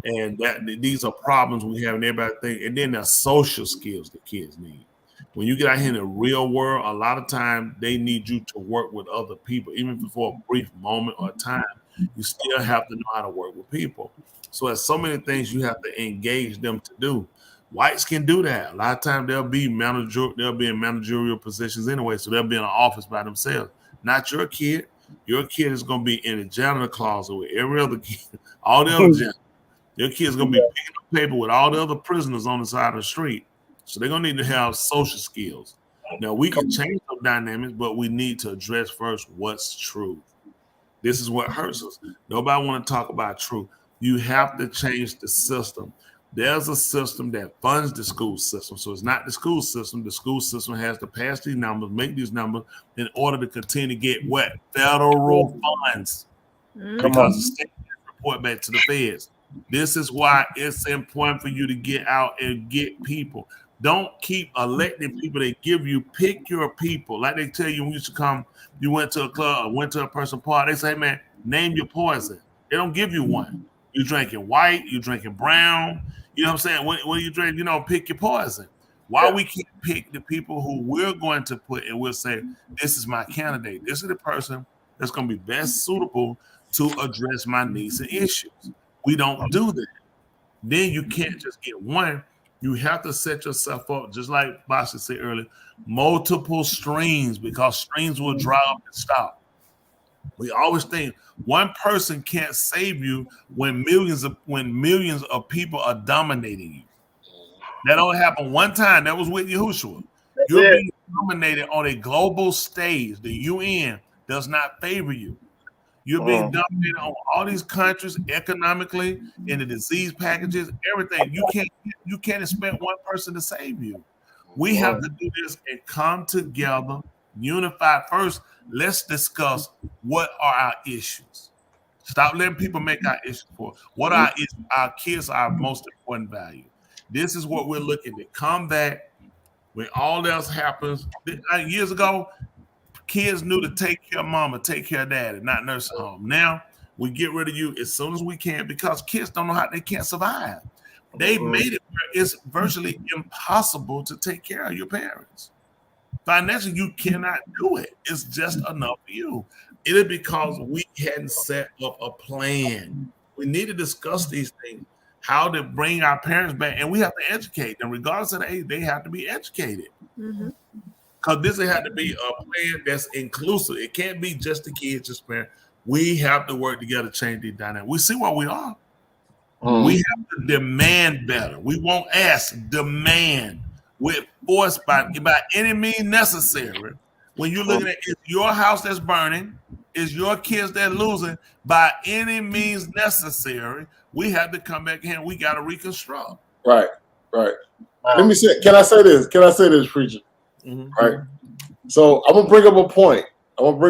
Speaker 1: And that these are problems we have, and everybody think. And then there's social skills that kids need. When you get out here in the real world, a lot of times they need you to work with other people, even for a brief moment or time. You still have to know how to work with people. So there's so many things you have to engage them to do. Whites can do that. A lot of times they'll be in managerial positions anyway, so they'll be in an office by themselves. Not your kid. Your kid is going to be in the janitor closet with every other kid, all the other janitors. Your kid's going to be picking up paper with all the other prisoners on the side of the street. So they're going to need to have social skills. Now, we can change those dynamics, but we need to address first what's true. This is what hurts us. Nobody want to talk about truth. You have to change the system. There's a system that funds the school system. So it's not the school system. The school system has to pass these numbers, make these numbers in order to continue to get what? Federal funds. Because the state report back to the feds. This is why it's important for you to get out and get people. Don't keep electing people they give you. Pick your people. Like they tell you when you used to come, you went to a club or went to a person's party. They say, man, name your poison. They don't give you one. You drinking white, you drinking brown. You know what I'm saying? When you drink, pick your poison. Why we can't pick the people who we're going to put and we'll say, this is my candidate. This is the person that's going to be best suitable to address my needs and issues. We don't do that. Then you can't just get one. You have to set yourself up, just like Basha said earlier, multiple streams, because streams will dry up and stop. We always think one person can't save you when millions of people are dominating you. That only happened one time. That was with Yahushua. You're being dominated on a global stage. The UN does not favor you. You're being dominated on all these countries economically, in the disease packages, everything. You can't expect one person to save you. We have to do this and come together, unified. First, let's discuss what are our issues. Stop letting people make our issues for us. What are our kids' our most important value? This is what we're looking to combat when all else happens. Years ago, kids knew to take care of mama, take care of daddy, not nursing home. Now we get rid of you as soon as we can because kids don't know how they can't survive. They made it where it's virtually impossible to take care of your parents. Financially, you cannot do it. It's just enough for you. It is because we hadn't set up a plan. We need to discuss these things, how to bring our parents back, and we have to educate them. Regardless of the age, they have to be educated. Because this had to be a plan that's inclusive. It can't be just the kids, just parents. We have to work together to change these dynamics. We see where we are. We have to demand better. We won't ask, demand with force by any means necessary. When you're looking at it's your house that's burning, it's your kids that losing, by any means necessary, we have to come back here. We got to reconstruct.
Speaker 14: Right. Let me say. Can I say this, preacher? Right. So I'm gonna bring up a point. And I'm gonna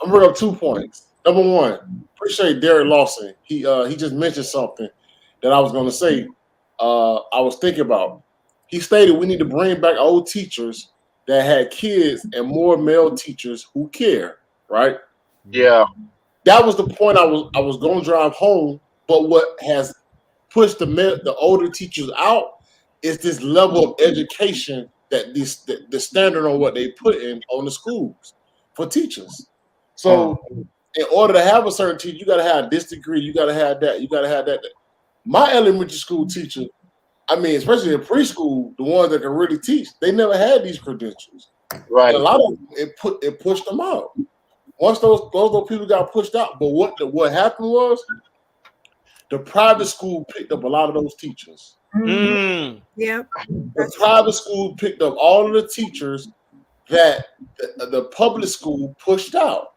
Speaker 14: bring up 2 points. Number one, appreciate Derek Lawson. He just mentioned something that I was gonna say. I was thinking about. He stated we need to bring back old teachers that had kids and more male teachers who care. Right?
Speaker 3: Yeah.
Speaker 14: That was the point I was gonna drive home. But what has pushed the older teachers out is this level of education that the standard on what they put in on the schools for teachers. So in order to have a certain teacher, you got to have this degree, you got to have that, you got to have that. My elementary school teacher, I mean, especially in preschool, the ones that can really teach, they never had these credentials.
Speaker 3: Right.
Speaker 14: And a lot of them, it pushed them out. Once those people got pushed out, but what happened was the private school picked up a lot of those teachers.
Speaker 5: Yeah.
Speaker 14: The private school picked up all of the teachers that the public school pushed out.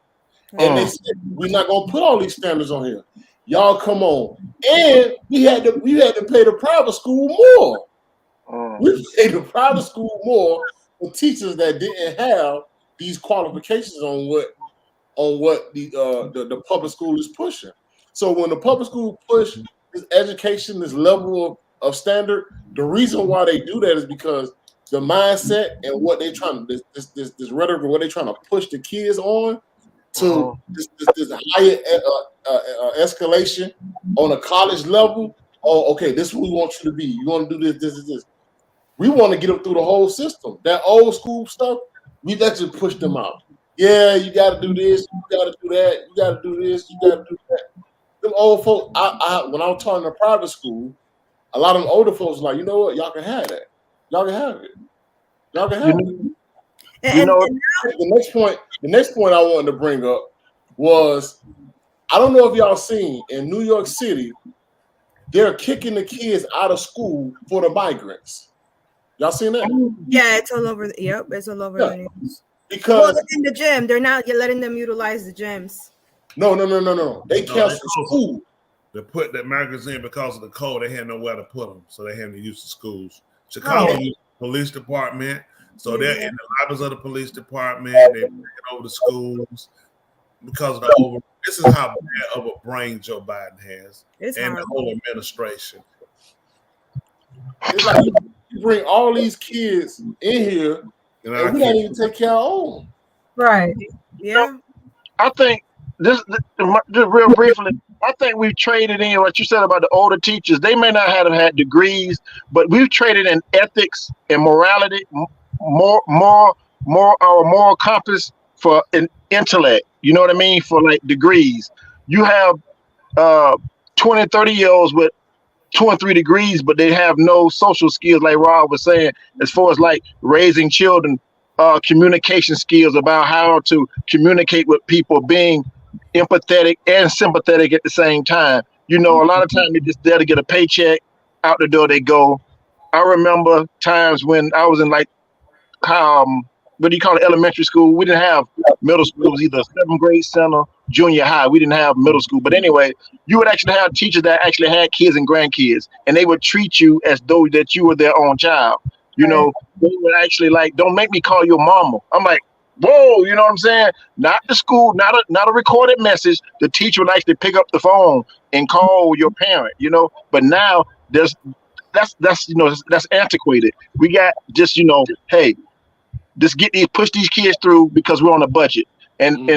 Speaker 14: And they said, we're not gonna put all these standards on here. Y'all come on. And we had to pay the private school more. We paid the private school more for teachers that didn't have these qualifications on what the public school is pushing. So when the public school push this education, this level of standard, the reason why they do that is because the mindset and what they're trying to this rhetoric and what they're trying to push the kids on to this higher escalation on a college level. Oh, okay, this is who we want you to be. You want to do this. We want to get them through the whole system. That old school stuff, we let you push them out. Yeah, you got to do this. You got to do that. You got to do this. You got to do that. Them old folks. When I was talking to private school, a lot of them older folks were like, you know what, y'all can have that. Y'all can have it. Y'all can have it.
Speaker 3: You know,
Speaker 14: the next point I wanted to bring up was, I don't know if y'all seen in New York City, they're kicking the kids out of school for the migrants. Y'all seen that?
Speaker 5: Yeah, it's all over. Yep, it's all over the news.
Speaker 14: Because
Speaker 5: in the gym, they're not letting them utilize the gyms.
Speaker 14: No. They canceled school.
Speaker 1: They put the migrants in because of the cold. They had nowhere to put them, so they had to use the schools. Chicago Police Department. So they're in the lobbies of the police department. They're taking over the schools because of the over. This is how bad of a brain Joe Biden has, and the whole administration.
Speaker 14: It's like you bring all these kids in here, and we don't even take care of our own.
Speaker 6: Right.
Speaker 5: Yeah.
Speaker 3: I think this real briefly. I think we've traded in what you said about the older teachers. They may not have had degrees, but we've traded in ethics and morality, more our moral compass for an intellect. You know what I mean? For like degrees. You have 20, 30-year-olds with 2 and 3 degrees, but they have no social skills, like Rob was saying, as far as like raising children, communication skills about how to communicate with people, being empathetic and sympathetic at the same time. You know, a lot of times they're just there to get a paycheck, out the door they go. I remember times when I was in like what do you call it, elementary school. We didn't have middle school. It was either 7th grade center, junior high. We didn't have middle school. But anyway, you would actually have teachers that actually had kids and grandkids, and they would treat you as though that you were their own child. You know, they would actually like, don't make me call your mama. I'm like, whoa, you know what I'm saying? Not the school, not a recorded message. The teacher would actually pick up the phone and call your parent, you know. But now that's antiquated. We got just, you know, hey, just push these kids through because we're on a budget. And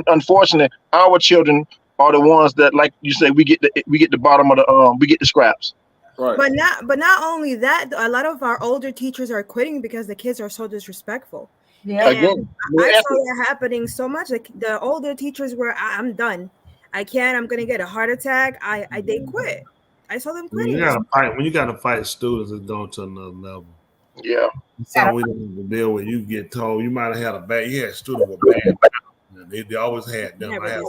Speaker 3: unfortunately, our children are the ones that, like you say, we get the bottom of the we get the scraps.
Speaker 14: Right.
Speaker 5: But not only that, a lot of our older teachers are quitting because the kids are so disrespectful.
Speaker 6: Yeah.
Speaker 3: Again,
Speaker 5: I saw that happening so much. Like the older teachers were, I'm done. I can't. I'm gonna get a heart attack. They quit. I saw them quitting.
Speaker 1: When you gotta fight students, it's going to another level.
Speaker 3: Yeah.
Speaker 1: That's how we don't have to deal with. You get told you might have had a bad. You had students with bad. They always had them. I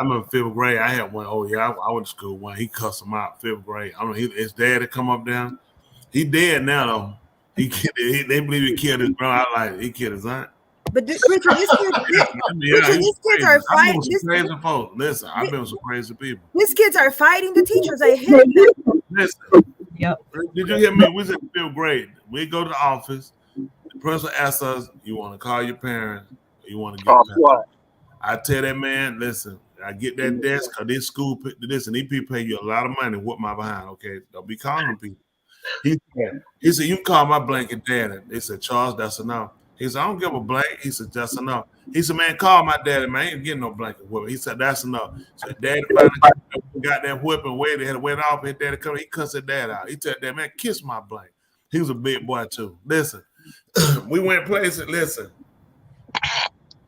Speaker 1: remember 5th grade. I had one. Oh yeah, I went to school one. He cussed him out 5th grade. I mean, his dad had come up down. He dead now though. They believe he killed his brother. I like he killed his aunt.
Speaker 5: But these kids are fighting.
Speaker 1: Crazy folks. Listen, I've been with some crazy people.
Speaker 5: These kids are fighting the teachers. I hate them.
Speaker 1: Listen.
Speaker 6: Yep.
Speaker 1: Did you hear me? We was in 5th grade. We go to the office. The principal asks us, "You want to call your parents? Or you want to get?" I tell that man, listen. I get that desk because this school. Listen, these people pay you a lot of money. Whoop my behind. Okay, don't be calling them people. He said, you can call my blanket daddy. They said, Charles, that's enough. He said, I don't give a blanket. He said, that's enough. He said, man, call my daddy, man. I ain't getting no blanket whipping. He said, that's enough. So daddy finally got that whipping, waited, had to wait off. His daddy come, he cussed his dad out. He said, that man, kiss my blanket. He was a big boy too. Listen, we went places. Listen,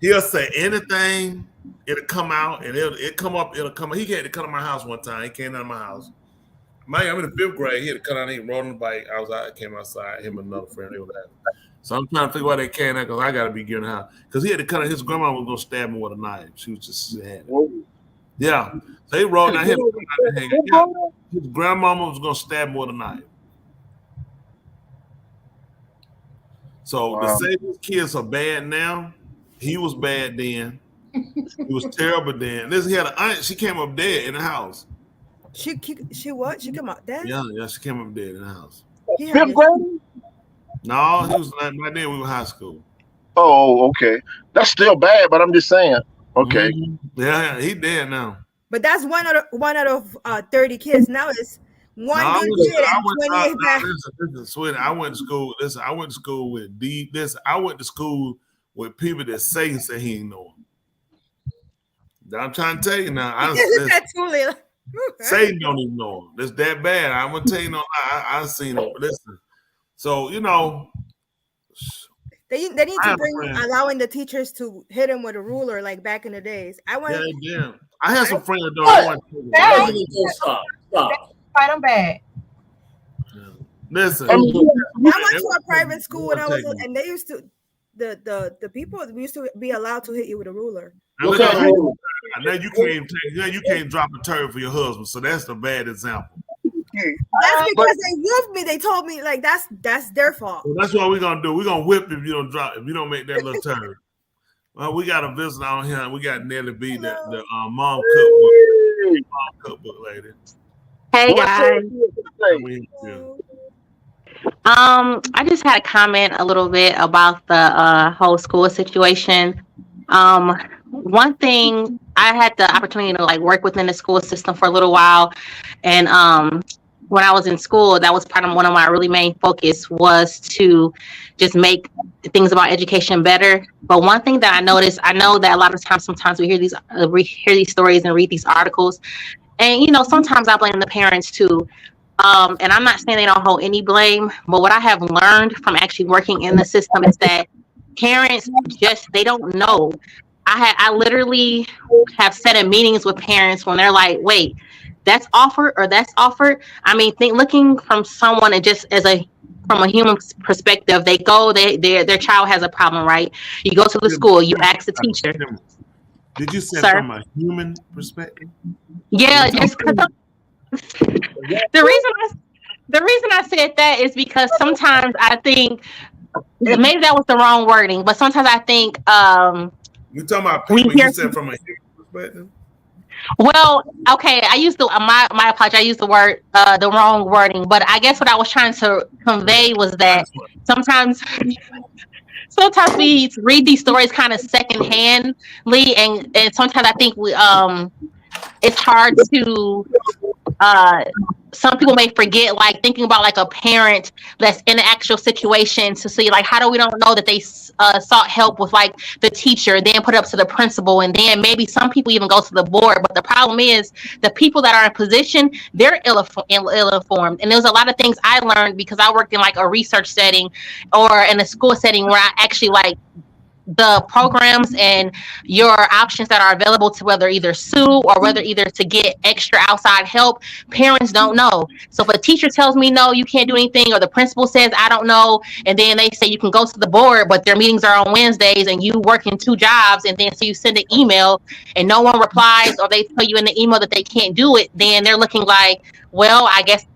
Speaker 1: he'll say anything. It'll come out and it'll come up. It'll come. He had to come to my house one time. He came down to my house. I'm in the 5th grade. He had to come out. He rode on the bike. I came outside. Him and another friend. They were there. So I'm trying to figure out why they came out because I got to be getting out. Because he had to cut out. His grandma was gonna stab him with a knife. She was just sad. Yeah. So he rode down here. His grandmama was gonna stab him with a knife. So to say these kids are bad now, he was bad then. He was terrible then. Listen, he had an aunt. She came up dead in the house.
Speaker 5: She what? She come out dead?
Speaker 1: Yeah, she came up dead in the house.
Speaker 3: 5th grade?
Speaker 1: No, he was like my then we were high school.
Speaker 3: Oh, okay. That's still bad, but I'm just saying. Okay.
Speaker 1: Mm-hmm. Yeah, he dead now.
Speaker 5: But that's one out of 30 kids. Now it's one good kid and 28 bad.
Speaker 1: Listen, sweetie, I went to school. Listen, I went to school with I went to school with people that Satan said he didn't know him. I'm trying to tell you now.
Speaker 5: That's too late.
Speaker 1: Satan don't even know him. It's that bad. I'm gonna tell you no. I've seen him. Listen. So you know,
Speaker 5: they need to allowing the teachers to hit him with a ruler like back in the days.
Speaker 1: Yeah. I had some friends though.
Speaker 14: Stop.
Speaker 6: Fight them back.
Speaker 1: Listen.
Speaker 5: I went to a private school and they used to the people used to be allowed to hit you with a ruler.
Speaker 1: Now you can't drop a turd for your husband, so that's a bad example.
Speaker 5: That's because they whooped me. They told me like that's their fault.
Speaker 1: Well, that's what we're gonna do. We're gonna whip if you don't make that little turd. Well, we got a visitor on here. We got Nelly B, the mom cookbook lady.
Speaker 4: Hey guys. I just had a comment a little bit about the whole school situation. One thing, I had the opportunity to like work within the school system for a little while, and when I was in school, that was part of one of my really main focus was to just make things about education better. But one thing that I noticed, I know that a lot of times, sometimes we hear these stories and read these articles, and you know, sometimes I blame the parents too. And I'm not saying they don't hold any blame, but what I have learned from actually working in the system is that parents they don't know. I literally have sat in meetings with parents when they're like, wait, that's offered or that's offered. I mean, looking from someone and just from a human perspective, they go, their child has a problem, right? You go to the school, you ask the teacher.
Speaker 1: Did you say from a human perspective?
Speaker 4: Yeah, just because the reason I said that is because sometimes I think maybe that was the wrong wording, but sometimes I think
Speaker 1: you're talking about people. You said from a human perspective.
Speaker 4: Well, okay, I used my apology. I used the wrong wording, but I guess what I was trying to convey was that sometimes we read these stories kind of secondhandly, and sometimes I think it's hard to some people may forget, like thinking about like a parent that's in an actual situation to see like how do we don't know that they sought help with like the teacher, then put it up to the principal, and then maybe some people even go to the board. But the problem is the people that are in position, they're ill-informed. And there's a lot of things I learned because I worked in like a research setting or in a school setting where I actually like the programs and your options that are available to whether either sue or whether either to get extra outside help, parents don't know. So if a teacher tells me no, you can't do anything, or the principal says I don't know, and then they say you can go to the board, but their meetings are on Wednesdays and you work in 2 jobs, and then so you send an email and no one replies, or they tell you in the email that they can't do it, then they're looking like, well, I guess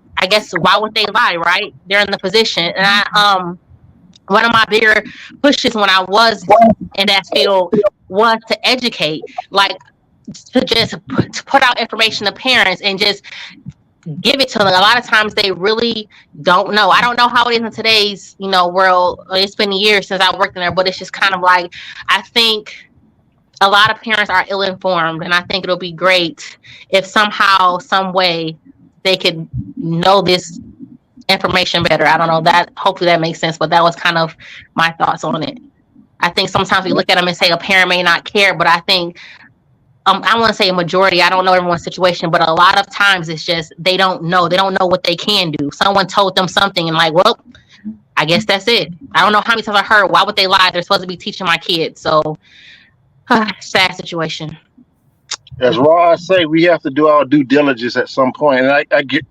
Speaker 4: why would they lie, right? They're in the position. And one of my bigger pushes when I was in that field was to educate, like to just put out information to parents and just give it to them. A lot of times they really don't know. I don't know how it is in today's, world. It's been years since I worked in there, but it's just kind of like, I think a lot of parents are ill-informed, and I think it'll be great if somehow, some way they could know this information better. I don't know, that hopefully that makes sense, but that was kind of my thoughts on it. I think sometimes we look at them and say a parent may not care, but I think I want to say a majority, I don't know everyone's situation, but a lot of times it's just they don't know what they can do. Someone told them something and like, well, I guess that's it. I don't know how many times I heard, why would they lie? They're supposed to be teaching my kids. So sad situation.
Speaker 3: As Ross say, we have to do our due diligence at some point, and I get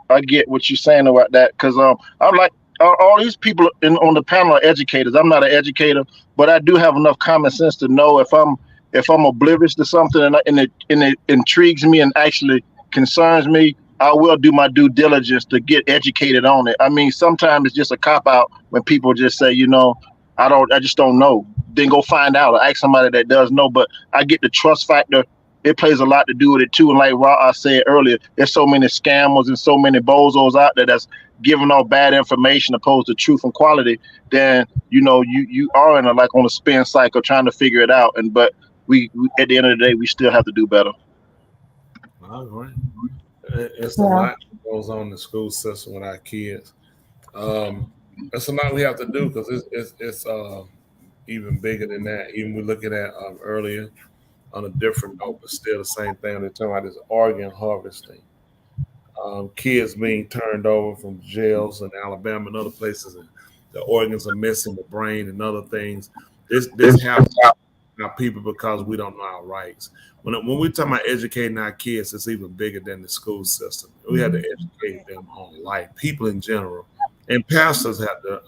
Speaker 3: I get what you're saying about that, because I'm like all these people on the panel are educators. I'm not an educator, but I do have enough common sense to know if I'm oblivious to something and it intrigues me and actually concerns me, I will do my due diligence to get educated on it. I mean, sometimes it's just a cop out when people just say, I just don't know. Then go find out or ask somebody that does know. But I get the trust factor. It plays a lot to do with it too. And like I said earlier, there's so many scammers and so many bozos out there that's giving off bad information opposed to truth and quality. Then you are on a spin cycle trying to figure it out. But we at the end of the day, we still have to do better.
Speaker 1: All right. It's a lot that goes on in the school system with our kids. It's a lot we have to do because it's even bigger than that. Even we're looking at earlier, on a different note, but still the same thing. They're talking about this organ harvesting. Kids being turned over from jails in Alabama and other places, and the organs are missing, the brain and other things. This happens to our people because we don't know our rights. When we talk about educating our kids, it's even bigger than the school system. We have to educate them on life, people in general, and pastors have to,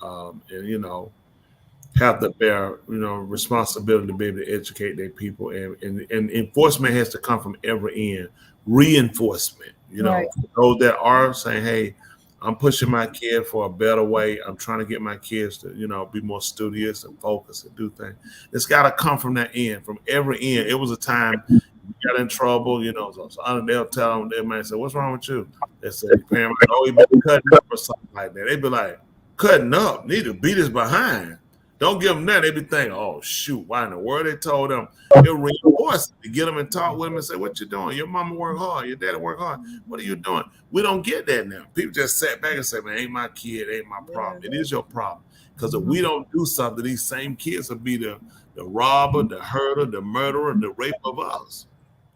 Speaker 1: have to bear, responsibility to be able to educate their people, and enforcement has to come from every end. Reinforcement,
Speaker 5: Right.
Speaker 1: those that are saying, "Hey, I'm pushing my kid for a better way. I'm trying to get my kids to, be more studious and focused and do things." It's got to come from that end, from every end. It was a time you got in trouble, so they'll tell them, they might say, "What's wrong with you?" They say, "Parent, oh, he been cutting up or something like that." They'd be like, "Cutting up? Need to beat his behind." Don't give them that. They be thinking, "Oh shoot, why in the world?" They told them. They'll reinforce it to get them and talk with them and say, "What you doing? Your mama work hard. Your daddy work hard. What are you doing?" We don't get that now. People just sat back and say, "Man, ain't my kid, ain't my problem." It is your problem, because if we don't do something, these same kids will be the robber, the herder, the murderer, the rape of us.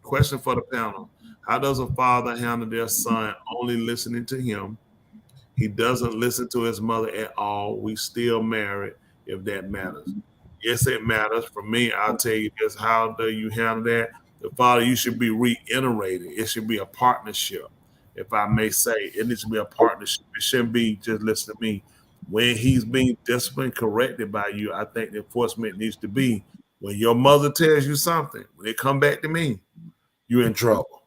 Speaker 1: Question for the panel: how does a father handle their son only listening to him? He doesn't listen to his mother at all. We still married, if that matters. Yes, it matters. For me, I'll tell you this: how do you handle that? The father, you should be reiterated. It should be a partnership, if I may say. It needs to be a partnership. It shouldn't be just listen to me. When he's being disciplined, corrected by you, I think the enforcement needs to be when your mother tells you something, when it come back to me, you're in trouble.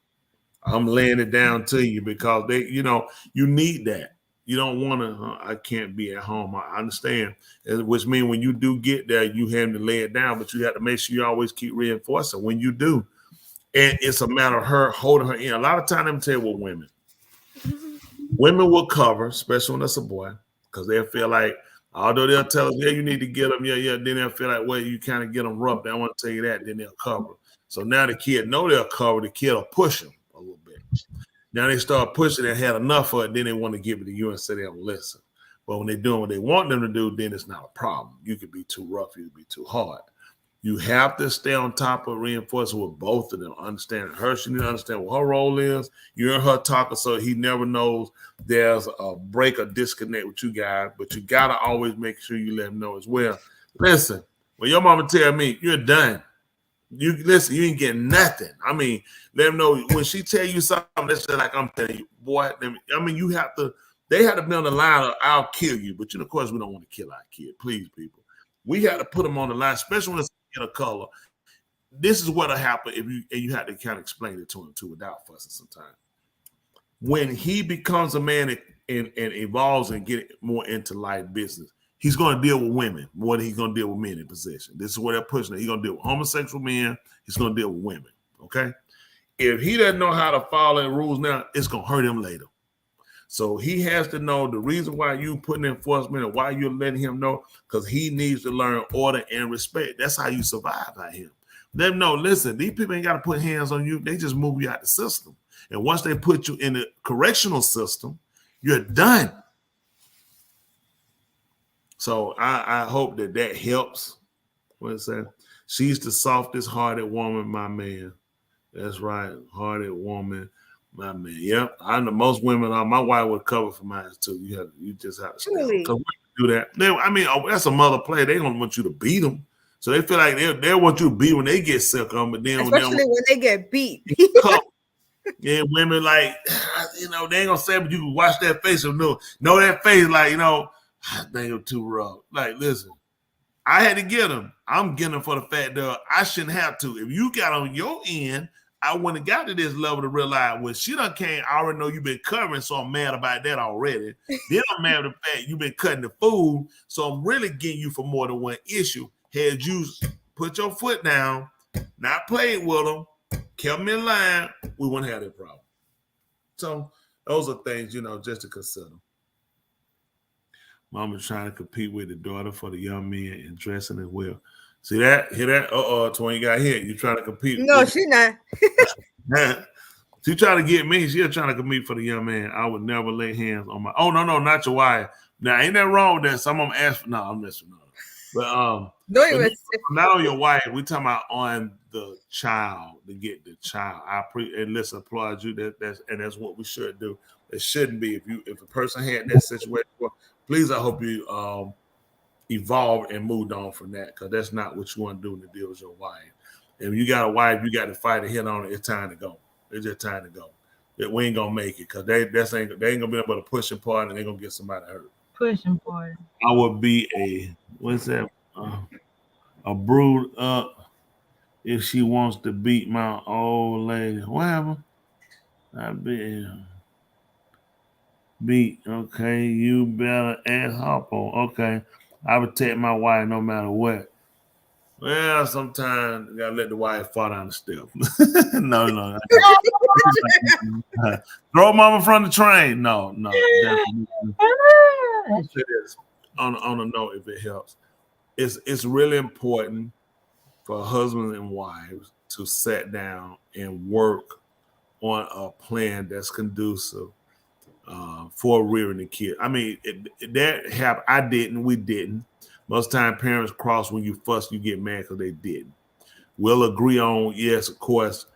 Speaker 1: I'm laying it down to you, because you need that. You don't want to, I can't be at home. I understand. Which means when you do get there, you have to lay it down, but you have to make sure you always keep reinforcing when you do. And it's a matter of her holding her in. A lot of time, let me tell you what women will cover, especially when it's a boy, because they'll feel like, although they'll tell us, "Yeah, you need to get them," then they'll feel like, "Well, you kind of get them rough. They don't want to tell you that," then they'll cover. So now the kid know they'll cover, the kid will push them a little bit. Now they start pushing, they had enough of it, then they want to give it to you and say they don't listen. But when they're doing what they want them to do, then it's not a problem. You could be too rough, you could be too hard. You have to stay on top of reinforcing with both of them. Understand her, she need to understand what her role is. You're in her talker, so he never knows there's a break or disconnect with you guys, but you got to always make sure you let him know as well. Listen, when your mama tell me you're done, you listen, you ain't getting nothing. I mean, let them know when she tell you something, that's just like I'm telling you, boy. I mean, you have to, they have to be on the line of, "I'll kill you." But of course, we don't want to kill our kid. Please, people. We have to put them on the line, especially when it's a kid of color. This is what'll happen if you have to kind of explain it to him too without fussing sometimes. When he becomes a man and evolves and get more into life business, he's going to deal with women more than he's going to deal with men in position. This is where they're pushing it. He's going to deal with homosexual men. He's going to deal with women. Okay. If he doesn't know how to follow the rules now, it's going to hurt him later. So he has to know the reason why you putting enforcement and why you're letting him know, because he needs to learn order and respect. That's how you survive by him. Let them know, listen, these people ain't got to put hands on you. They just move you out the system. And once they put you in the correctional system, you're done. So I hope that helps. What is that? She's the softest hearted woman, my man. That's right. Hearted woman, my man. Yep. I know most women are. My wife would cover for mine too. You just have to
Speaker 5: Truly.
Speaker 1: do that. That's a mother play. They don't want you to beat them. So they feel like they want you to beat when they get sick of them, but then
Speaker 5: Especially when they get beat.
Speaker 1: Yeah, women like, they ain't gonna say, but you can watch that face and know that face, like, I think I'm too rough. Like, listen, I had to get them. I'm getting them for the fact that I shouldn't have to. If you got on your end, I wouldn't have got to this level to realize when she done came, I already know you've been covering, so I'm mad about that already. Then I'm mad at the fact you've been cutting the food, so I'm really getting you for more than one issue. Had you put your foot down, not played with them, kept them in line, we wouldn't have that problem. So those are things, just to consider. Mama's trying to compete with the daughter for the young men and dressing as well. See that? Hear that? Twain got hit. You trying to compete?
Speaker 5: No, she not.
Speaker 1: She trying to get me. She's trying to compete for the young man. I would never lay hands on my. Oh no, not your wife. Now ain't that wrong with that? Some of them ask for. No, I'm messing up. But
Speaker 5: No, it's
Speaker 1: not on your wife. We talking about on the child to get the child. And listen, applaud you. That's what we should do. It shouldn't be if a person had that situation. Well, please, I hope you evolved and moved on from that, because that's not what you want to do to deal with your wife. If you got a wife, you got to fight a hit on it. It's time to go. It's just time to go. We ain't gonna make it, because they ain't gonna be able to push and part, and they're gonna get somebody hurt.
Speaker 6: Pushing for it.
Speaker 1: I would be a brood up if she wants to beat my old lady. Whatever. I'd be beat. Okay, you better ass hop on. Okay, I would take my wife no matter what. Well, sometimes you gotta let the wife fall down the step. No. Throw mama from the train. No. On a note, if it helps, it's really important for husbands and wives to sit down and work on a plan that's conducive for rearing the kid. I mean, that happened. I didn't. We didn't. Most time parents cross when you fuss, you get mad because they didn't. We'll agree on, yes, of course.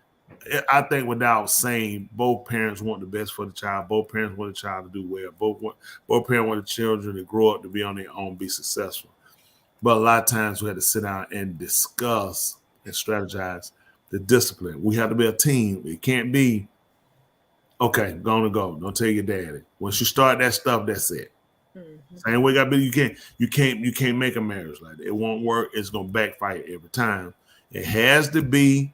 Speaker 1: I think without saying, both parents want the best for the child. Both parents want the child to do well. Both parents want the children to grow up to be on their own, be successful. But a lot of times we have to sit down and discuss and strategize the discipline. We have to be a team. It can't be, okay, gonna go. Don't tell your daddy. Once you start that stuff, that's it. Same way you can't make a marriage like that. It won't work. It's gonna backfire every time. It has to be.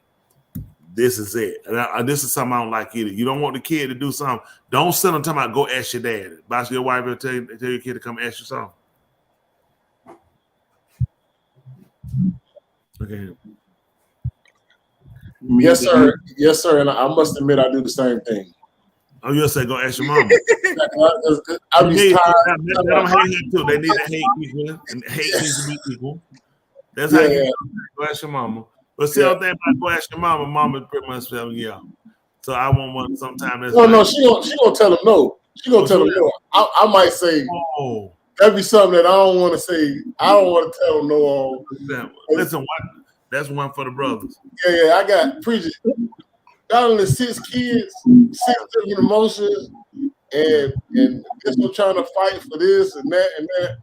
Speaker 1: This is it. And this is something I don't like either. You don't want the kid to do something. Don't sit on time about go ask your dad. Boss, your wife will tell your kid to come ask you something. Okay.
Speaker 14: Yes, sir. And I must admit, I do the same thing.
Speaker 1: Oh, you'll say go ask your mama.
Speaker 14: I'm just tired.
Speaker 1: They don't hate him too. They need to hate people, and hate needs to be equal. That's how you go ask your mama. But see, the thing about go ask your mama, mama pretty much telling you yeah. So I want one sometime.
Speaker 14: No, she gonna tell him no. She gonna tell him no. I might say, that'd be something that I don't want to say. I don't want to tell him no.
Speaker 1: Listen, that's one for the brothers.
Speaker 14: Yeah, I got preaching. Got only 6 kids, 6 different emotions, and this one trying to fight for this and that and that.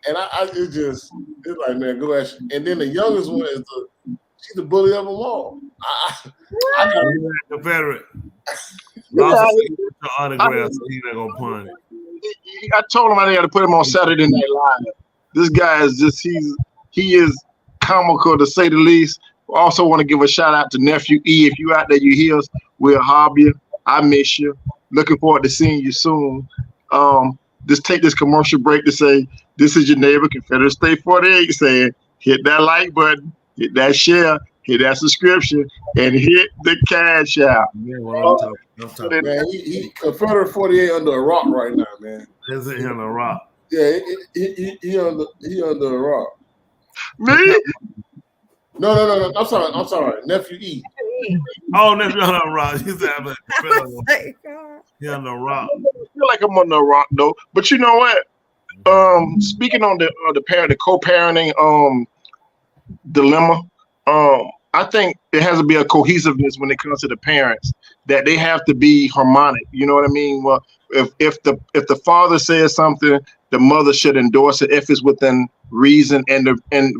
Speaker 14: And it's like, man, go ask. And then the youngest one is she's the bully of them all. I got
Speaker 1: Confederate. Autograph, so he's not gonna punt it.
Speaker 3: I told him I got to put him on Saturday Night Live. This guy is he is comical to say the least. Also want to give a shout out to Nephew E. If you out there, you hear us. We'll hobby you. I miss you. Looking forward to seeing you soon. Just take this commercial break to say this is your neighbor Confederate State 48 saying hit that like button, hit that share, hit that subscription, and hit the cash out.
Speaker 1: Yeah, well, I'm talking.
Speaker 14: Man, he Confederate 48 under a rock right now, man.
Speaker 1: Is it under a rock?
Speaker 14: Yeah, he under a rock.
Speaker 3: Me?
Speaker 14: No. I'm sorry. Nephew E.
Speaker 1: Oh, nephew on the rock. He's having he on the rock.
Speaker 3: I feel like I'm on the rock though. But you know what? Speaking on the co-parenting dilemma, I think there has to be a cohesiveness when it comes to the parents, that they have to be harmonic. You know what I mean? Well, if the father says something, the mother should endorse it if it's within reason, and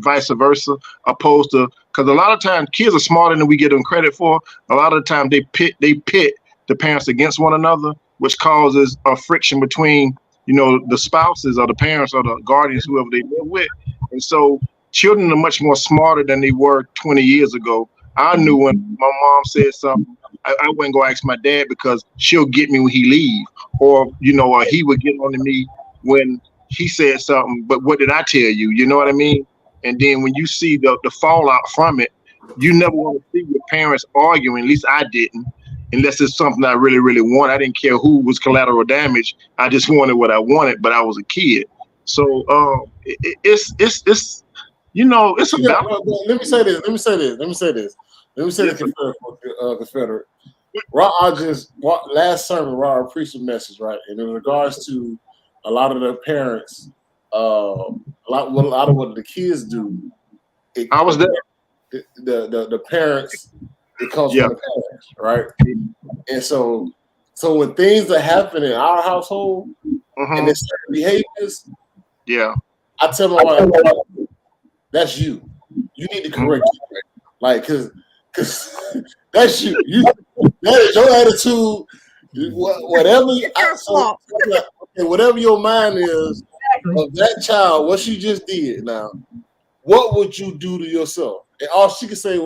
Speaker 3: vice versa, opposed to, because a lot of times kids are smarter than we give them credit for. A lot of the time they pit the parents against one another, which causes a friction between, the spouses or the parents or the guardians, whoever they live with. And so children are much more smarter than they were 20 years ago. I knew when my mom said something, I wouldn't go ask my dad because she'll get me when he leave, or he would get on to me when he said something, but what did I tell you? You know what I mean? And then when you see the fallout from it, you never want to see your parents arguing. At least I didn't, unless it's something I really, really want. I didn't care who was collateral damage. I just wanted what I wanted, but I was a kid. So it's about.
Speaker 14: Let me say this. Confederate. Last sermon, Rob preached a message, right? And in regards to a lot of the parents a lot of what the kids do.
Speaker 3: I was there.
Speaker 14: The parents, it comes from the parents, right? And so when things are happening in our household and there's certain behaviors, I tell my wife, that's you. You need to correct it. Like, cause that's you. That is your attitude. Whatever your mind is of that child, what she just did now, what would you do to yourself? And all she can say,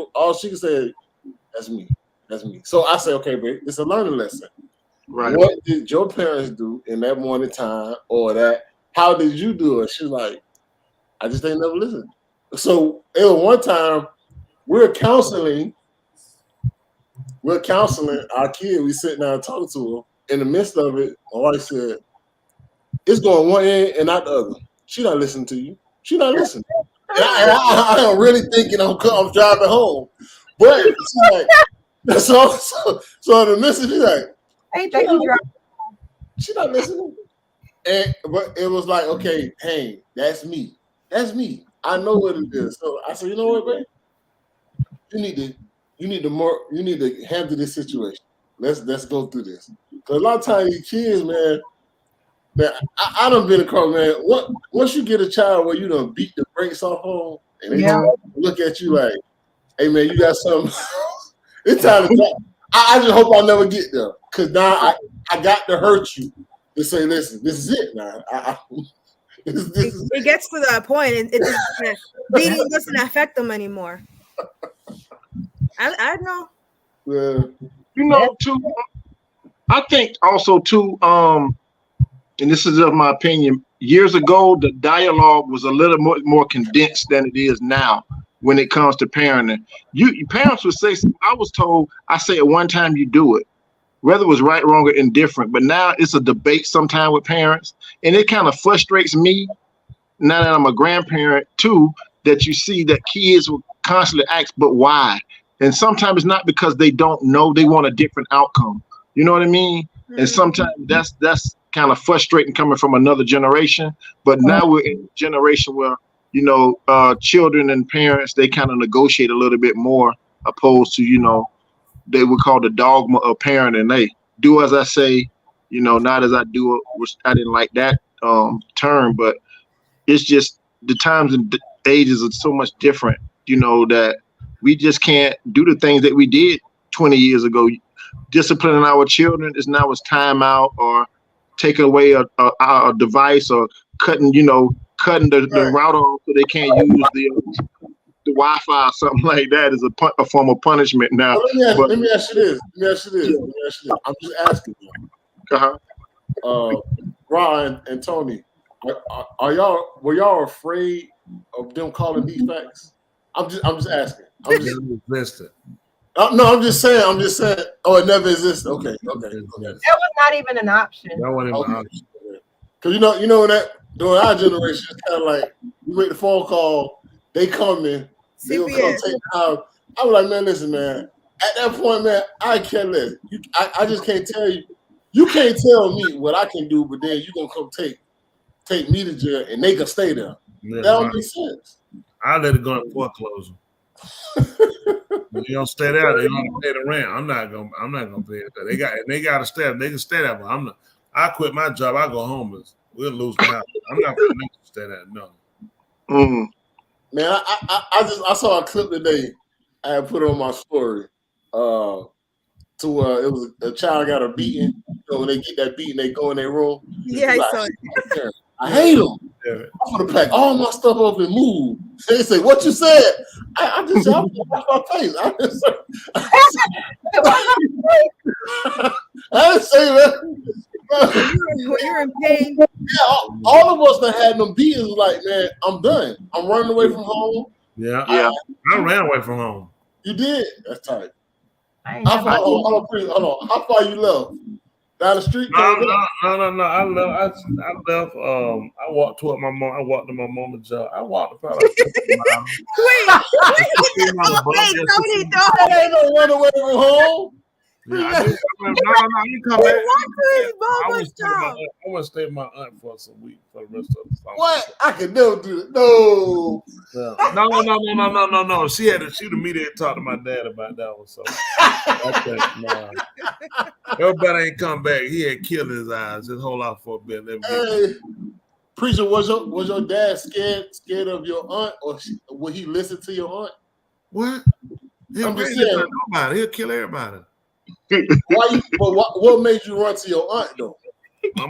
Speaker 14: that's me. That's me. So I say, okay, babe, it's a learning lesson. Right. What did your parents do in that morning time, or that? How did you do it? She's like, I just ain't never listened. So it was one time we're counseling our kid. We sitting down talking to her. In the midst of it, my wife said, it's going one end and not the other. She not listening to you. She not listening. And I am really thinking I'm driving home. But she's like, so in the midst of it, she's like,
Speaker 6: ain't that you driving?
Speaker 14: She not listening. But it was like, okay, hey, that's me. That's me. I know what it is. So I said, you know what, babe? You need to handle this situation. Let's go through this. Because a lot of times these kids, man, I done been across, man. Once you get a child where you done beat the brakes off home, and they look at you like, hey man, you got something. It's time to go. I just hope I never get there. Cause now I got to hurt you to say, listen, this is it now.
Speaker 5: It gets to that point, and beating doesn't affect them anymore. I know.
Speaker 14: Well,
Speaker 3: you know, too. I think also too. And this is of my opinion. Years ago, the dialogue was a little more condensed than it is now when it comes to parenting. Parents would say, I was told, I say at one time you do it, whether it was right, wrong, or indifferent. But now it's a debate sometimes with parents, and it kind of frustrates me now that I'm a grandparent too, that you see that kids will constantly ask, but why? And sometimes it's not because they don't know, they want a different outcome. You know what I mean? And sometimes that's kind of frustrating coming from another generation. But now we're in a generation where, you know, children and parents, they kind of negotiate a little bit more opposed to, you know, they would call the dogma of parenting. They do as I say, you know, not as I do it, which I didn't like that term, but it's just the times and ages are so much different, you know, that we just can't do the things that we did 20 years ago. Disciplining our children is now it's time out or taking away a device or cutting the router off so they can't use the Wi-Fi or something like that is a form of punishment now.
Speaker 14: Let me ask you this. I'm just asking you. Ron and Tony, were y'all afraid of them calling these facts? I'm just asking. No, I'm just saying. Oh, it never existed. Okay.
Speaker 6: That was not even an option.
Speaker 14: That wasn't even an option. Because you know that during our generation, it's kind of like you make the phone call, they come in, they gonna come take the house. I was like, man, listen, man. At that point, man, I can't let I just can't tell you. You can't tell me what I can do, but then you gonna come take me to jail and they can stay there. That don't make sense.
Speaker 1: I let it go in foreclosure. You don't stay there, they don't pay the rent. I'm not gonna pay it. They got to stay. They can stay there, but I quit my job. I go homeless. We'll lose my house. I'm not gonna stay there. No.
Speaker 14: Man, I saw a clip today. I had put it on my story. It was a child got a beating. So when they get that beating, they go in their room.
Speaker 5: Yeah, I saw it.
Speaker 14: I hate them. I'm gonna pack all my stuff up and move. They say, "What you said?" I just said, "Watch my face." I didn't say that.
Speaker 5: You're in pain.
Speaker 14: Yeah, all of us that had them beatings was like, man, I'm done. I'm running away from home.
Speaker 1: Yeah. I ran away from home.
Speaker 14: You did? That's tight. How far you left? Down the street?
Speaker 1: No. I left. I walked toward my mom. I walked to my mama's job. I walked probably.
Speaker 5: Wait, Tony,
Speaker 14: ain't no run away from home.
Speaker 1: Yeah, I do. No, you come back. I
Speaker 5: I
Speaker 1: want to stay with my aunt for some week for the rest of the summer.
Speaker 14: What? I can never do it. No.
Speaker 1: No. She had the media talk to my dad about that one. So I think, nah. Everybody ain't come back. He had killed his eyes. Just hold out for a bit.
Speaker 14: Hey, preacher, was your dad scared of your aunt, or would he listen to your aunt?
Speaker 1: What?
Speaker 14: I'm just saying.
Speaker 1: Nobody. He'll kill everybody.
Speaker 14: What made you run to your aunt though?
Speaker 1: My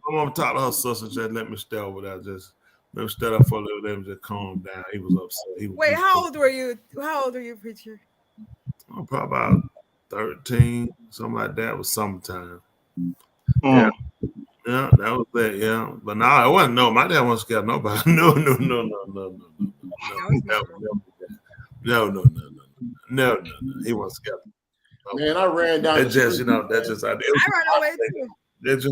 Speaker 1: mom talked to her sister and said, "Let me stay over there. Just let me stay there for a little bit and just calm down." He was upset.
Speaker 5: Wait, how old were you? How old are you, preacher?
Speaker 1: Oh, probably about 13, something like that. Was summertime. Yeah, that was that. Yeah, but no, I wasn't. No, my dad wasn't scared of nobody. No. He wasn't scared.
Speaker 14: Man, I ran down.
Speaker 1: That's just, that's just.
Speaker 5: I ran away too.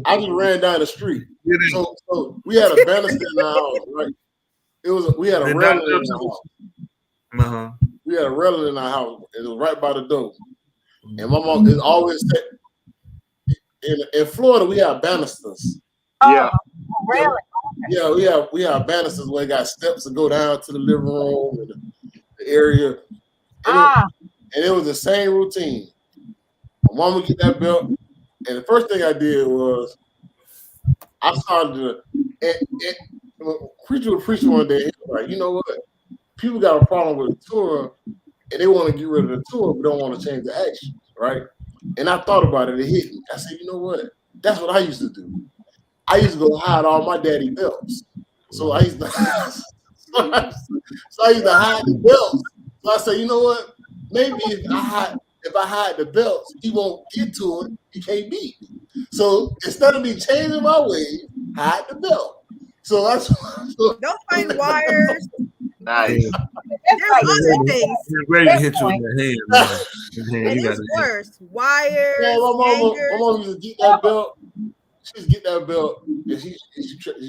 Speaker 14: I just ran down the street. So we had a banister in our house, right? We had a railing in our house. We had a railing in our house. It was right by the door. And my mom is always said, in Florida we have banisters.
Speaker 6: Yeah. Railing.
Speaker 14: Yeah, we have banisters where you got steps to go down to the living room and the area. And it was the same routine. My mom would get that belt, and the first thing I did was I started to preacher was preaching one day. He was like, you know what? People got a problem with the tour, and they want to get rid of the tour, but don't want to change the action, right? And I thought about it. It hit me. I said, you know what? That's what I used to do. I used to go hide all my daddy belts. So I used to hide the belts. So I said, you know what? Maybe if I hide the belts, he won't get to it. He can't beat me. So instead of me changing my ways, hide the belt. So that's
Speaker 5: don't find wires.
Speaker 3: Nice.
Speaker 5: There's other things.
Speaker 1: You're ready to hit you in the hand, man.
Speaker 5: And it's worse. Wires.
Speaker 14: Yeah, my mom used to get that belt. She used to get that belt, and she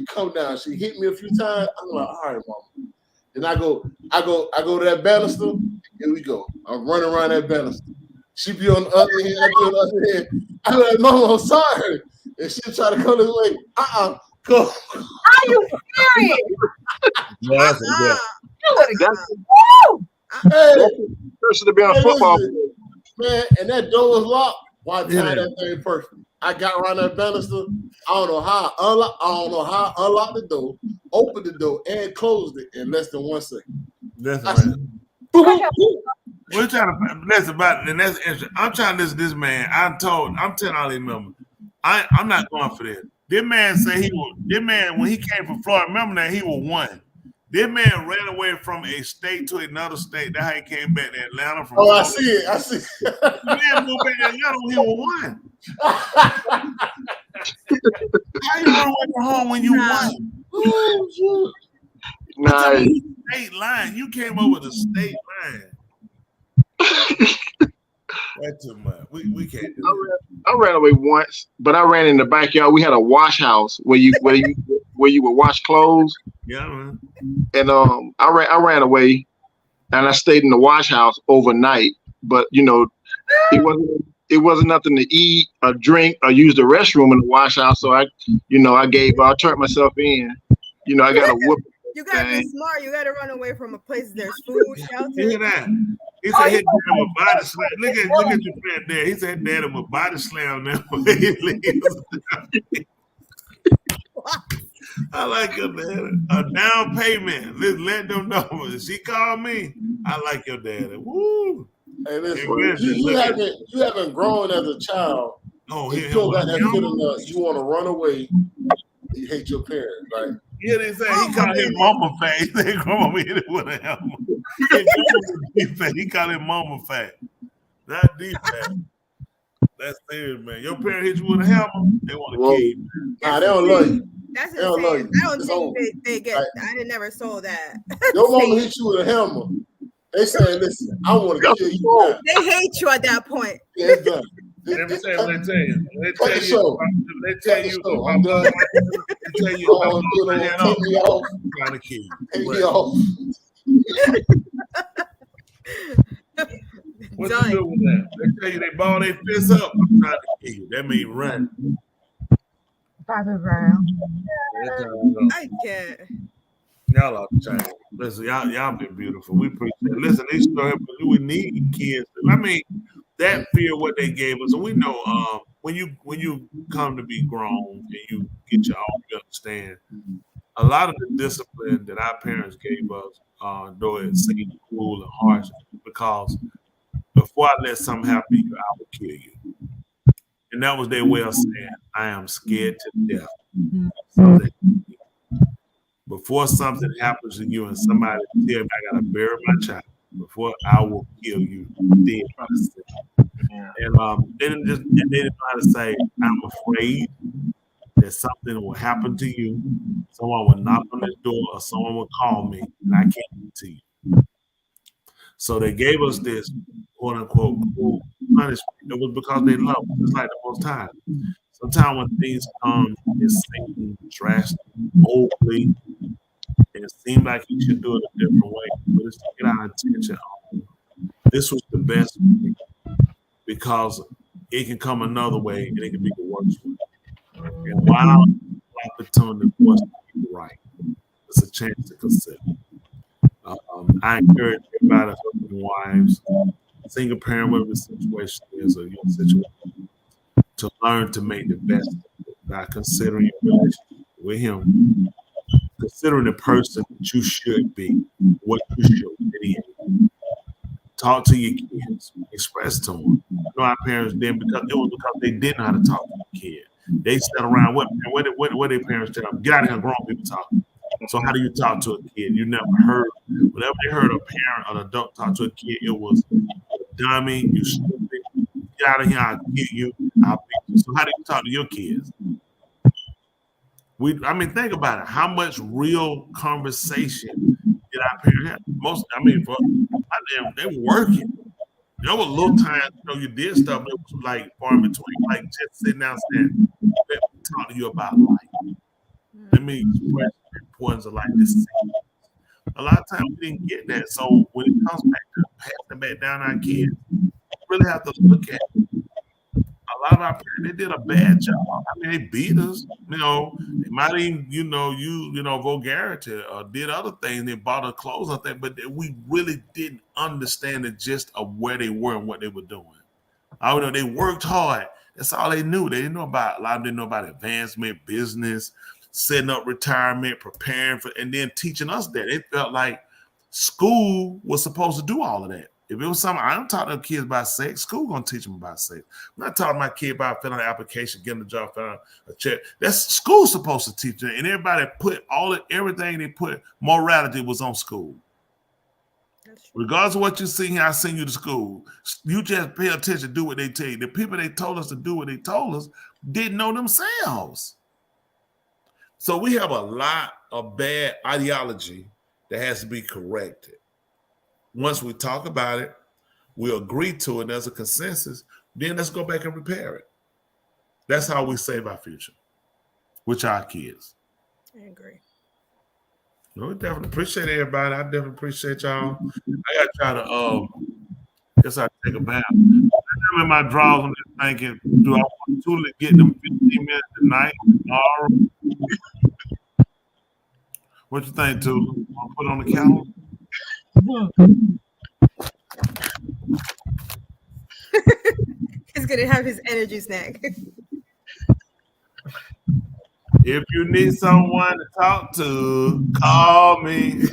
Speaker 14: come down. She hit me a few times. I'm like, all right, mom. Then I go to that banister. Here we go. I'm running around that banister. She be on the other hand. I be on the other hand. I'm like, Mama, I'm sorry. And she try to come this way. Go.
Speaker 6: Are you serious?
Speaker 1: Yeah,
Speaker 3: Person to be on football.
Speaker 14: Man, and that door was locked. Why tie that thing perfect? I got around that banister. I don't know how I unlocked the door, opened the door, and closed it in less than 1 second.
Speaker 1: That's right. We're trying to listen about it, and that's interesting. I'm trying to listen to this man. I'm telling all these members, I'm not going for this. This man said when he came from Florida, remember that he was one. This man ran away from a state to another state. That's how he came back to Atlanta from
Speaker 14: Florida. I see it.
Speaker 1: Man moved back to Atlanta when he was one. How you run away from home when you won?
Speaker 3: Nice.
Speaker 1: State line. You came over the state line. That's too much. We can't do that.
Speaker 3: I ran away once, but I ran in the backyard. We had a wash house where you would wash clothes.
Speaker 1: Yeah, man.
Speaker 3: And I ran away, and I stayed in the wash house overnight. But it wasn't nothing to eat or drink or use the restroom in the wash house. So I turned myself in. I got a whoop.
Speaker 5: You gotta be smart. You gotta run away from a place there's food, shelter.
Speaker 1: Look at that. He said his dad would body slam. Look at your friend there. He said dad would body slam them when he leaves. I like your dad. A down payment. Let them know. She called me. I like your dad. Woo.
Speaker 14: Hey, listen, you haven't grown as a child.
Speaker 1: Oh,
Speaker 14: you still got that feeling that you want to run away. You hate your parents, right?
Speaker 1: Yeah, they say he called him mama fat. He said grandma hit it with a hammer. He called him mama fat. Not deep fat. That's serious, man. Your parents hit you with a hammer, they want to kill you.
Speaker 14: Nah, they don't love you.
Speaker 5: That's
Speaker 14: they don't love
Speaker 5: insane.
Speaker 14: you.
Speaker 5: I don't think they get. I didn't never saw that.
Speaker 14: Your mama hit you with a hammer. They saying, "Listen, I want to kill you."
Speaker 5: They hate you at that point.
Speaker 14: Yeah, it's done.
Speaker 1: Let me tell you.
Speaker 14: I'm done.
Speaker 1: Take me off. Trying to kill you.
Speaker 14: Take me off.
Speaker 1: What you do with that? They tell you they ball their fists up. I'm trying to kill you. That means run.
Speaker 6: Bobby Brown.
Speaker 5: I can't.
Speaker 1: Y'all are trying. Listen, y'all been beautiful. We appreciate it. Listen, these stories, we need kids. I mean, that fear what they gave us, and we know when you come to be grown and you get your own, you understand a lot of the discipline that our parents gave us, though it seemed cruel and harsh, because before I let something happen to you, I will kill you. And that was their way of saying, I am scared to death. So before something happens to you and somebody tell me I gotta bury my child, before I will kill you, dead. And they didn't know how to say, I'm afraid that something will happen to you. Someone will knock on this door or someone will call me and I can't get to you. So they gave us this quote unquote cruel punishment. It was because they love us. It's like the Most High. Sometimes when things come, it seems drastic, boldly, and it seems like you should do it a different way. But it's to get our attention on this was the best way, because it can come another way and it can be the worst way. And while opportunity was to be right, it's a chance to consider. I encourage everybody, husbands and wives, single parent, whatever the situation is, or your situation, to learn to make the best by considering your relationship with him, considering the person that you should be, what you should be. Talk to your kids, express to them. I know our parents didn't, because it was because they didn't know how to talk to the kid. They sat around, what their parents tell them? Get out of here, grown people talking. So how do you talk to a kid? You never heard, whenever they heard a parent or an adult talk to a kid, it was dummy, you stupid, get out of here, I'll get you, I'll beat you. So how do you talk to your kids? Think about it. How much real conversation did our parents have? They were working. There were little times, you did stuff that was like far in between, like just sitting down saying, let me talk to you about life. Let me express the importance of life. A lot of times we didn't get that. So when it comes back to passing back down our kids, we really have to look at it. A lot of our parents, they did a bad job. They beat us. They might even, vulgarity or did other things. They bought us clothes or things, but we really didn't understand the gist of where they were and what they were doing. They worked hard. That's all they knew. They didn't know about, a lot of them didn't know about advancement, business, setting up retirement, preparing for, and then teaching us that. It felt like school was supposed to do all of that. If it was something, I don't talk to kids about sex, school gonna teach them about sex. I'm not talking to my kid about filling out an application, getting a job, filling out a check. That's school supposed to teach them. And everybody put everything they put, morality was on school. Regardless of what you see here, I send you to school. You just pay attention, do what they tell you. The people they told us to do what they told us didn't know themselves. So we have a lot of bad ideology that has to be corrected. Once we talk about it, we agree to it, there's a consensus, then let's go back and repair it. That's how we save our future, with our kids.
Speaker 5: I agree.
Speaker 1: We definitely appreciate everybody. I definitely appreciate y'all. I got to try to, guess I take a bath. I'm in my drawers, I'm just thinking, do I want to get them 15 minutes tonight, tomorrow? What you think, Tula? I'll put it on the calendar.
Speaker 5: He's gonna have his energy snack.
Speaker 1: If you need someone to talk to, call me.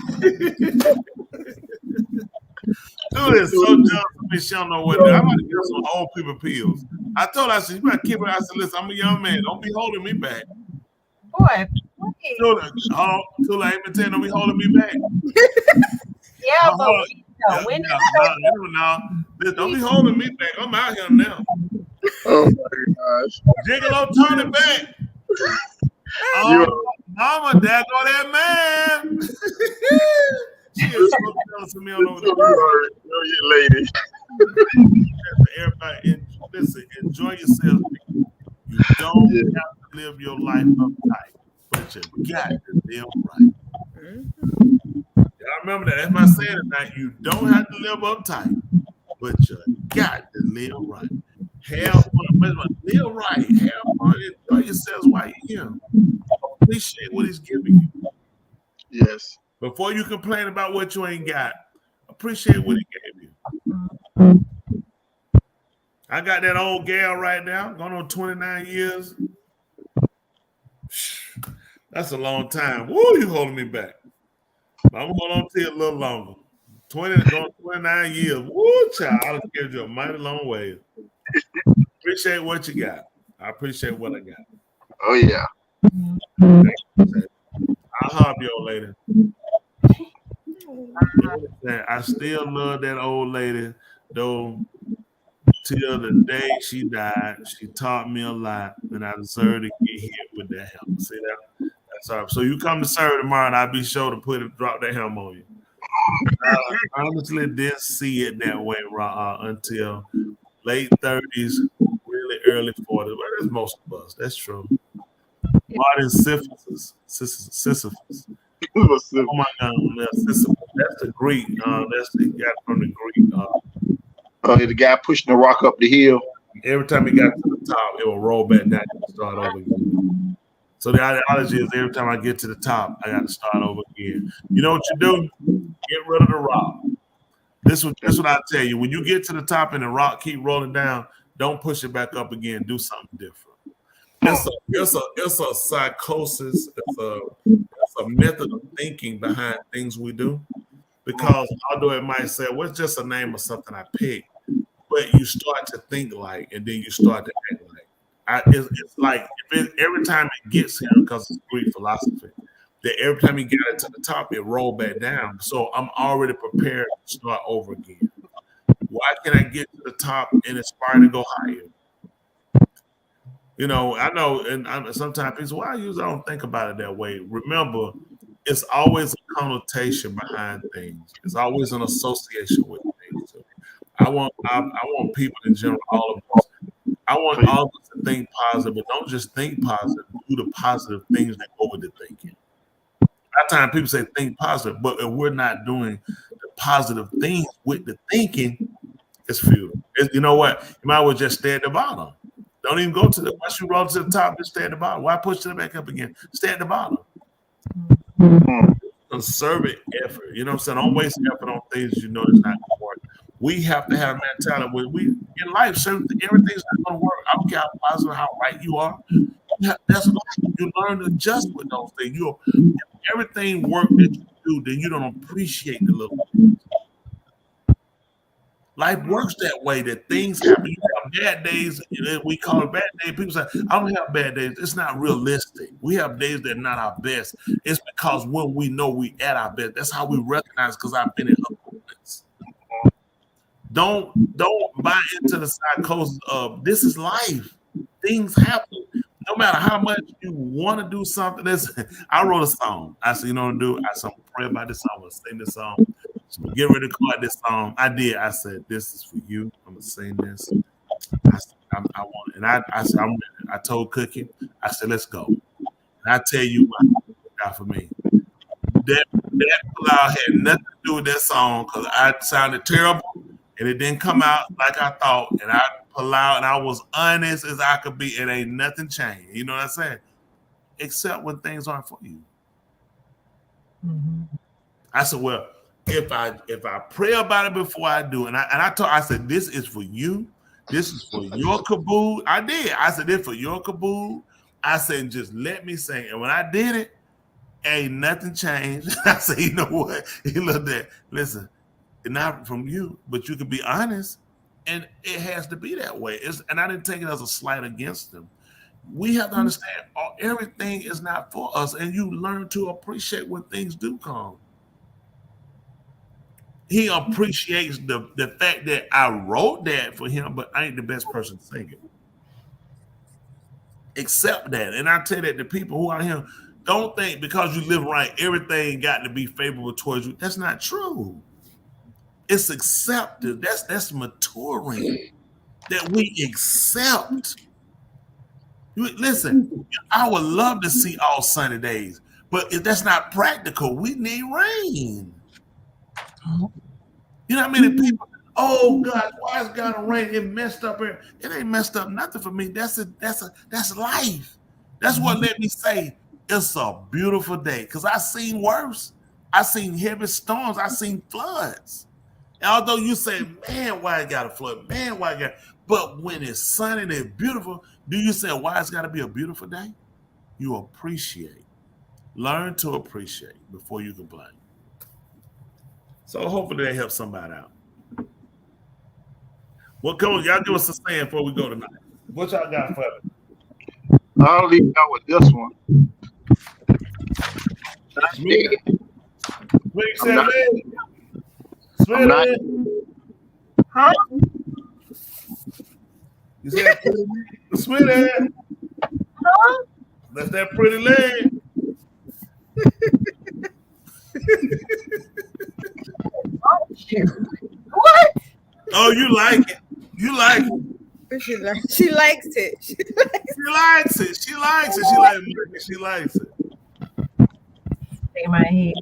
Speaker 1: Dude is so jealous of me. She don't know what to do. I'm about to get some old people pills. I told her, I said, you better keep it. I said, listen, I'm a young man. Don't be holding me back.
Speaker 6: Boy,
Speaker 1: Tula, I ain't been telling her be holding me back.
Speaker 6: Yeah, but
Speaker 1: don't be holding me back. I'm out here now.
Speaker 3: Oh my gosh.
Speaker 1: Gigolo, turn it back. Mama, there go that man. She is so jealous of me all over the world. Lady. Everybody, listen, enjoy yourself. You don't have to live your life uptight, but you got to live right. Y'all remember that? That's my saying tonight. You don't have to live uptight, but you got to live right. Have fun. Live right. Have fun. Enjoy yourselves while you're here. Appreciate what he's giving you.
Speaker 3: Yes.
Speaker 1: Before you complain about what you ain't got, appreciate what he gave you. I got that old gal right now, going on 29 years. That's a long time. Woo, you holding me back. But I'm going on to you a little longer. 29 years. Woo, child, I'll give you a mighty long way. Appreciate what you got. I appreciate what I got.
Speaker 3: Oh, yeah.
Speaker 1: I'll hop you, old lady. I still love that old lady, though. Till the day she died, she taught me a lot, and I deserve to get hit with that helmet. See that? That's all right. So you come to serve tomorrow, and I'll be sure to drop that helmet on you. I honestly didn't see it that way until late 30s, really early 40s. Well, that's most of us. That's true. Martin Sisyphus. Oh my God, Sisyphus. That's the Greek. That's the guy from the Greek.
Speaker 3: The guy pushing the rock up the hill.
Speaker 1: Every time he got to the top, it will roll back down and start over again. So the ideology is every time I get to the top, I got to start over again. You know what you do? Get rid of the rock. This is what I tell you. When you get to the top and the rock keep rolling down, don't push it back up again. Do something different. It's a psychosis. It's a method of thinking behind things we do. Because although it might say, well, it's just a name of something I picked, but you start to think like, and then you start to act like. It's like every time it gets here, because it's Greek philosophy, that every time you get it to the top, it roll back down. So I'm already prepared to start over again. Why can I get to the top and aspire to go higher? You know, I know, and sometimes people say, well, I usually don't think about it that way. Remember, it's always a connotation behind things. It's always an association with things. So I want people in general, all of us, I want all of us to think positive, but don't just think positive. Do the positive things that go with the thinking. A lot of times people say think positive, but if we're not doing the positive things with the thinking, it's futile. You know what? You might as well just stay at the bottom. Don't even go to the, once you roll to the top, just stay at the bottom. Why push it back up again? Stay at the bottom. Conservative effort. You know what I'm saying? Don't waste effort on things you know it's not going to work. We have to have a mentality where we in life, everything's not going to work. I don't care how positive, how right you are. That's life. You learn to adjust with those things. If everything work that you do, then you don't appreciate the little things. Life works that way, that things happen. You have bad days, we call it bad days. People say, I don't have bad days. It's not realistic. We have days that are not our best. It's because when we know we at our best, that's how we recognize, because I've been in other moments. Don't buy into the psychosis of this is life. Things happen. No matter how much you want to do something. I wrote a song. I said, you know what to do? I said, I'm gonna pray about this song. I'm gonna sing this song. So get ready to record this song. I did. I said, this is for you. I'm gonna sing this. I want it. And I said, I'm ready. I told Cookie, I said, let's go. And I tell you what got for me. That cloud had nothing to do with that song, because I sounded terrible and it didn't come out like I thought. And I pull out and I was honest as I could be. It ain't nothing changed. You know what I'm saying? Except when things aren't for you. Mm-hmm. I said, well, if I pray about it before I do, and I said, this is for you. This is for your caboose. I did. I said, this for your caboose. I said, just let me sing. And when I did it, ain't nothing changed. I said, you know what? He looked at, listen, it's not from you, but you can be honest. And it has to be that way. And I didn't take it as a slight against them. We have to understand everything is not for us. And you learn to appreciate when things do come. He appreciates the fact that I wrote that for him, but I ain't the best person to sing it. Accept that. And I tell that to people who are here, don't think because you live right, everything got to be favorable towards you. That's not true. It's accepted. That's maturing. That we accept. Listen, I would love to see all sunny days, but if that's not practical, we need rain. You know how many people Oh God, why is God rain? It messed up here. It ain't messed up nothing for me. That's life. That's what let me say it's a beautiful day. Because I seen worse. I seen heavy storms. I seen floods. And although you say, man, why it got a flood? Man, why it got? But when it's sunny and it's beautiful, do you say why it's got to be a beautiful day? You appreciate. Learn to appreciate before you complain. So hopefully that helps somebody out. Well, come on, y'all give us a stand before we go tonight. What y'all got for me?
Speaker 3: I'll leave y'all with this one. I'm not.
Speaker 6: Huh?
Speaker 1: You said sweetie.
Speaker 6: Huh?
Speaker 1: That's that pretty leg.
Speaker 6: Oh, shoot. What?
Speaker 1: Oh, you like it. You like it.
Speaker 5: She likes it. She
Speaker 1: likes it. She likes it. She likes it. She likes it.
Speaker 6: In my head.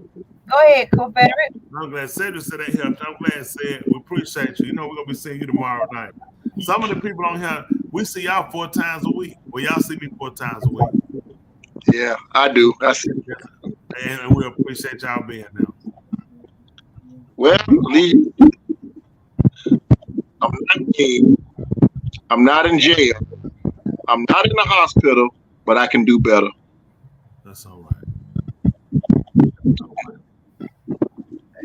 Speaker 6: Go ahead, Confederate.
Speaker 1: I'm glad Cedric said that helped. I'm glad said we appreciate you. You know we're gonna be seeing you tomorrow night. Some of the people on here, we see y'all 4 times a week. Well, y'all see me 4 times a week.
Speaker 3: Yeah, I do. I see.
Speaker 1: And we appreciate y'all being there.
Speaker 3: Well, Lee, I'm not dead. I'm not in jail. I'm not in the hospital, but I can do better.
Speaker 1: That's all right.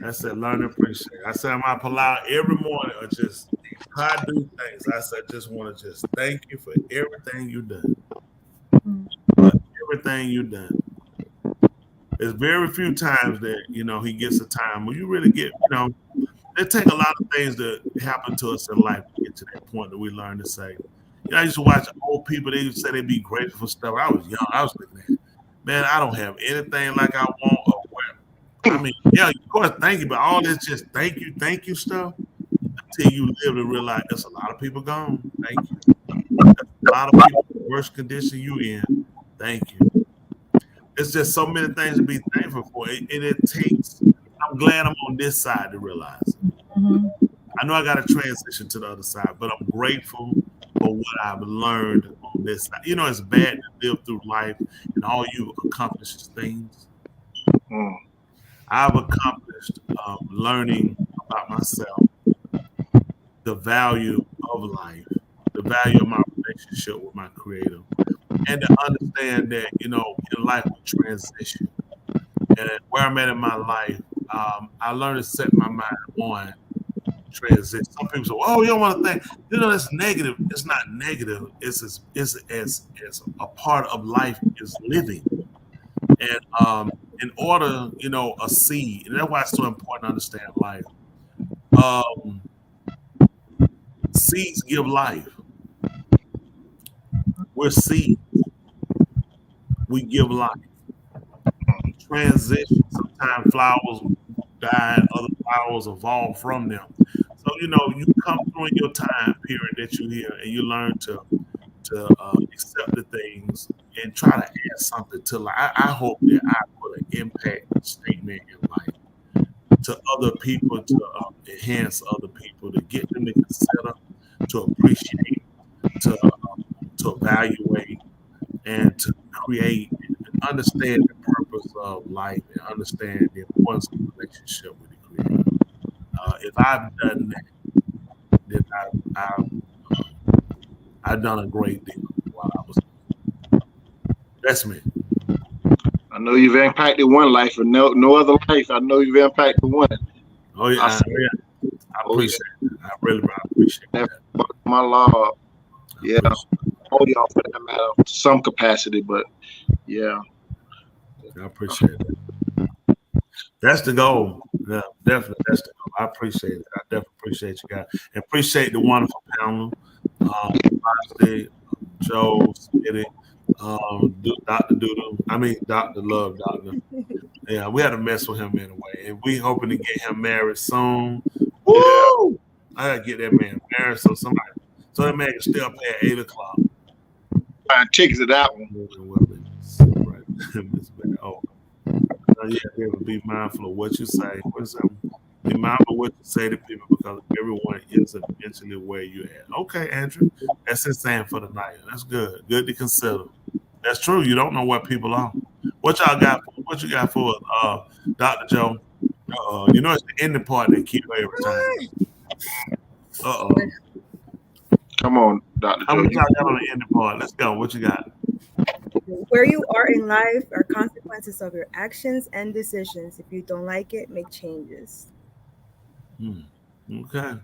Speaker 1: That's it. Learn to appreciate. I said I'm gonna pull out every morning or just how I do things. I said just want to just thank you for everything you done. Everything you done. There's very few times that he gets a time when you really get it take a lot of things that happen to us in life to get to that point that we learn to say. I used to watch old people. They used to say they'd be grateful for stuff. I was young. I was looking at, man, I don't have anything like I want or where. I mean, yeah, of course, thank you, but all this just thank you stuff until you live to realize there's a lot of people gone. Thank you. There's a lot of people in the worst condition you in. Thank you. It's just so many things to be thankful for. And it takes, I'm glad I'm on this side to realize it. I know I got to transition to the other side, but I'm grateful for what I've learned on this side. It's bad to live through life and all you accomplish is things. I've accomplished learning about myself, the value of life, the value of my relationship with my Creator, and to understand that, in life we transition. And where I'm at in my life, I learned to set my mind on transition. Some people say, "Oh, you don't want to think." That's negative. It's not negative. It's as a part of life is living. And in order, a seed, and that's why it's so important to understand life. Seeds give life. We're seeds. We give life. Transition. Sometimes flowers die, other flowers evolve from them. So you come through in your time period that you're here, and you learn to accept the things and try to add something to life. I hope that I put an impact statement in life to other people, to enhance other people, to get them to consider, to appreciate, to evaluate, and to create and understand the purpose of life and understand the importance of the relationship with the Creator. If I've done that, then I've done a great deal while I was. That's me.
Speaker 3: I know you've impacted one life, and no other life. I know you've impacted one.
Speaker 1: Oh yeah, I appreciate it. I really appreciate that.
Speaker 3: My Lord, yeah. All y'all for that matter, some capacity, but yeah.
Speaker 1: I appreciate it. That's the goal. Yeah, definitely. That's the goal. I appreciate it. I definitely appreciate you guys. And appreciate the wonderful panel. Joe, Smitty, Dr. Doodle. Dr. Love, Doctor. Yeah, we had to mess with him anyway. And we hoping to get him married soon. Woo! Yeah. I gotta get that man married so that man can still pay at 8 o'clock.
Speaker 3: Buying tickets to that one.
Speaker 1: Oh, you have to be mindful of what you say. What is that? Remember what you say to people because everyone is eventually where you at. Okay, Andrew. That's his saying for the night. That's good. Good to consider. That's true. You don't know what people are. What y'all got? What you got for Dr. Joe? You know it's the ending part that keep every time.
Speaker 3: Come on, Dr.
Speaker 1: How
Speaker 3: Joe.
Speaker 1: many y'all got on the ending part? Let's go. What you got?
Speaker 5: Where you are in life are consequences of your actions and decisions. If you don't like it, make changes.
Speaker 1: Okay.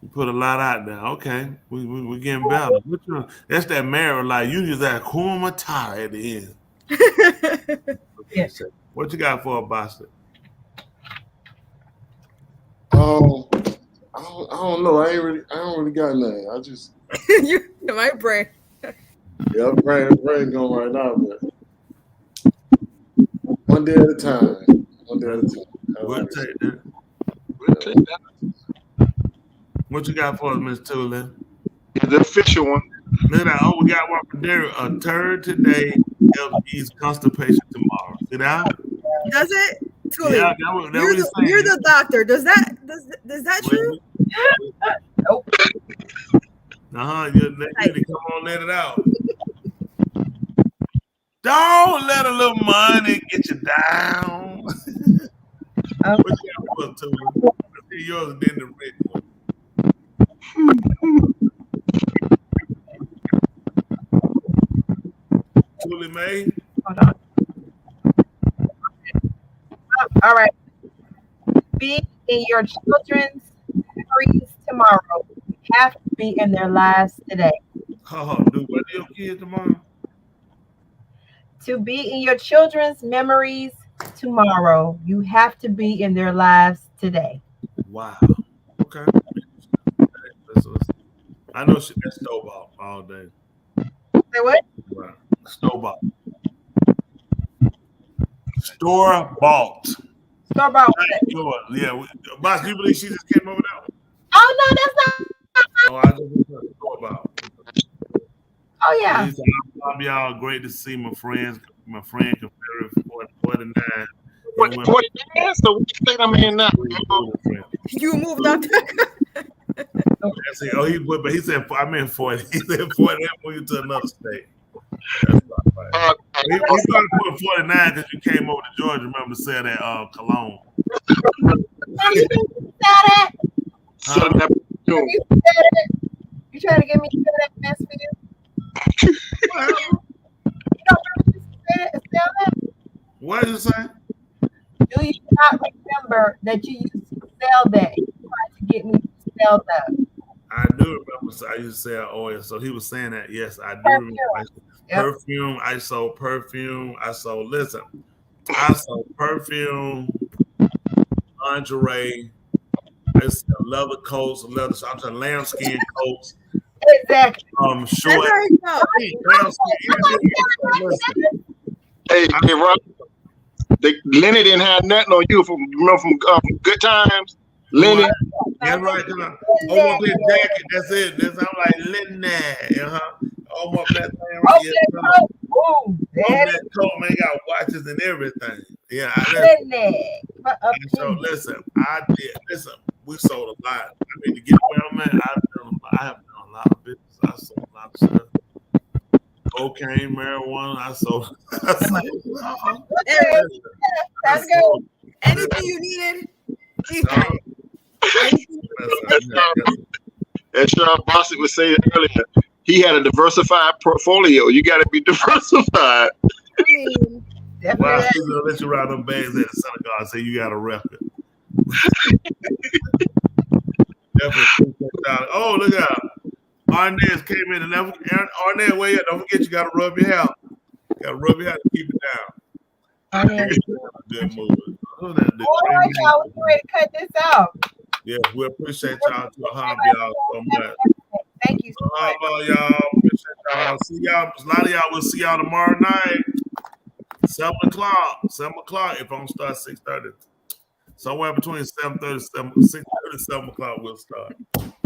Speaker 1: You put a lot out there. Okay. We're getting better. That's that marriage life. You just that Kumatah at the end.
Speaker 6: Yes.
Speaker 1: What you got for a Boston?
Speaker 14: I don't know. I don't really got nothing. I just
Speaker 5: My brain.
Speaker 14: yeah, brain going right now, but one day at a time. One day at a time.
Speaker 1: We'll take that. What you got for us, Miss Tulin?
Speaker 3: The official one.
Speaker 1: Look at that. Oh, we got one for Derek. A turd today, LG's constipation tomorrow. See that?
Speaker 5: Does it? Tully,
Speaker 1: Yeah,
Speaker 5: you're the doctor. Does that true?
Speaker 6: Nope.
Speaker 1: You need to come on, let it out. Don't let a little money get you down. What you got for us, Tully? Let's see yours and then the red one. Tully May.
Speaker 6: Hold on. All right. Be in your children's memories tomorrow. You have to be in their lives today.
Speaker 1: Do what to your kids tomorrow?
Speaker 6: To be in your children's memories tomorrow, you have to be in their lives today.
Speaker 1: Wow. Okay. I know that's snowball all day.
Speaker 6: Say what?
Speaker 1: Right. Snowball. Store bought.
Speaker 6: Store bought.
Speaker 1: Yeah. Boss, you believe she just came over that one?
Speaker 6: Oh no, that's not.
Speaker 1: Oh, I just store bought.
Speaker 6: Oh yeah.
Speaker 1: I'll be all great to see my friend Confederate 49.
Speaker 3: 49? So what state I'm in now?
Speaker 5: You moved up.
Speaker 1: He said I meant 40. He said 40. That moved you to another state. That's not right. He started putting 49 because you came over to Georgia. Remember to say that Cologne.
Speaker 6: You trying to get me to say that mess for you?
Speaker 1: What did you say?
Speaker 6: Do you not remember that you used to sell that? You tried to get me to sell that.
Speaker 1: I do remember. So I used to sell oil. So he was saying that. Yes, I do remember. Perfume. I sold perfume. I sold perfume, lingerie. I sell leather coats, I'm saying lambskin coats.
Speaker 6: Exactly.
Speaker 1: Short.
Speaker 3: Hey, Rob. Lenny didn't have nothing on you from Good Times. Lenny.
Speaker 1: That's right. Almost that jacket. That's it. I'm like Lenny. Almost that thing right here. That coat, man, got watches and everything. Yeah. So listen, we sold a lot. I mean, to get where I'm at, I have done a lot of business. I sold a lot of stuff. Cocaine, marijuana, I sold.
Speaker 5: That's good. Anything you needed.
Speaker 3: As Sean Bossett was saying earlier, he had a diversified portfolio. You got to be diversified.
Speaker 1: Wow, he's gonna let you ride them bags at the Senegal and say you got a record. Oh, look out. Arnez came in and left. Arnez, where you at? Don't forget you gotta rub your hair. You gotta rub your hair to keep it down. Good movie.
Speaker 6: All right, y'all, we're ready to cut this out.
Speaker 1: Yeah, we appreciate y'all to hobby y'all so much.
Speaker 6: Thank you so much.
Speaker 1: Y'all. Appreciate y'all. See y'all. A lot of y'all will see y'all tomorrow night. 7 o'clock. 7 o'clock. If I don't start 6:30. Somewhere between 6:30 and 7 o'clock we'll start.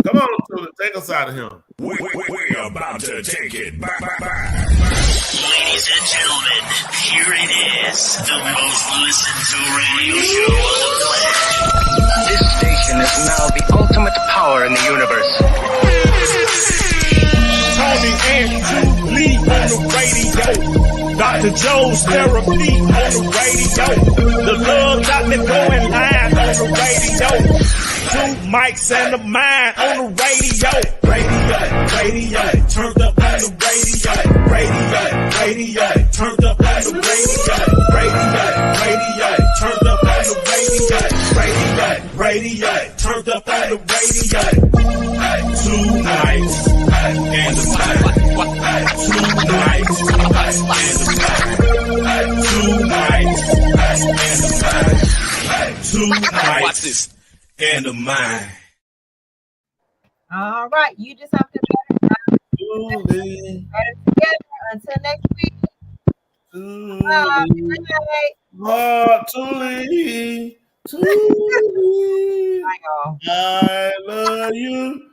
Speaker 1: Come on, Tulip, take us out of here.
Speaker 10: We're about to take it back. Ladies and gentlemen, here it is, the most listened to radio show on the planet.
Speaker 9: now the ultimate power in the universe.
Speaker 10: Tony and Julie on the radio. Dr. Joe's therapy on the radio. The love doctor going live on the radio. 2 mics and a mind on the radio. Radio, turned up on the radio. Radio, turned up on the radio. Radio, turned up on the radio. Radio, turned up on the radio. 2 nights and a mind. 2 nights and a mind. 2 nights and a mind. 2 nights. Watch this. And a mind.
Speaker 6: All right, you just have to better together until next week.
Speaker 1: Tuli, I love you.